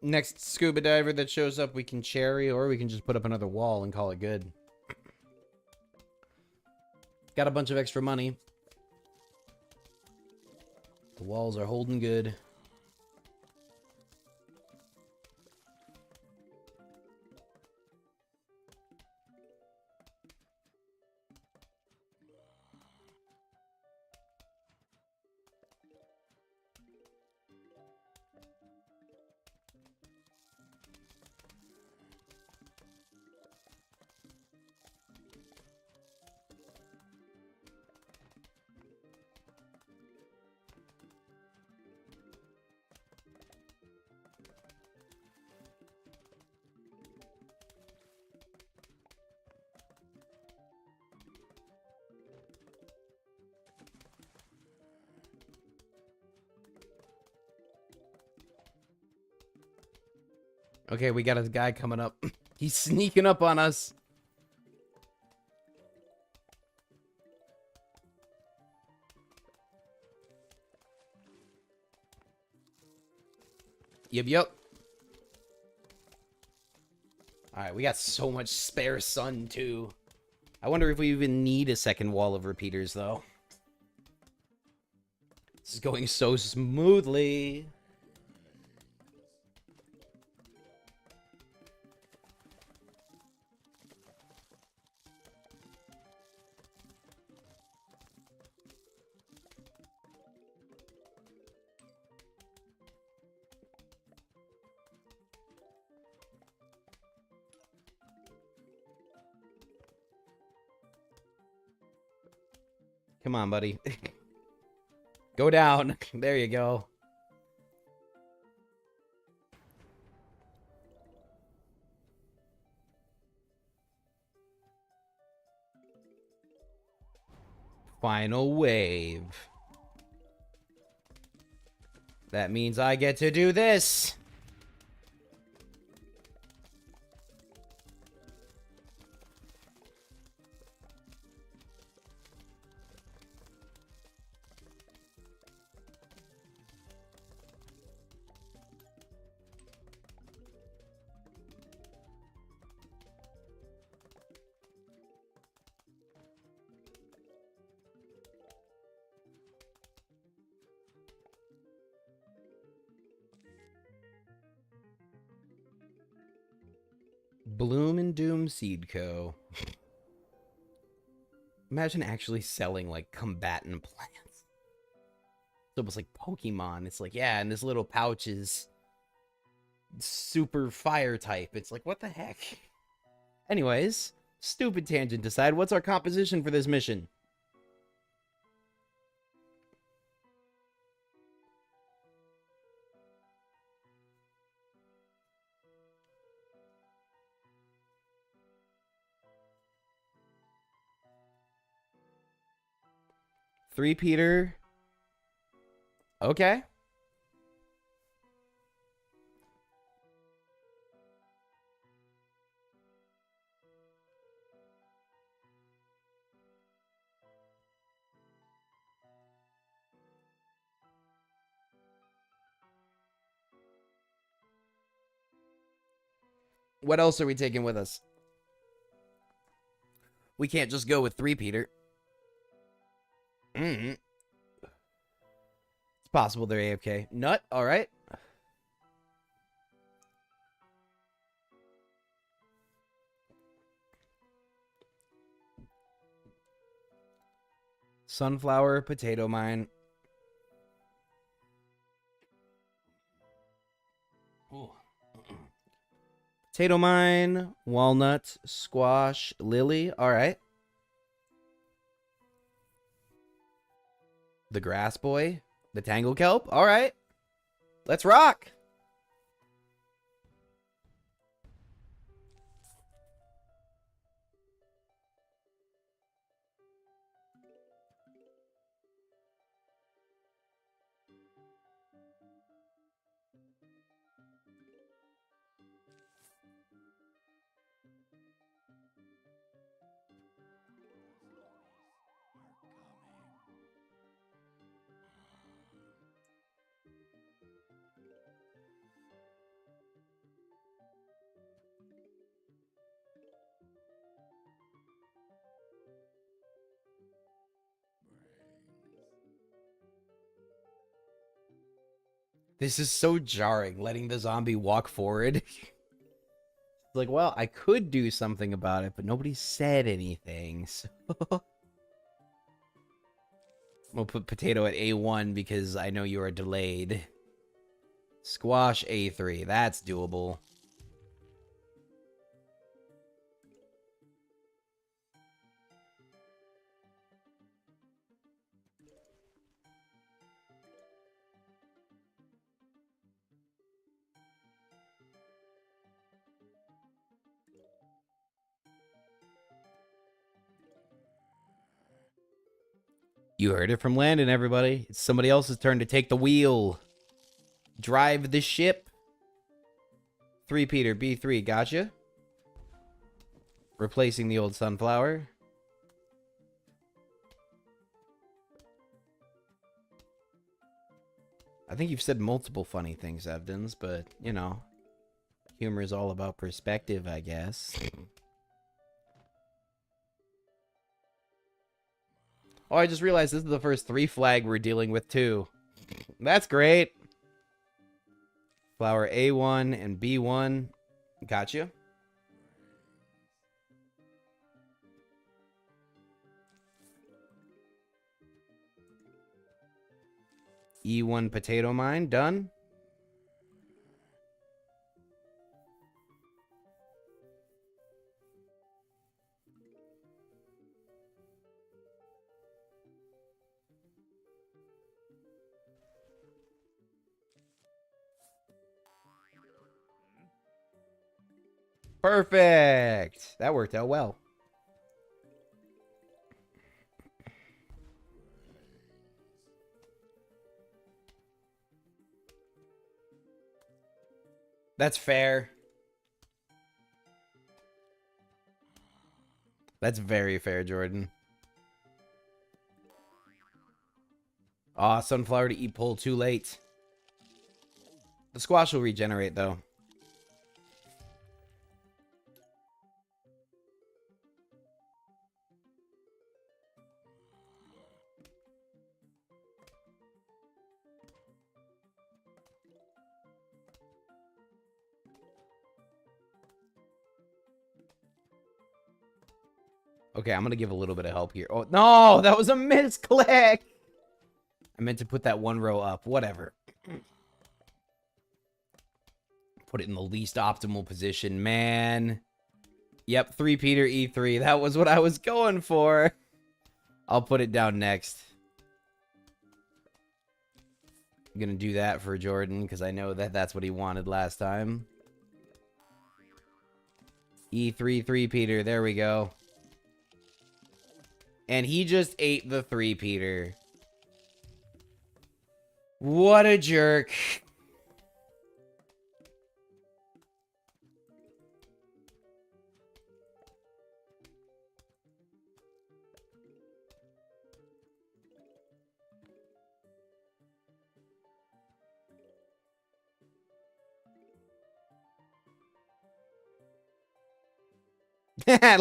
Next scuba diver that shows up, we can cherry, or we can just put up another wall and call it good. Got a bunch of extra money. The walls are holding good. Okay, we got a guy coming up. He's sneaking up on us. Yep. Alright, we got so much spare sun, too. I wonder if we even need a second wall of repeaters, though. This is going so smoothly. Come on, buddy. Go down. There you go. Final wave. That means I get to do this. Bloom and Doom Seed Co. Imagine actually selling, like, combatant plants. It's almost like Pokemon. It's like, yeah, and this little pouch is super fire type. It's like, what the heck? Anyways, stupid tangent aside, what's our composition for this mission? Three-peater. Okay. What else are we taking with us? We can't just go with three-peater. It's possible they're AFK. Nut, alright. Sunflower, potato mine. Ooh. Potato mine, walnut, squash, lily. Alright. The grass boy. The tangle kelp. Alright. Let's rock. This is so jarring, letting the zombie walk forward. Like, well, I could do something about it, but nobody said anything, so... We'll put potato at A1 because I know you are delayed. Squash A3, that's doable. You heard it from Landon, everybody. It's somebody else's turn to take the wheel. Drive the ship 3 Peter, B3, gotcha. Replacing the old sunflower. I think you've said multiple funny things, Evdens, but, you know, humor is all about perspective, I guess. Oh, I just realized this is the first 3 flag we're dealing with, too. That's great. Flower A1 and B1. Gotcha. E1 potato mine, done. Perfect. That worked out well. That's fair. That's very fair, Jordan. Aw, sunflower to eat pole too late. The squash will regenerate, though. Okay, I'm gonna give a little bit of help here. Oh, no! That was a misclick! I meant to put that 1 row up. Whatever. Put it in the least optimal position, man. Yep, 3 Peter E3. That was what I was going for. I'll put it down next. I'm gonna do that for Jordan, because I know that that's what he wanted last time. E3, 3 Peter. There we go. And he just ate the 3 Peter. What a jerk.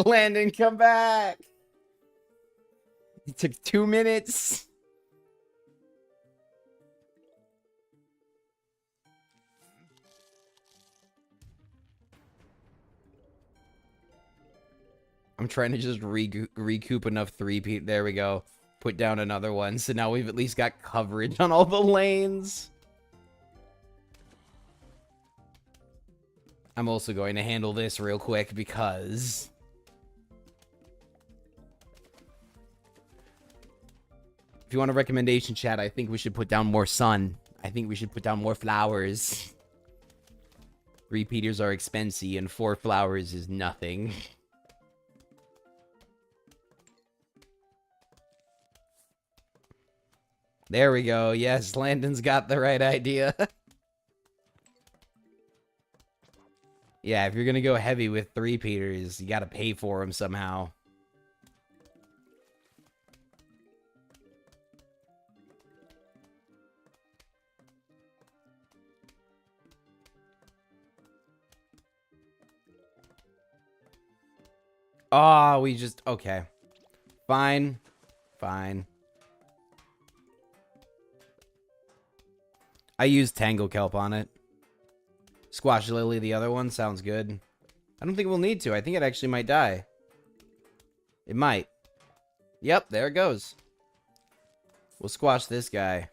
Landon, come back. It took 2 minutes. I'm trying to just recoup enough 3 Peter. There we go. Put down another one. So now we've at least got coverage on all the lanes. I'm also going to handle this real quick because... If you want a recommendation, chat, I think we should put down more sun. I think we should put down more flowers. 3 Peters are expensive and 4 flowers is nothing. There we go. Yes, Landon's got the right idea. Yeah, if you're gonna go heavy with 3 Peters, you gotta pay for them somehow. Oh, we just... Okay. Fine. Fine. I used Tango Kelp on it. Squash Lily, the other one, sounds good. I don't think we'll need to. I think it actually might die. It might. Yep, there it goes. We'll squash this guy.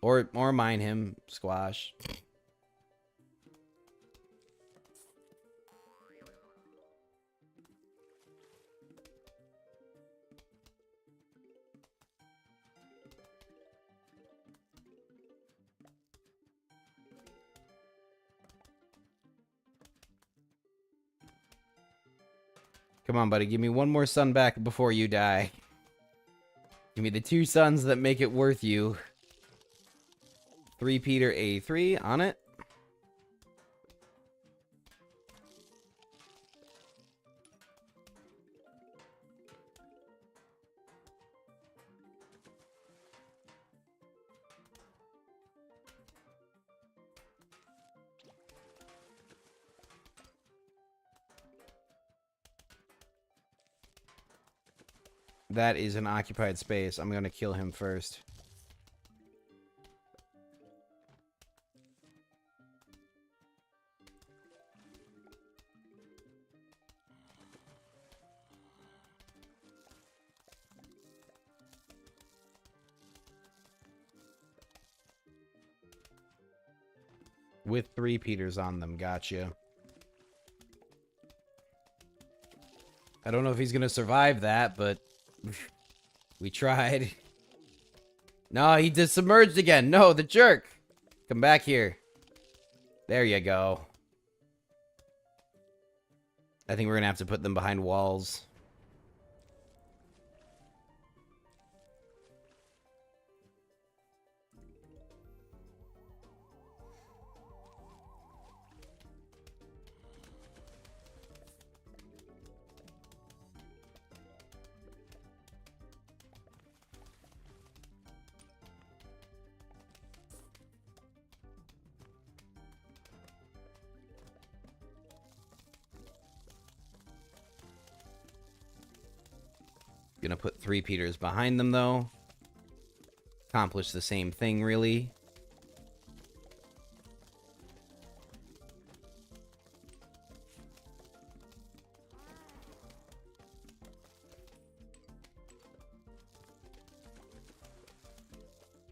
Or mine him. Squash. Come on, buddy. Give me one more sun back before you die. Give me the 2 suns that make it worth you. 3 Peter A3 on it. That is an occupied space. I'm gonna kill him first. With 3 Peters on them, gotcha. I don't know if he's gonna survive that, but we tried. No, he just submerged again. No, the jerk. Come back here. There you go. I think we're gonna have to put them behind walls. Gonna put 3 Peters behind them, though. Accomplish the same thing, really.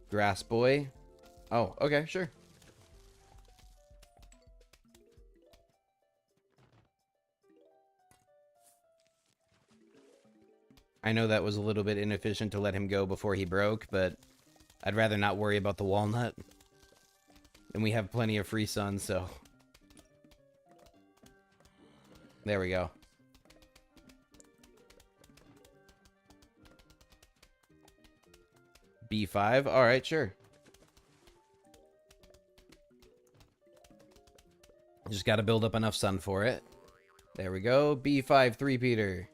Grass boy. Oh, okay, sure. I know that was a little bit inefficient to let him go before he broke, but I'd rather not worry about the walnut. And we have plenty of free sun, so... There we go. B5? Alright, sure. Just gotta build up enough sun for it. There we go. B5 3-peater.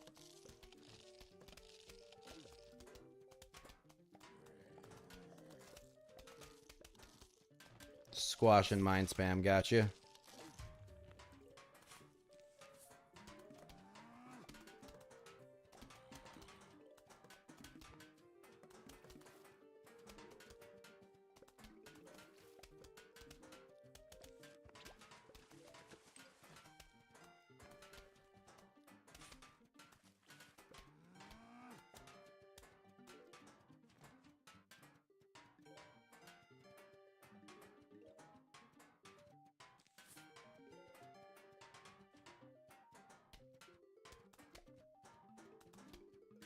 Squash and mind spam, gotcha.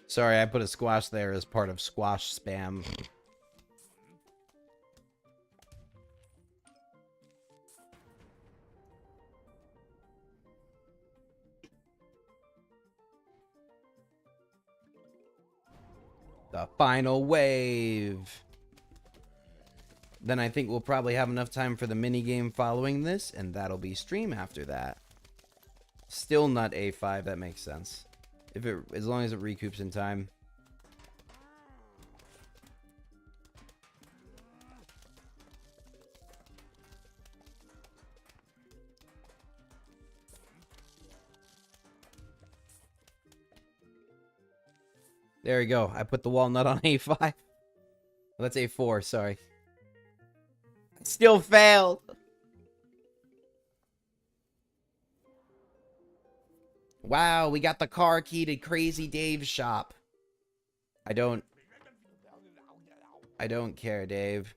Sorry, I put a squash there as part of squash spam. The final wave. Then I think we'll probably have enough time for the minigame following this, and that'll be stream after that. Still not A5, that makes sense. As long as it recoups in time. There we go. I put the walnut on A5. That's A4, sorry. Still failed. Wow, we got the car key to Crazy Dave's shop. I don't care, Dave.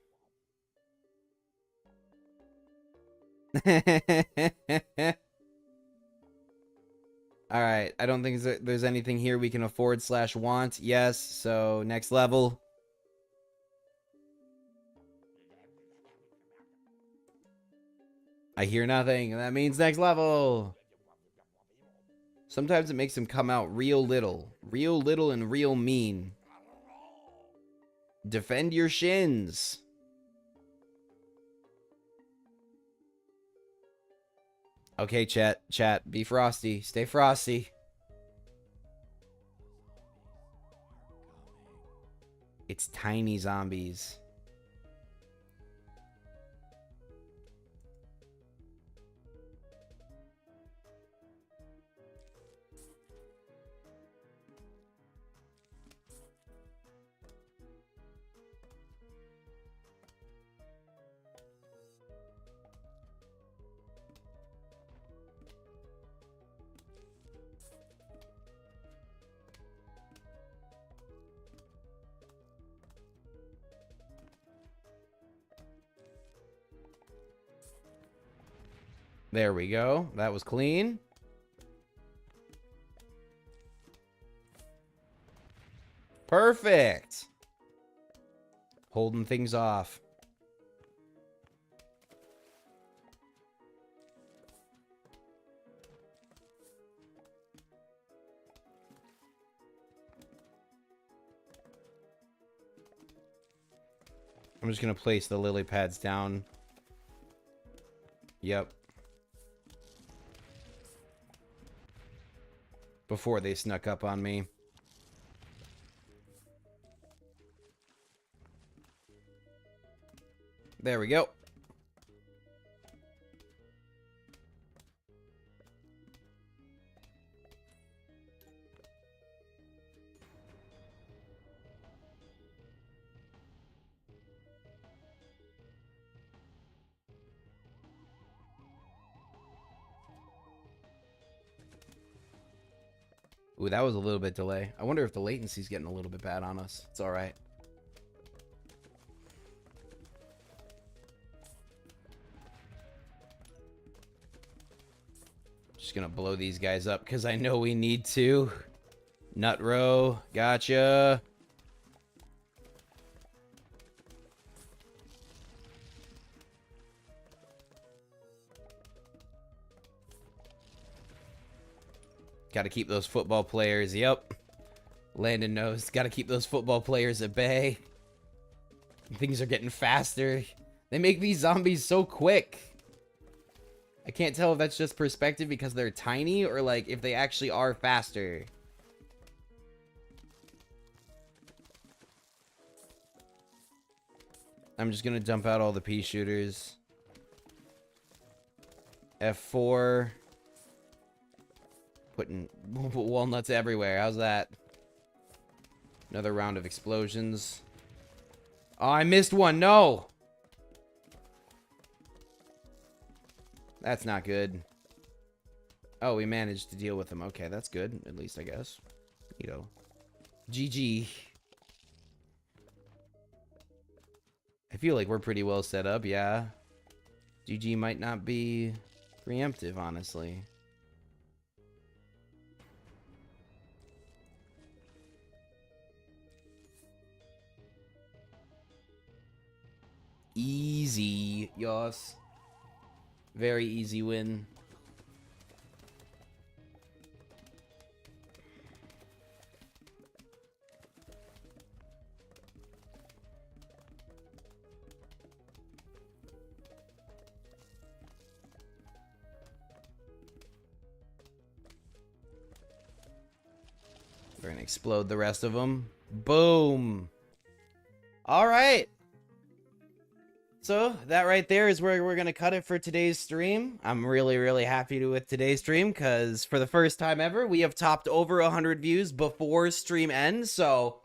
Alright, I don't think there's anything here we can afford / want. Yes, so next level. I hear nothing, and that means next level. Sometimes it makes them come out real little. Real little and real mean. Defend your shins. Okay, chat, be frosty. Stay frosty. It's tiny zombies. There we go. That was clean. Perfect. Holding things off. I'm just going to place the lily pads down. Yep. Before they snuck up on me. There we go. Ooh, that was a little bit delay. I wonder if the latency's getting a little bit bad on us. It's all right. Just gonna blow these guys up because I know we need to. Nut row, gotcha. Got to keep those football players. Yep. Landon knows. Got to keep those football players at bay. Things are getting faster. They make these zombies so quick. I can't tell if that's just perspective because they're tiny or like if they actually are faster. I'm just going to dump out all the pea shooters. F4. Putting walnuts everywhere. How's that? Another round of explosions. Oh, I missed one. No! That's not good. Oh, we managed to deal with them. Okay, that's good. At least, I guess. You know. GG. I feel like we're pretty well set up, yeah. GG might not be preemptive, honestly. Easy, yes. Very easy win. We're gonna explode the rest of them. Boom. All right. So that right there is where we're going to cut it for today's stream. I'm really, really happy with today's stream because for the first time ever, we have topped over 100 views before stream ends. So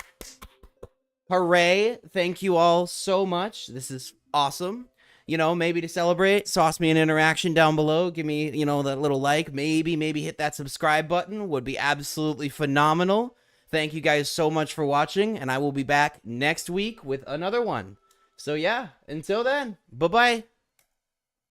hooray. Thank you all so much. This is awesome. You know, maybe to celebrate, sauce me an interaction down below. Give me, you know, that little like. Maybe hit that subscribe button. Would be absolutely phenomenal. Thank you guys so much for watching. And I will be back next week with another one. So yeah, until then, bye-bye.